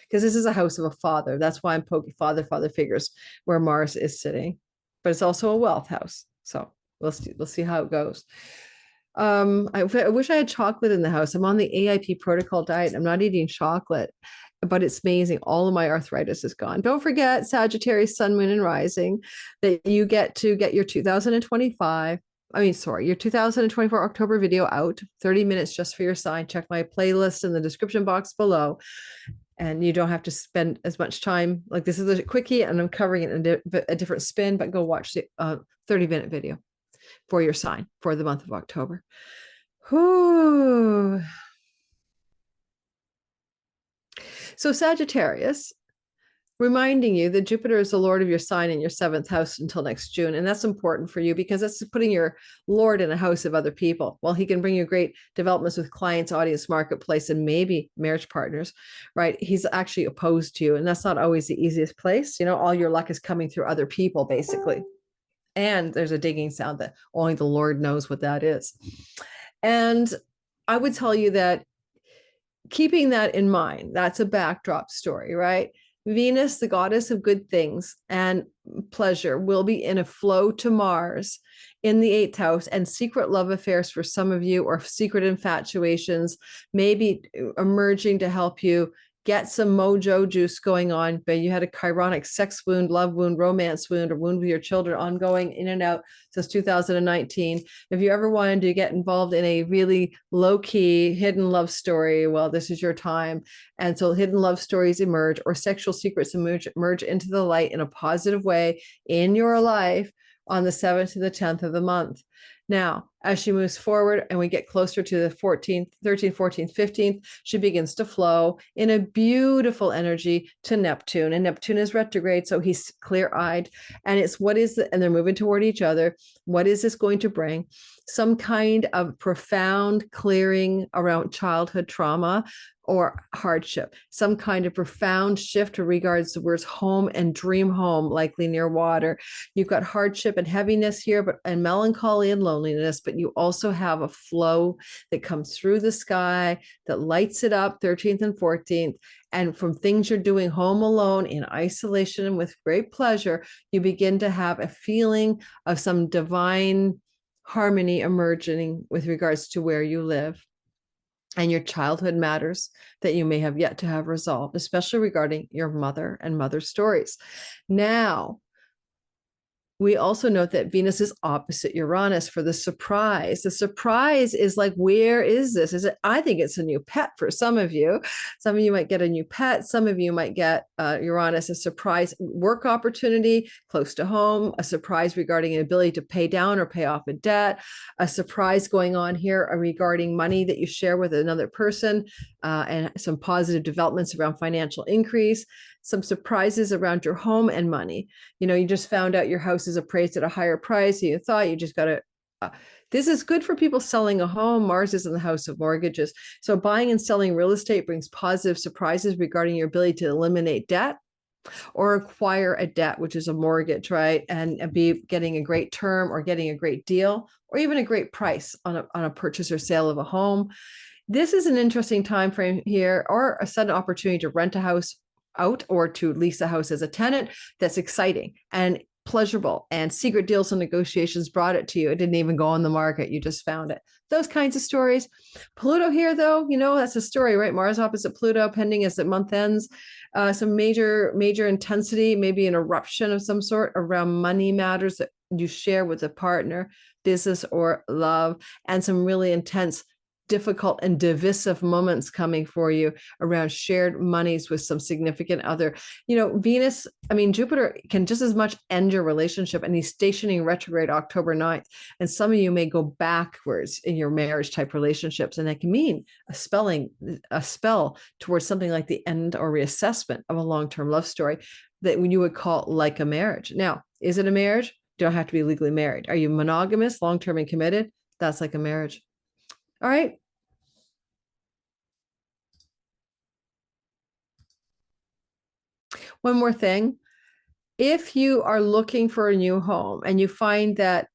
Because this is a house of a father. That's why I'm poking father figures where Mars is sitting. But it's also a wealth house. So we'll see how it goes. I wish I had chocolate in the house. I'm on the AIP protocol diet. I'm not eating chocolate, but it's amazing. All of my arthritis is gone. Don't forget Sagittarius, Sun, Moon, and Rising, that you get to get your 2024 October video out, 30 minutes just for your sign. Check my playlist in the description box below. And you don't have to spend as much time. Like, this is a quickie and I'm covering it in a different spin, but go watch the 30-minute video for your sign for the month of October. Whew. So Sagittarius, reminding you that Jupiter is the Lord of your sign in your 7th house until next June. And that's important for you because that's putting your Lord in a house of other people. Well, he can bring you great developments with clients, audience, marketplace, and maybe marriage partners, right? He's actually opposed to you. And that's not always the easiest place. You know, all your luck is coming through other people, basically. And there's a digging sound that only the Lord knows what that is. And I would tell you that keeping that in mind, that's a backdrop story, right? Venus, the goddess of good things and pleasure, will be in a flow to Mars in the 8th house, and secret love affairs for some of you, or secret infatuations, may be emerging to help you get some mojo juice going on. But you had a chironic sex wound, love wound, romance wound, or wound with your children ongoing in and out since 2019. If you ever wanted to get involved in a really low-key hidden love story, well, this is your time. And so hidden love stories emerge, or sexual secrets emerge into the light in a positive way in your life on the 7th to the 10th of the month. Now, as she moves forward and we get closer to the 14th, 13th, 14th, 15th, she begins to flow in a beautiful energy to Neptune. And Neptune is retrograde, so he's clear-eyed. And it's and they're moving toward each other. What is this going to bring? Some kind of profound clearing around childhood trauma or hardship, some kind of profound shift with regards to words home and dream home, likely near water. You've got hardship and heaviness here, and melancholy and loneliness, but you also have a flow that comes through the sky that lights it up 13th and 14th. And from things you're doing home alone in isolation and with great pleasure, you begin to have a feeling of some divine harmony emerging with regards to where you live and your childhood matters that you may have yet to have resolved, especially regarding your mother and mother stories. Now, We also note that Venus is opposite Uranus for the surprise. The surprise is like, where is this? Is it? I think it's a new pet for some of you. Some of you might get a new pet. Some of you might get Uranus, a surprise work opportunity close to home, a surprise regarding an ability to pay down or pay off a debt, a surprise going on here regarding money that you share with another person, and some positive developments around financial increase, some surprises around your home and money. You just found out your house is appraised at a higher price than you thought. You just got to, this is good for people selling a home. Mars is in the house of mortgages. So buying and selling real estate brings positive surprises regarding your ability to eliminate debt or acquire a debt, which is a mortgage, right? And be getting a great term or getting a great deal or even a great price on a purchase or sale of a home. This is an interesting time frame here, or a sudden opportunity to rent a house out or to lease a house as a tenant. That's exciting and pleasurable, and secret deals and negotiations brought it to you. It didn't even go on the market. You just found it. Those kinds of stories. Pluto here, though, that's a story, right? Mars opposite Pluto, pending as the month ends. Some major intensity, maybe an eruption of some sort around money matters that you share with a partner, business or love, and some really intense, difficult and divisive moments coming for you around shared monies with some significant other. Jupiter can just as much end your relationship, and he's stationing retrograde October 9th. And some of you may go backwards in your marriage type relationships. And that can mean a spell towards something like the end or reassessment of a long-term love story that you would call like a marriage. Now, is it a marriage? You don't have to be legally married. Are you monogamous, long-term and committed? That's like a marriage. All right. One more thing. If you are looking for a new home and you find that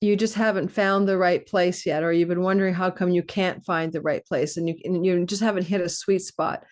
you just haven't found the right place yet, or you've been wondering how come you can't find the right place, and you just haven't hit a sweet spot,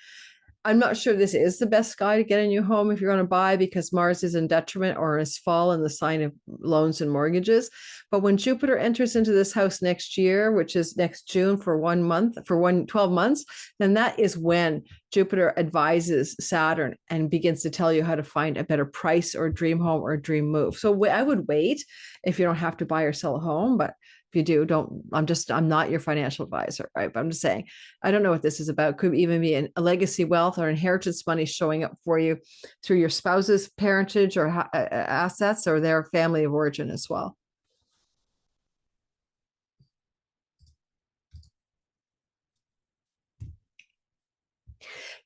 I'm not sure this is the best guy to get a new home if you're going to buy, because Mars is in detriment or is fall in the sign of loans and mortgages. But when Jupiter enters into this house next year, which is next June for 1 month, 12 months, then that is when Jupiter advises Saturn and begins to tell you how to find a better price or dream home or dream move. So I would wait if you don't have to buy or sell a home, but if you do, I'm not your financial advisor, right? But I'm just saying, I don't know what this is about. Could even be a legacy wealth or inheritance money showing up for you through your spouse's parentage or assets or their family of origin as well.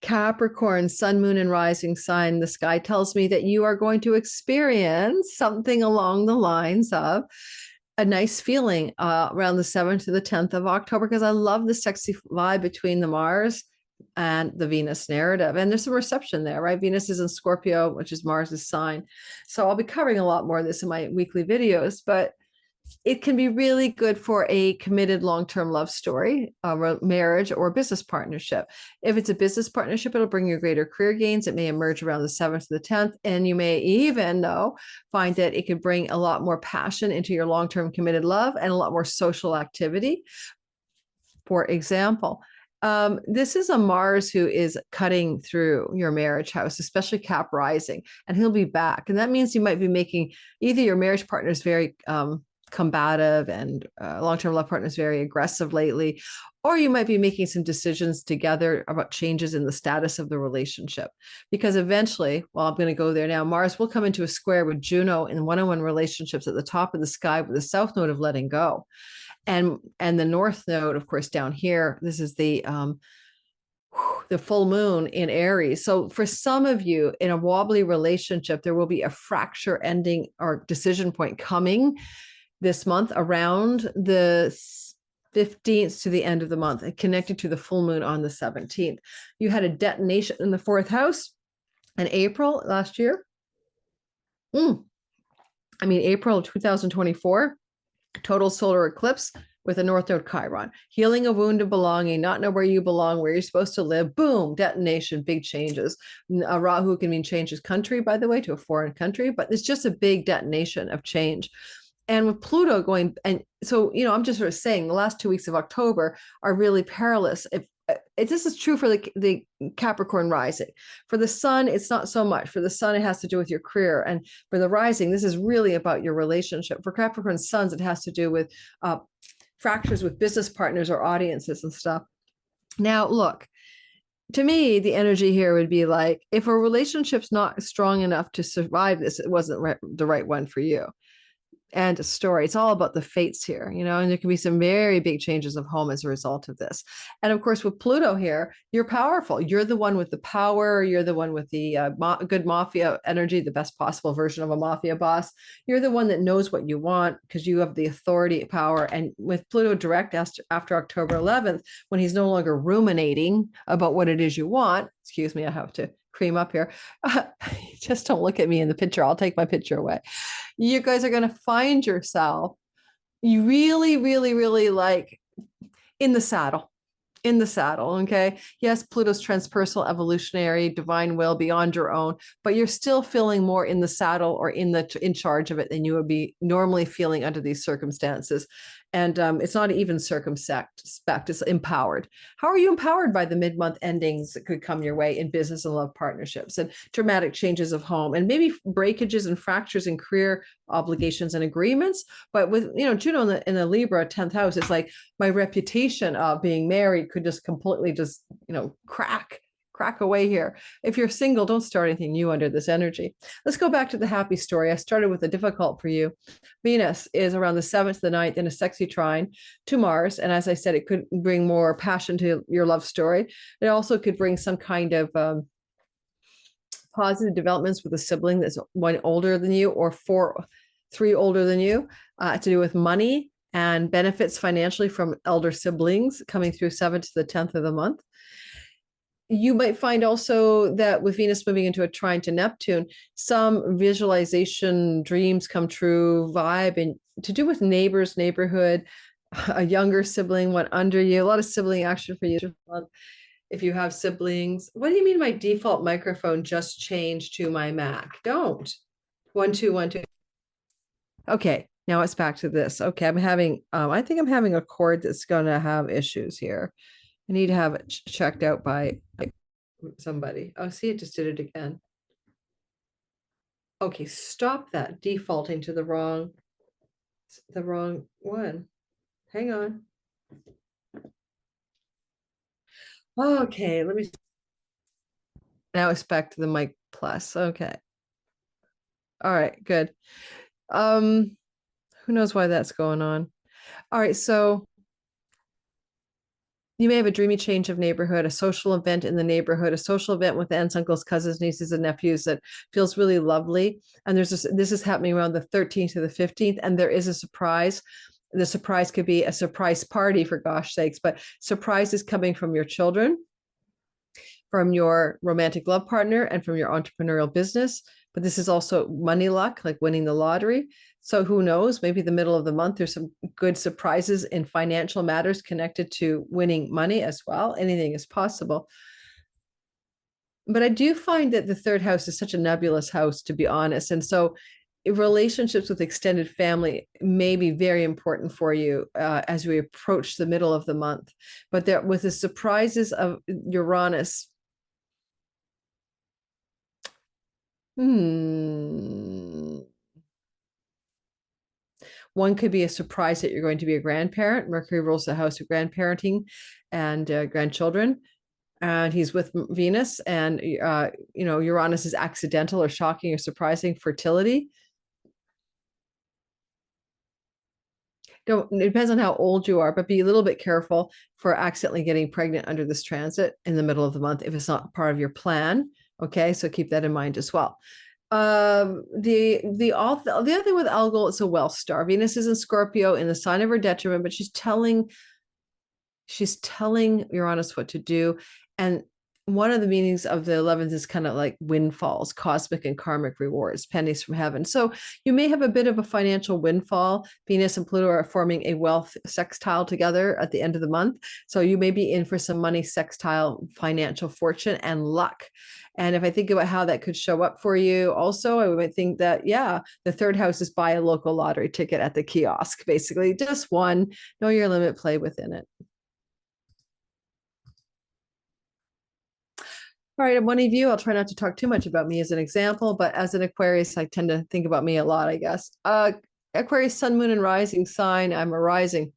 Capricorn, sun, moon, and rising sign. The sky tells me that you are going to experience something along the lines of a nice feeling around the 7th to the 10th of October, because I love the sexy vibe between the Mars and the Venus narrative. And there's some reception there, right? Venus is in Scorpio, which is Mars's sign. So I'll be covering a lot more of this in my weekly videos, but it can be really good for a committed long-term love story, a marriage, or a business partnership. If it's a business partnership, it'll bring you greater career gains. It may emerge around the 7th to the 10th. And you may even, find that it could bring a lot more passion into your long-term committed love and a lot more social activity. For example, this is a Mars who is cutting through your marriage house, especially Cap rising, and he'll be back. And that means you might be making either your marriage partner is very combative and long-term love partner is very aggressive lately, or you might be making some decisions together about changes in the status of the relationship. Because eventually, well, I'm going to go there now, Mars will come into a square with Juno in one-on-one relationships at the top of the sky with the south node of letting go. And the north node, of course, down here, this is the full moon in Aries. So for some of you in a wobbly relationship, there will be a fracture ending or decision point coming this month around the 15th to the end of the month, and connected to the full moon on the 17th. You had a detonation in the 4th house in April last year. April 2024, total solar eclipse with a North Node Chiron, healing a wound of belonging, not know where you belong, where you're supposed to live, boom, detonation, big changes. Rahu can mean change his country, by the way, to a foreign country, but it's just a big detonation of change. And with Pluto going, and so, I'm just sort of saying the last 2 weeks of October are really perilous this is true for the Capricorn rising. For the sun, it's not so much. For the sun, it has to do with your career. And for the rising, this is really about your relationship. For Capricorn suns, it has to do with fractures with business partners or audiences and stuff. Now, look, to me, the energy here would be like, if a relationship's not strong enough to survive this, it wasn't the right one for you. And a story. It's all about the fates here, and there can be some very big changes of home as a result of this. And of course, with Pluto here, you're powerful. You're the one with the power. You're the one with the good mafia energy, the best possible version of a mafia boss. You're the one that knows what you want because you have the authority, power. And with Pluto direct after October 11th, when he's no longer ruminating about what it is you want, excuse me, I have to cream up here. Just don't look at me in the picture. I'll take my picture away. You guys are going to find yourself, you really, really, really like in the saddle. Okay. Yes, Pluto's transpersonal, evolutionary, divine will beyond your own, but you're still feeling more in the saddle or in charge of it than you would be normally feeling under these circumstances. And it's not even circumspect, it's empowered. How are you empowered? By the mid-month endings that could come your way in business and love partnerships and dramatic changes of home and maybe breakages and fractures in career obligations and agreements. But with, Juno in the Libra 10th house, it's like my reputation of being married could just completely just, crack away here. If you're single, don't start anything new under this energy. Let's go back to the happy story. I started with the difficult for you. Venus is around the 7th to the 9th in a sexy trine to Mars. And as I said, it could bring more passion to your love story. It also could bring some kind of positive developments with a sibling that's one older than you or three older than you, to do with money and benefits financially from elder siblings coming through 7th to the 10th of the month. You might find also that with Venus moving into a trine to Neptune, some visualization, dreams come true vibe, and to do with neighbors, neighborhood, a younger sibling, one under you, a lot of sibling action for you. If you have siblings. What do you mean my default microphone just changed to my Mac? Don't. 1, 2, 1, 2. Okay, now it's back to this. Okay, I think I'm having a cord that's going to have issues here. I need to have it checked out by somebody. Oh, see, it just did it again. Okay, stop that defaulting to the wrong one. Hang on. Okay, let me. Now it's back to the mic plus. Okay. All right, good. Who knows why that's going on? All right, so you may have a dreamy change of neighborhood, a social event in the neighborhood, a social event with aunts, uncles, cousins, nieces, and nephews that feels really lovely. And this is happening around the 13th to the 15th, and there is a surprise. The surprise could be a surprise party, for gosh sakes, but surprise is coming from your children, from your romantic love partner, and from your entrepreneurial business. But this is also money luck, like winning the lottery. So who knows, maybe the middle of the month, there's some good surprises in financial matters connected to winning money as well. Anything is possible. But I do find that the 3rd house is such a nebulous house, to be honest. And so relationships with extended family may be very important for you as we approach the middle of the month. But there, with the surprises of Uranus, one could be a surprise that you're going to be a grandparent. Mercury rules the house of grandparenting and grandchildren. And he's with Venus, and Uranus is accidental or shocking or surprising fertility. It depends on how old you are, but be a little bit careful for accidentally getting pregnant under this transit in the middle of the month if it's not part of your plan. Okay, so keep that in mind as well. The other thing with Algol, it's a wealth star. Venus is in Scorpio in the sign of her detriment, but she's telling Uranus what to do. And one of the meanings of the 11th is kind of like windfalls, cosmic and karmic rewards, pennies from heaven. So you may have a bit of a financial windfall. Venus and Pluto are forming a wealth sextile together at the end of the month. So you may be in for some money sextile, financial fortune, and luck. And if I think about how that could show up for you, also, I might think that, yeah, the 3rd house is buy a local lottery ticket at the kiosk, basically. Just one, know your limit, play within it. All right, one of you, I'll try not to talk too much about me as an example, but as an Aquarius, I tend to think about me a lot, I guess. Aquarius, sun, moon, and rising sign. I'm a rising.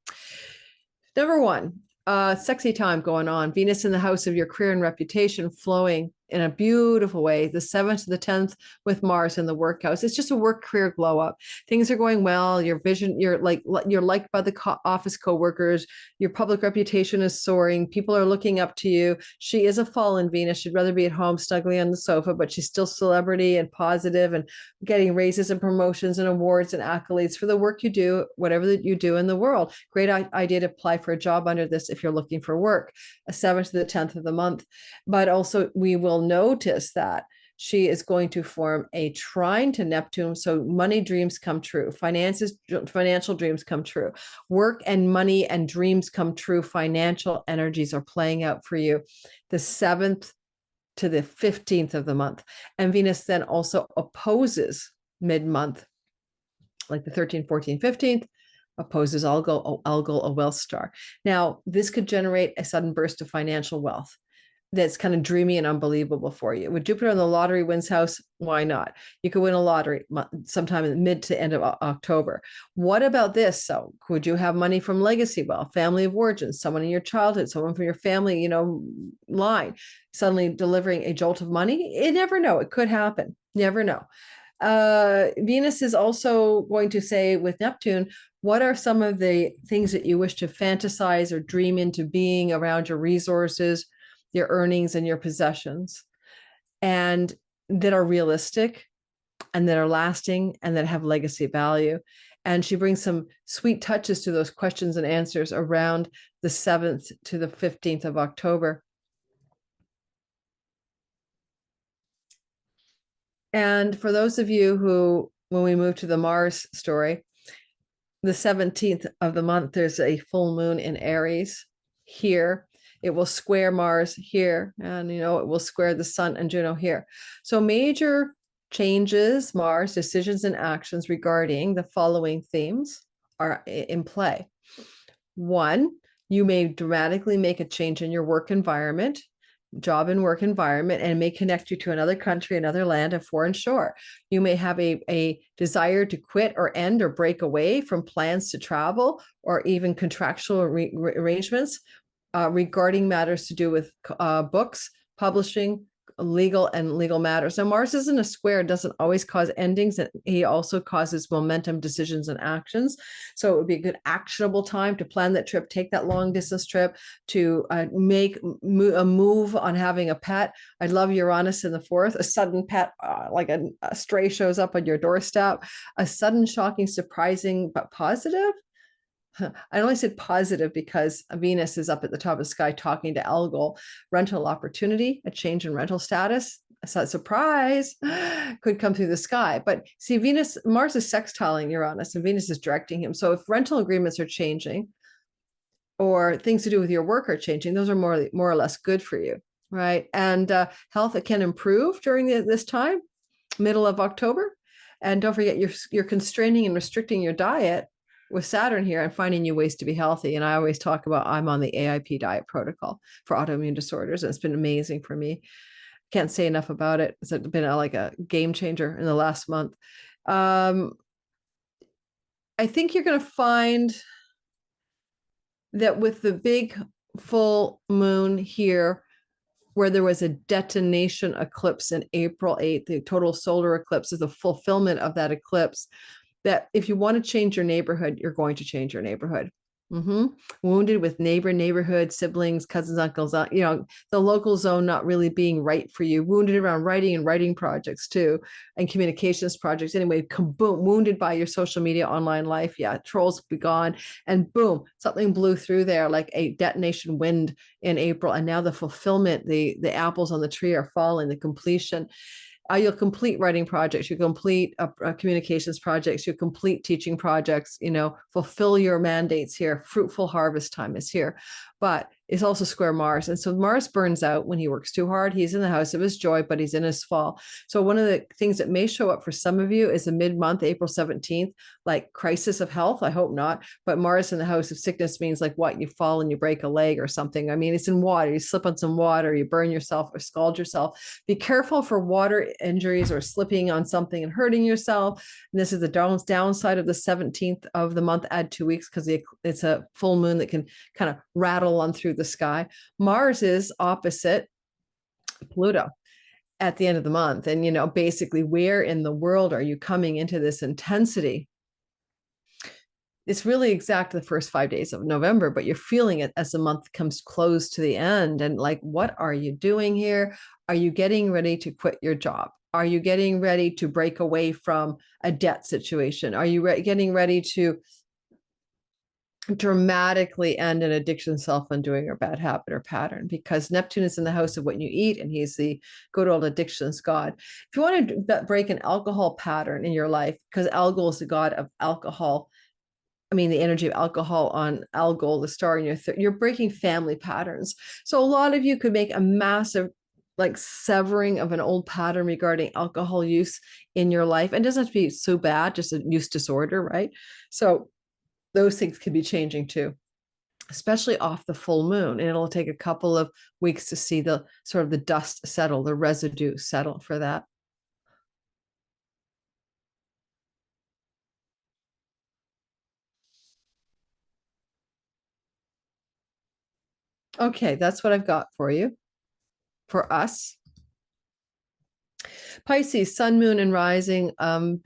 Number one, sexy time going on. Venus in the house of your career and reputation flowing in a beautiful way. The 7th to the 10th with Mars in the work house. It's just a work career glow up. Things are going well. Your vision, you're liked by the office coworkers. Your public reputation is soaring. People are looking up to you. She is a fallen Venus. She'd rather be at home snuggling on the sofa, but she's still celebrity and positive and getting raises and promotions and awards and accolades for the work you do, whatever that you do in the world. Great idea to apply for a job under this if you're looking for work. A 7th to the 10th of the month. But also we will notice that she is going to form a trine to Neptune. So money dreams come true. Financial dreams come true. Work and money and dreams come true. Financial energies are playing out for you. The 7th to the 15th of the month. And Venus then also opposes mid-month, like the 13th, 14th, 15th, opposes Algol, a wealth star. Now, this could generate a sudden burst of financial wealth that's kind of dreamy and unbelievable for you. With Jupiter in the lottery wins house, why not? You could win a lottery sometime in the mid to end of October. What about this? So could you have money from legacy wealth, family of origin, someone in your childhood, someone from your family, line, suddenly delivering a jolt of money? You never know. It could happen. Never know. Venus is also going to say with Neptune, what are some of the things that you wish to fantasize or dream into being around your resources, your earnings, and your possessions, and that are realistic and that are lasting and that have legacy value? And she brings some sweet touches to those questions and answers around the 7th to the 15th of October. And for those of you who, when we move to the Mars story, the 17th of the month, there's a full moon in Aries here. It will square Mars here, and it will square the Sun and Juno here. So major changes, Mars, decisions and actions regarding the following themes are in play. One, you may dramatically make a change in your work environment, job and work environment, and may connect you to another country, another land, a foreign shore. You may have a desire to quit or end or break away from plans to travel or even contractual arrangements regarding matters to do with books, publishing, legal matters. Now, Mars isn't a square, it doesn't always cause endings, and he also causes momentum, decisions, and actions. So it would be a good actionable time to plan that trip, take that long distance trip, to make a move on having a pet. I love Uranus in the 4th, a sudden pet, like a stray shows up on your doorstep, a sudden, shocking, surprising, but positive. I only said positive because Venus is up at the top of the sky talking to Algol. Rental opportunity, a change in rental status, a surprise could come through the sky. But see, Mars is sextiling Uranus and Venus is directing him. So if rental agreements are changing or things to do with your work are changing, those are more or less good for you, right? And health can improve during this time, middle of October. And don't forget, you're constraining and restricting your diet with Saturn here and finding new ways to be healthy. And I always talk about, I'm on the AIP diet protocol for autoimmune disorders, and it's been amazing for me. Can't say enough about it. It's been like a game changer in the last month. I think you're going to find that with the big full moon here, where there was a detonation eclipse in April 8th, the total solar eclipse is the fulfillment of that eclipse, that if you want to change your neighborhood, you're going to change your neighborhood. Wounded with neighborhood, siblings, cousins, uncles, the local zone not really being right for you. Wounded around writing projects too, and communications projects. Anyway, boom, wounded by your social media online life. Yeah, trolls be gone. And boom, something blew through there like a detonation wind in April. And now the fulfillment, the apples on the tree are falling, the completion. You'll complete writing projects, you complete communications projects, you complete teaching projects, fulfill your mandates here. Fruitful harvest time is here. But is also square Mars. And so Mars burns out when he works too hard. He's in the house of his joy, but he's in his fall. So one of the things that may show up for some of you is a mid-month, April 17th, like crisis of health. I hope not. But Mars in the house of sickness means like what? You fall and you break a leg or something. I mean, it's in water. You slip on some water, you burn yourself or scald yourself. Be careful for water injuries or slipping on something and hurting yourself. And this is the downside of the 17th of the month. Add 2 weeks because it's a full moon that can kind of rattle on through the sky. Mars is opposite Pluto at the end of the month. And, you know, basically, where in the world are you coming into this intensity? It's really exact the first 5 days of November, but you're feeling it as the month comes close to the end. And like, what are you doing here? Are you getting ready to quit your job? Are you getting ready to break away from a debt situation? Are you getting ready to dramatically end an addiction, self-undoing, or bad habit or pattern? Because Neptune is in the house of what you eat, and he's the good old addictions god. If you want to break an alcohol pattern in your life, because Algol is the god of alcohol, I mean, the energy of alcohol on Algol, the star in your you're breaking family patterns. So a lot of you could make a massive like severing of an old pattern regarding alcohol use in your life. And it doesn't have to be so bad, just a use disorder, right? So those things can be changing too, especially off the full moon. And it'll take a couple of weeks to see the sort of the dust settle, the residue settle for that. Okay, that's what I've got for you, for us. Pisces, sun, moon, and rising.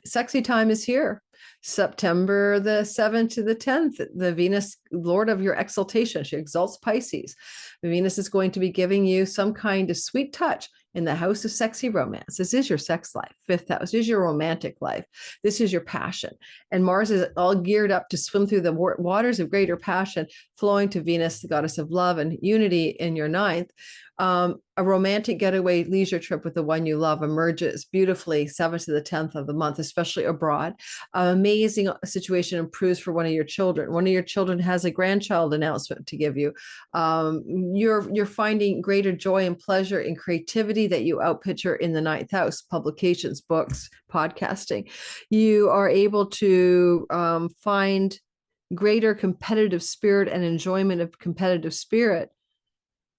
Sexy time is here. September the 7th to the 10th, the Venus, Lord of your exaltation, she exalts Pisces. The Venus is going to be giving you some kind of sweet touch in the house of sexy romance. This is your sex life. Fifth house is your romantic life. This is your passion. And Mars is all geared up to swim through the waters of greater passion, flowing to Venus, the goddess of love and unity, in your ninth. A romantic getaway leisure trip with the one you love emerges beautifully 7th to the 10th of the month, especially abroad. Amazing situation improves for one of your children. One of your children has a grandchild announcement to give you. You're finding greater joy and pleasure in creativity that you outpicture in the ninth house, publications, books, podcasting. You are able to find greater competitive spirit and enjoyment of competitive spirit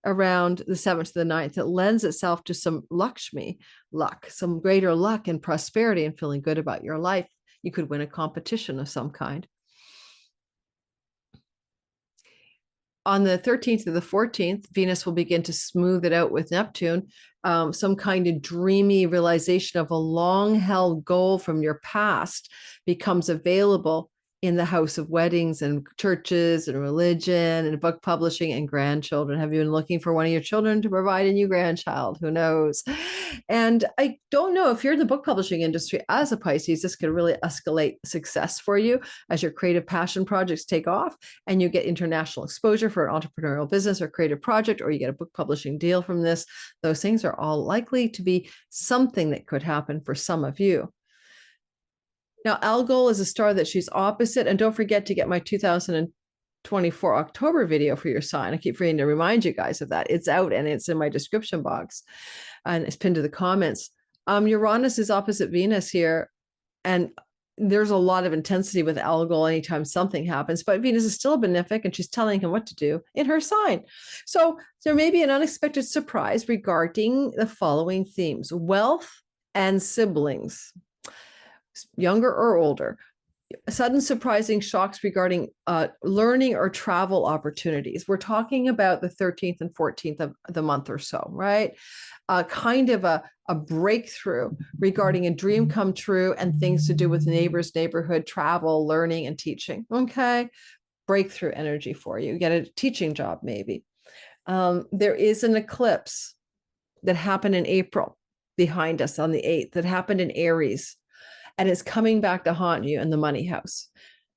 around the 7th to the 9th. It lends itself to some Lakshmi luck, some greater luck and prosperity and feeling good about your life. You could win a competition of some kind. On the 13th to the 14th, Venus will begin to smooth it out with Neptune. Some kind of dreamy realization of a long-held goal from your past becomes available in the house of weddings and churches and religion and book publishing and grandchildren. Have you been looking for one of your children to provide a new grandchild? Who knows? And I don't know if you're in the book publishing industry as a Pisces, this could really escalate success for you as your creative passion projects take off and you get international exposure for an entrepreneurial business or creative project, or you get a book publishing deal from this. Those things are all likely to be something that could happen for some of you. Now, Algol is a star that she's opposite. And don't forget to get my 2024 October video for your sign. I keep forgetting to remind you guys of that. It's out and it's in my description box and it's pinned to the comments. Uranus is opposite Venus here. And there's a lot of intensity with Algol anytime something happens, but Venus is still benefic and she's telling him what to do in her sign. So there may be an unexpected surprise regarding the following themes: wealth and siblings, younger or older, sudden surprising shocks regarding learning or travel opportunities. We're talking about the 13th and 14th of the month or so, right? Kind of a breakthrough regarding a dream come true and things to do with neighbors, neighborhood, travel, learning, and teaching. Okay. Breakthrough energy for you. You get a teaching job, maybe. There is an eclipse that happened in April behind us on the 8th that happened in Aries. And it's coming back to haunt you in the money house.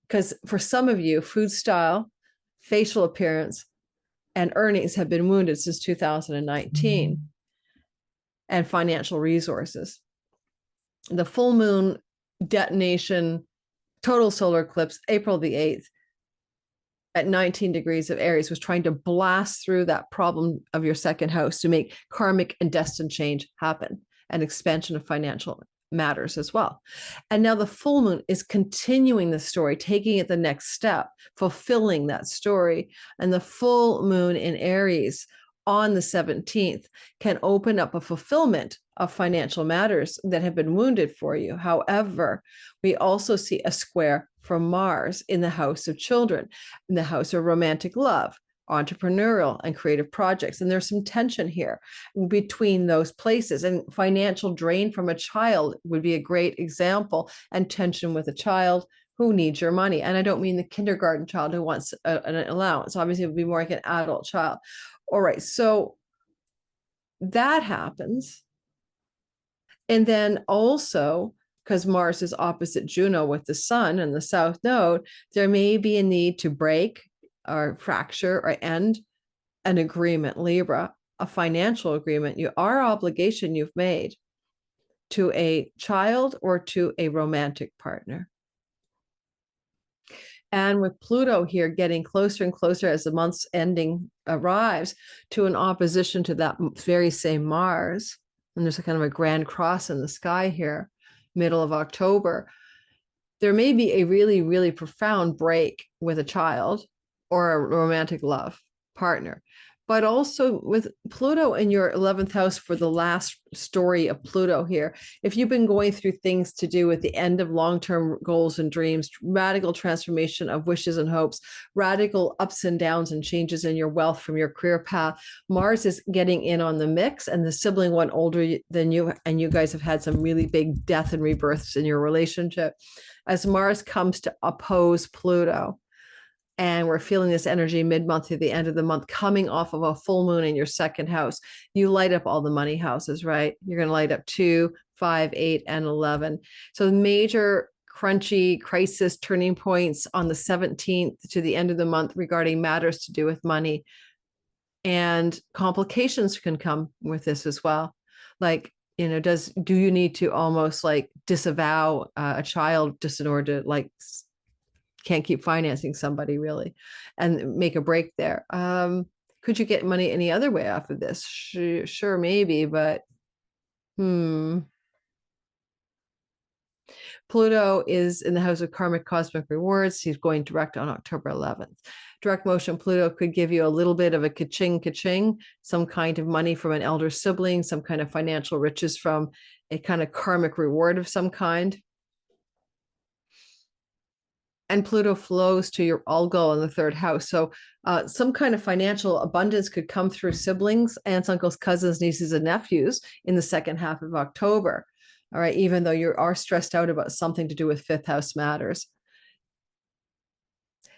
Because for some of you, food style, facial appearance, and earnings have been wounded since 2019, and financial resources. The full moon detonation, total solar eclipse, April the 8th, at 19 degrees of Aries was trying to blast through that problem of your second house to make karmic and destined change happen and expansion of financial matters as well. And now the full moon is continuing the story, taking it the next step, fulfilling that story. And the full moon in Aries on the 17th can open up a fulfillment of financial matters that have been wounded for you. However, we also see a square from Mars in the house of children, in the house of romantic love, entrepreneurial and creative projects. And there's some tension here between those places, and financial drain from a child would be a great example, and tension with a child who needs your money. And I don't mean the kindergarten child who wants an allowance. Obviously, it would be more like an adult child. All right, so that happens. And then also, because Mars is opposite Juno with the sun and the south node, there may be a need to break or fracture or end an agreement, Libra, a financial agreement, our obligation you've made to a child or to a romantic partner. And with Pluto here getting closer and closer as the month's ending arrives to an opposition to that very same Mars, and there's a kind of a grand cross in the sky here, middle of October, there may be a really, really profound break with a child or a romantic love partner. But also with Pluto in your 11th house, for the last story of Pluto here, if you've been going through things to do with the end of long-term goals and dreams, radical transformation of wishes and hopes, radical ups and downs and changes in your wealth from your career path, Mars is getting in on the mix, and the sibling one older than you, and you guys have had some really big death and rebirths in your relationship. As Mars comes to oppose Pluto, and we're feeling this energy mid-month to the end of the month, coming off of a full moon in your second house, you light up all the money houses, right? You're going to light up 2, 5, 8, and 11. So major crunchy crisis turning points on the 17th to the end of the month regarding matters to do with money. And complications can come with this as well. Like, do you need to almost like disavow a child just in order to like can't keep financing somebody really and make a break there? Could you get money any other way off of this? Sure, maybe, but Pluto is in the house of karmic cosmic rewards. He's going direct on October 11th. Direct motion Pluto could give you a little bit of a ka-ching, some kind of money from an elder sibling, some kind of financial riches from a kind of karmic reward of some kind. And Pluto flows to your Algol in the 3rd house. So some kind of financial abundance could come through siblings, aunts, uncles, cousins, nieces, and nephews in the second half of October. All right, even though you are stressed out about something to do with 5th house matters.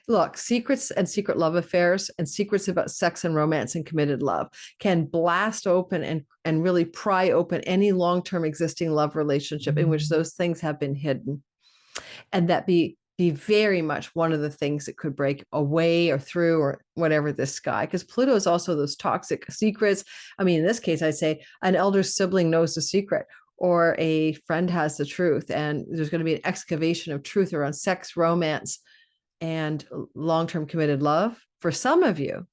Look, secrets and secret love affairs and secrets about sex and romance and committed love can blast open and really pry open any long-term existing love relationship in which those things have been hidden. And that be very much one of the things that could break away or through or whatever this sky, because Pluto is also those toxic secrets. I mean, in this case, I'd say an elder sibling knows the secret, or a friend has the truth, and there's going to be an excavation of truth around sex, romance, and long-term committed love for some of you,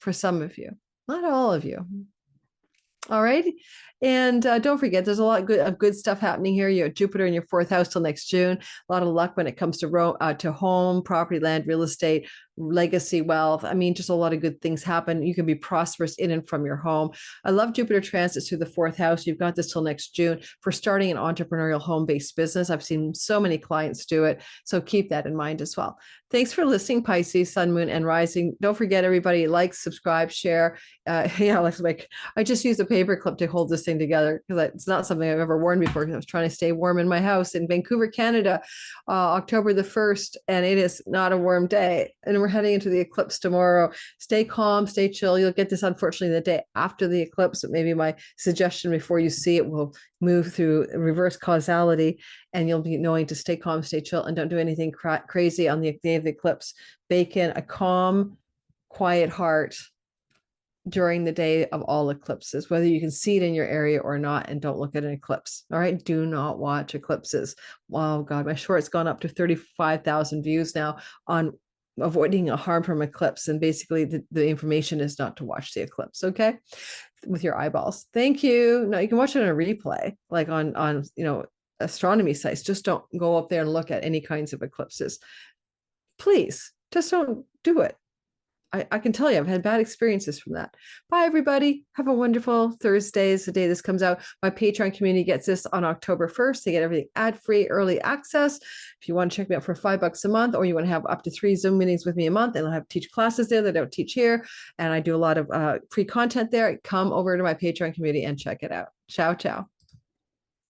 not all of you. All right. And don't forget, there's a lot of good stuff happening here. You have Jupiter in your 4th house till next June. A lot of luck when it comes to home, property, land, real estate, legacy, wealth. I mean, just a lot of good things happen. You can be prosperous in and from your home. I love Jupiter transits through the 4th house. You've got this till next June for starting an entrepreneurial home-based business. I've seen so many clients do it. So keep that in mind as well. Thanks for listening, Pisces, Sun, Moon, and Rising. Don't forget, everybody, like, subscribe, share. Like I just used a paper clip to hold this thing together because it's not something I've ever worn before, because I was trying to stay warm in my house in Vancouver, Canada, October the 1st, and it is not a warm day. And we're heading into the eclipse tomorrow. Stay calm, stay chill. You'll get this, unfortunately, the day after the eclipse, but maybe my suggestion before you see it will move through reverse causality, and you'll be knowing to stay calm, stay chill, and don't do anything crazy on the day of the eclipse. Bake in a calm, quiet heart during the day of all eclipses, whether you can see it in your area or not, and don't look at an eclipse. All right. Do not watch eclipses. Oh God, my short's gone up to 35,000 views now on avoiding a harm from eclipse. And basically the information is not to watch the eclipse, okay, with your eyeballs. Thank you. Now you can watch it on a replay, like on astronomy sites. Just don't go up there and look at any kinds of eclipses. Please, just don't do it. I can tell you, I've had bad experiences from that. Bye, everybody. Have a wonderful Thursday is the day this comes out. My Patreon community gets this on October 1st. They get everything ad-free, early access. If you want to check me out for $5 a month, or you want to have up to 3 Zoom meetings with me a month, and I'll have teach classes there that I don't teach here. And I do a lot of free content there. Come over to my Patreon community and check it out. Ciao, ciao.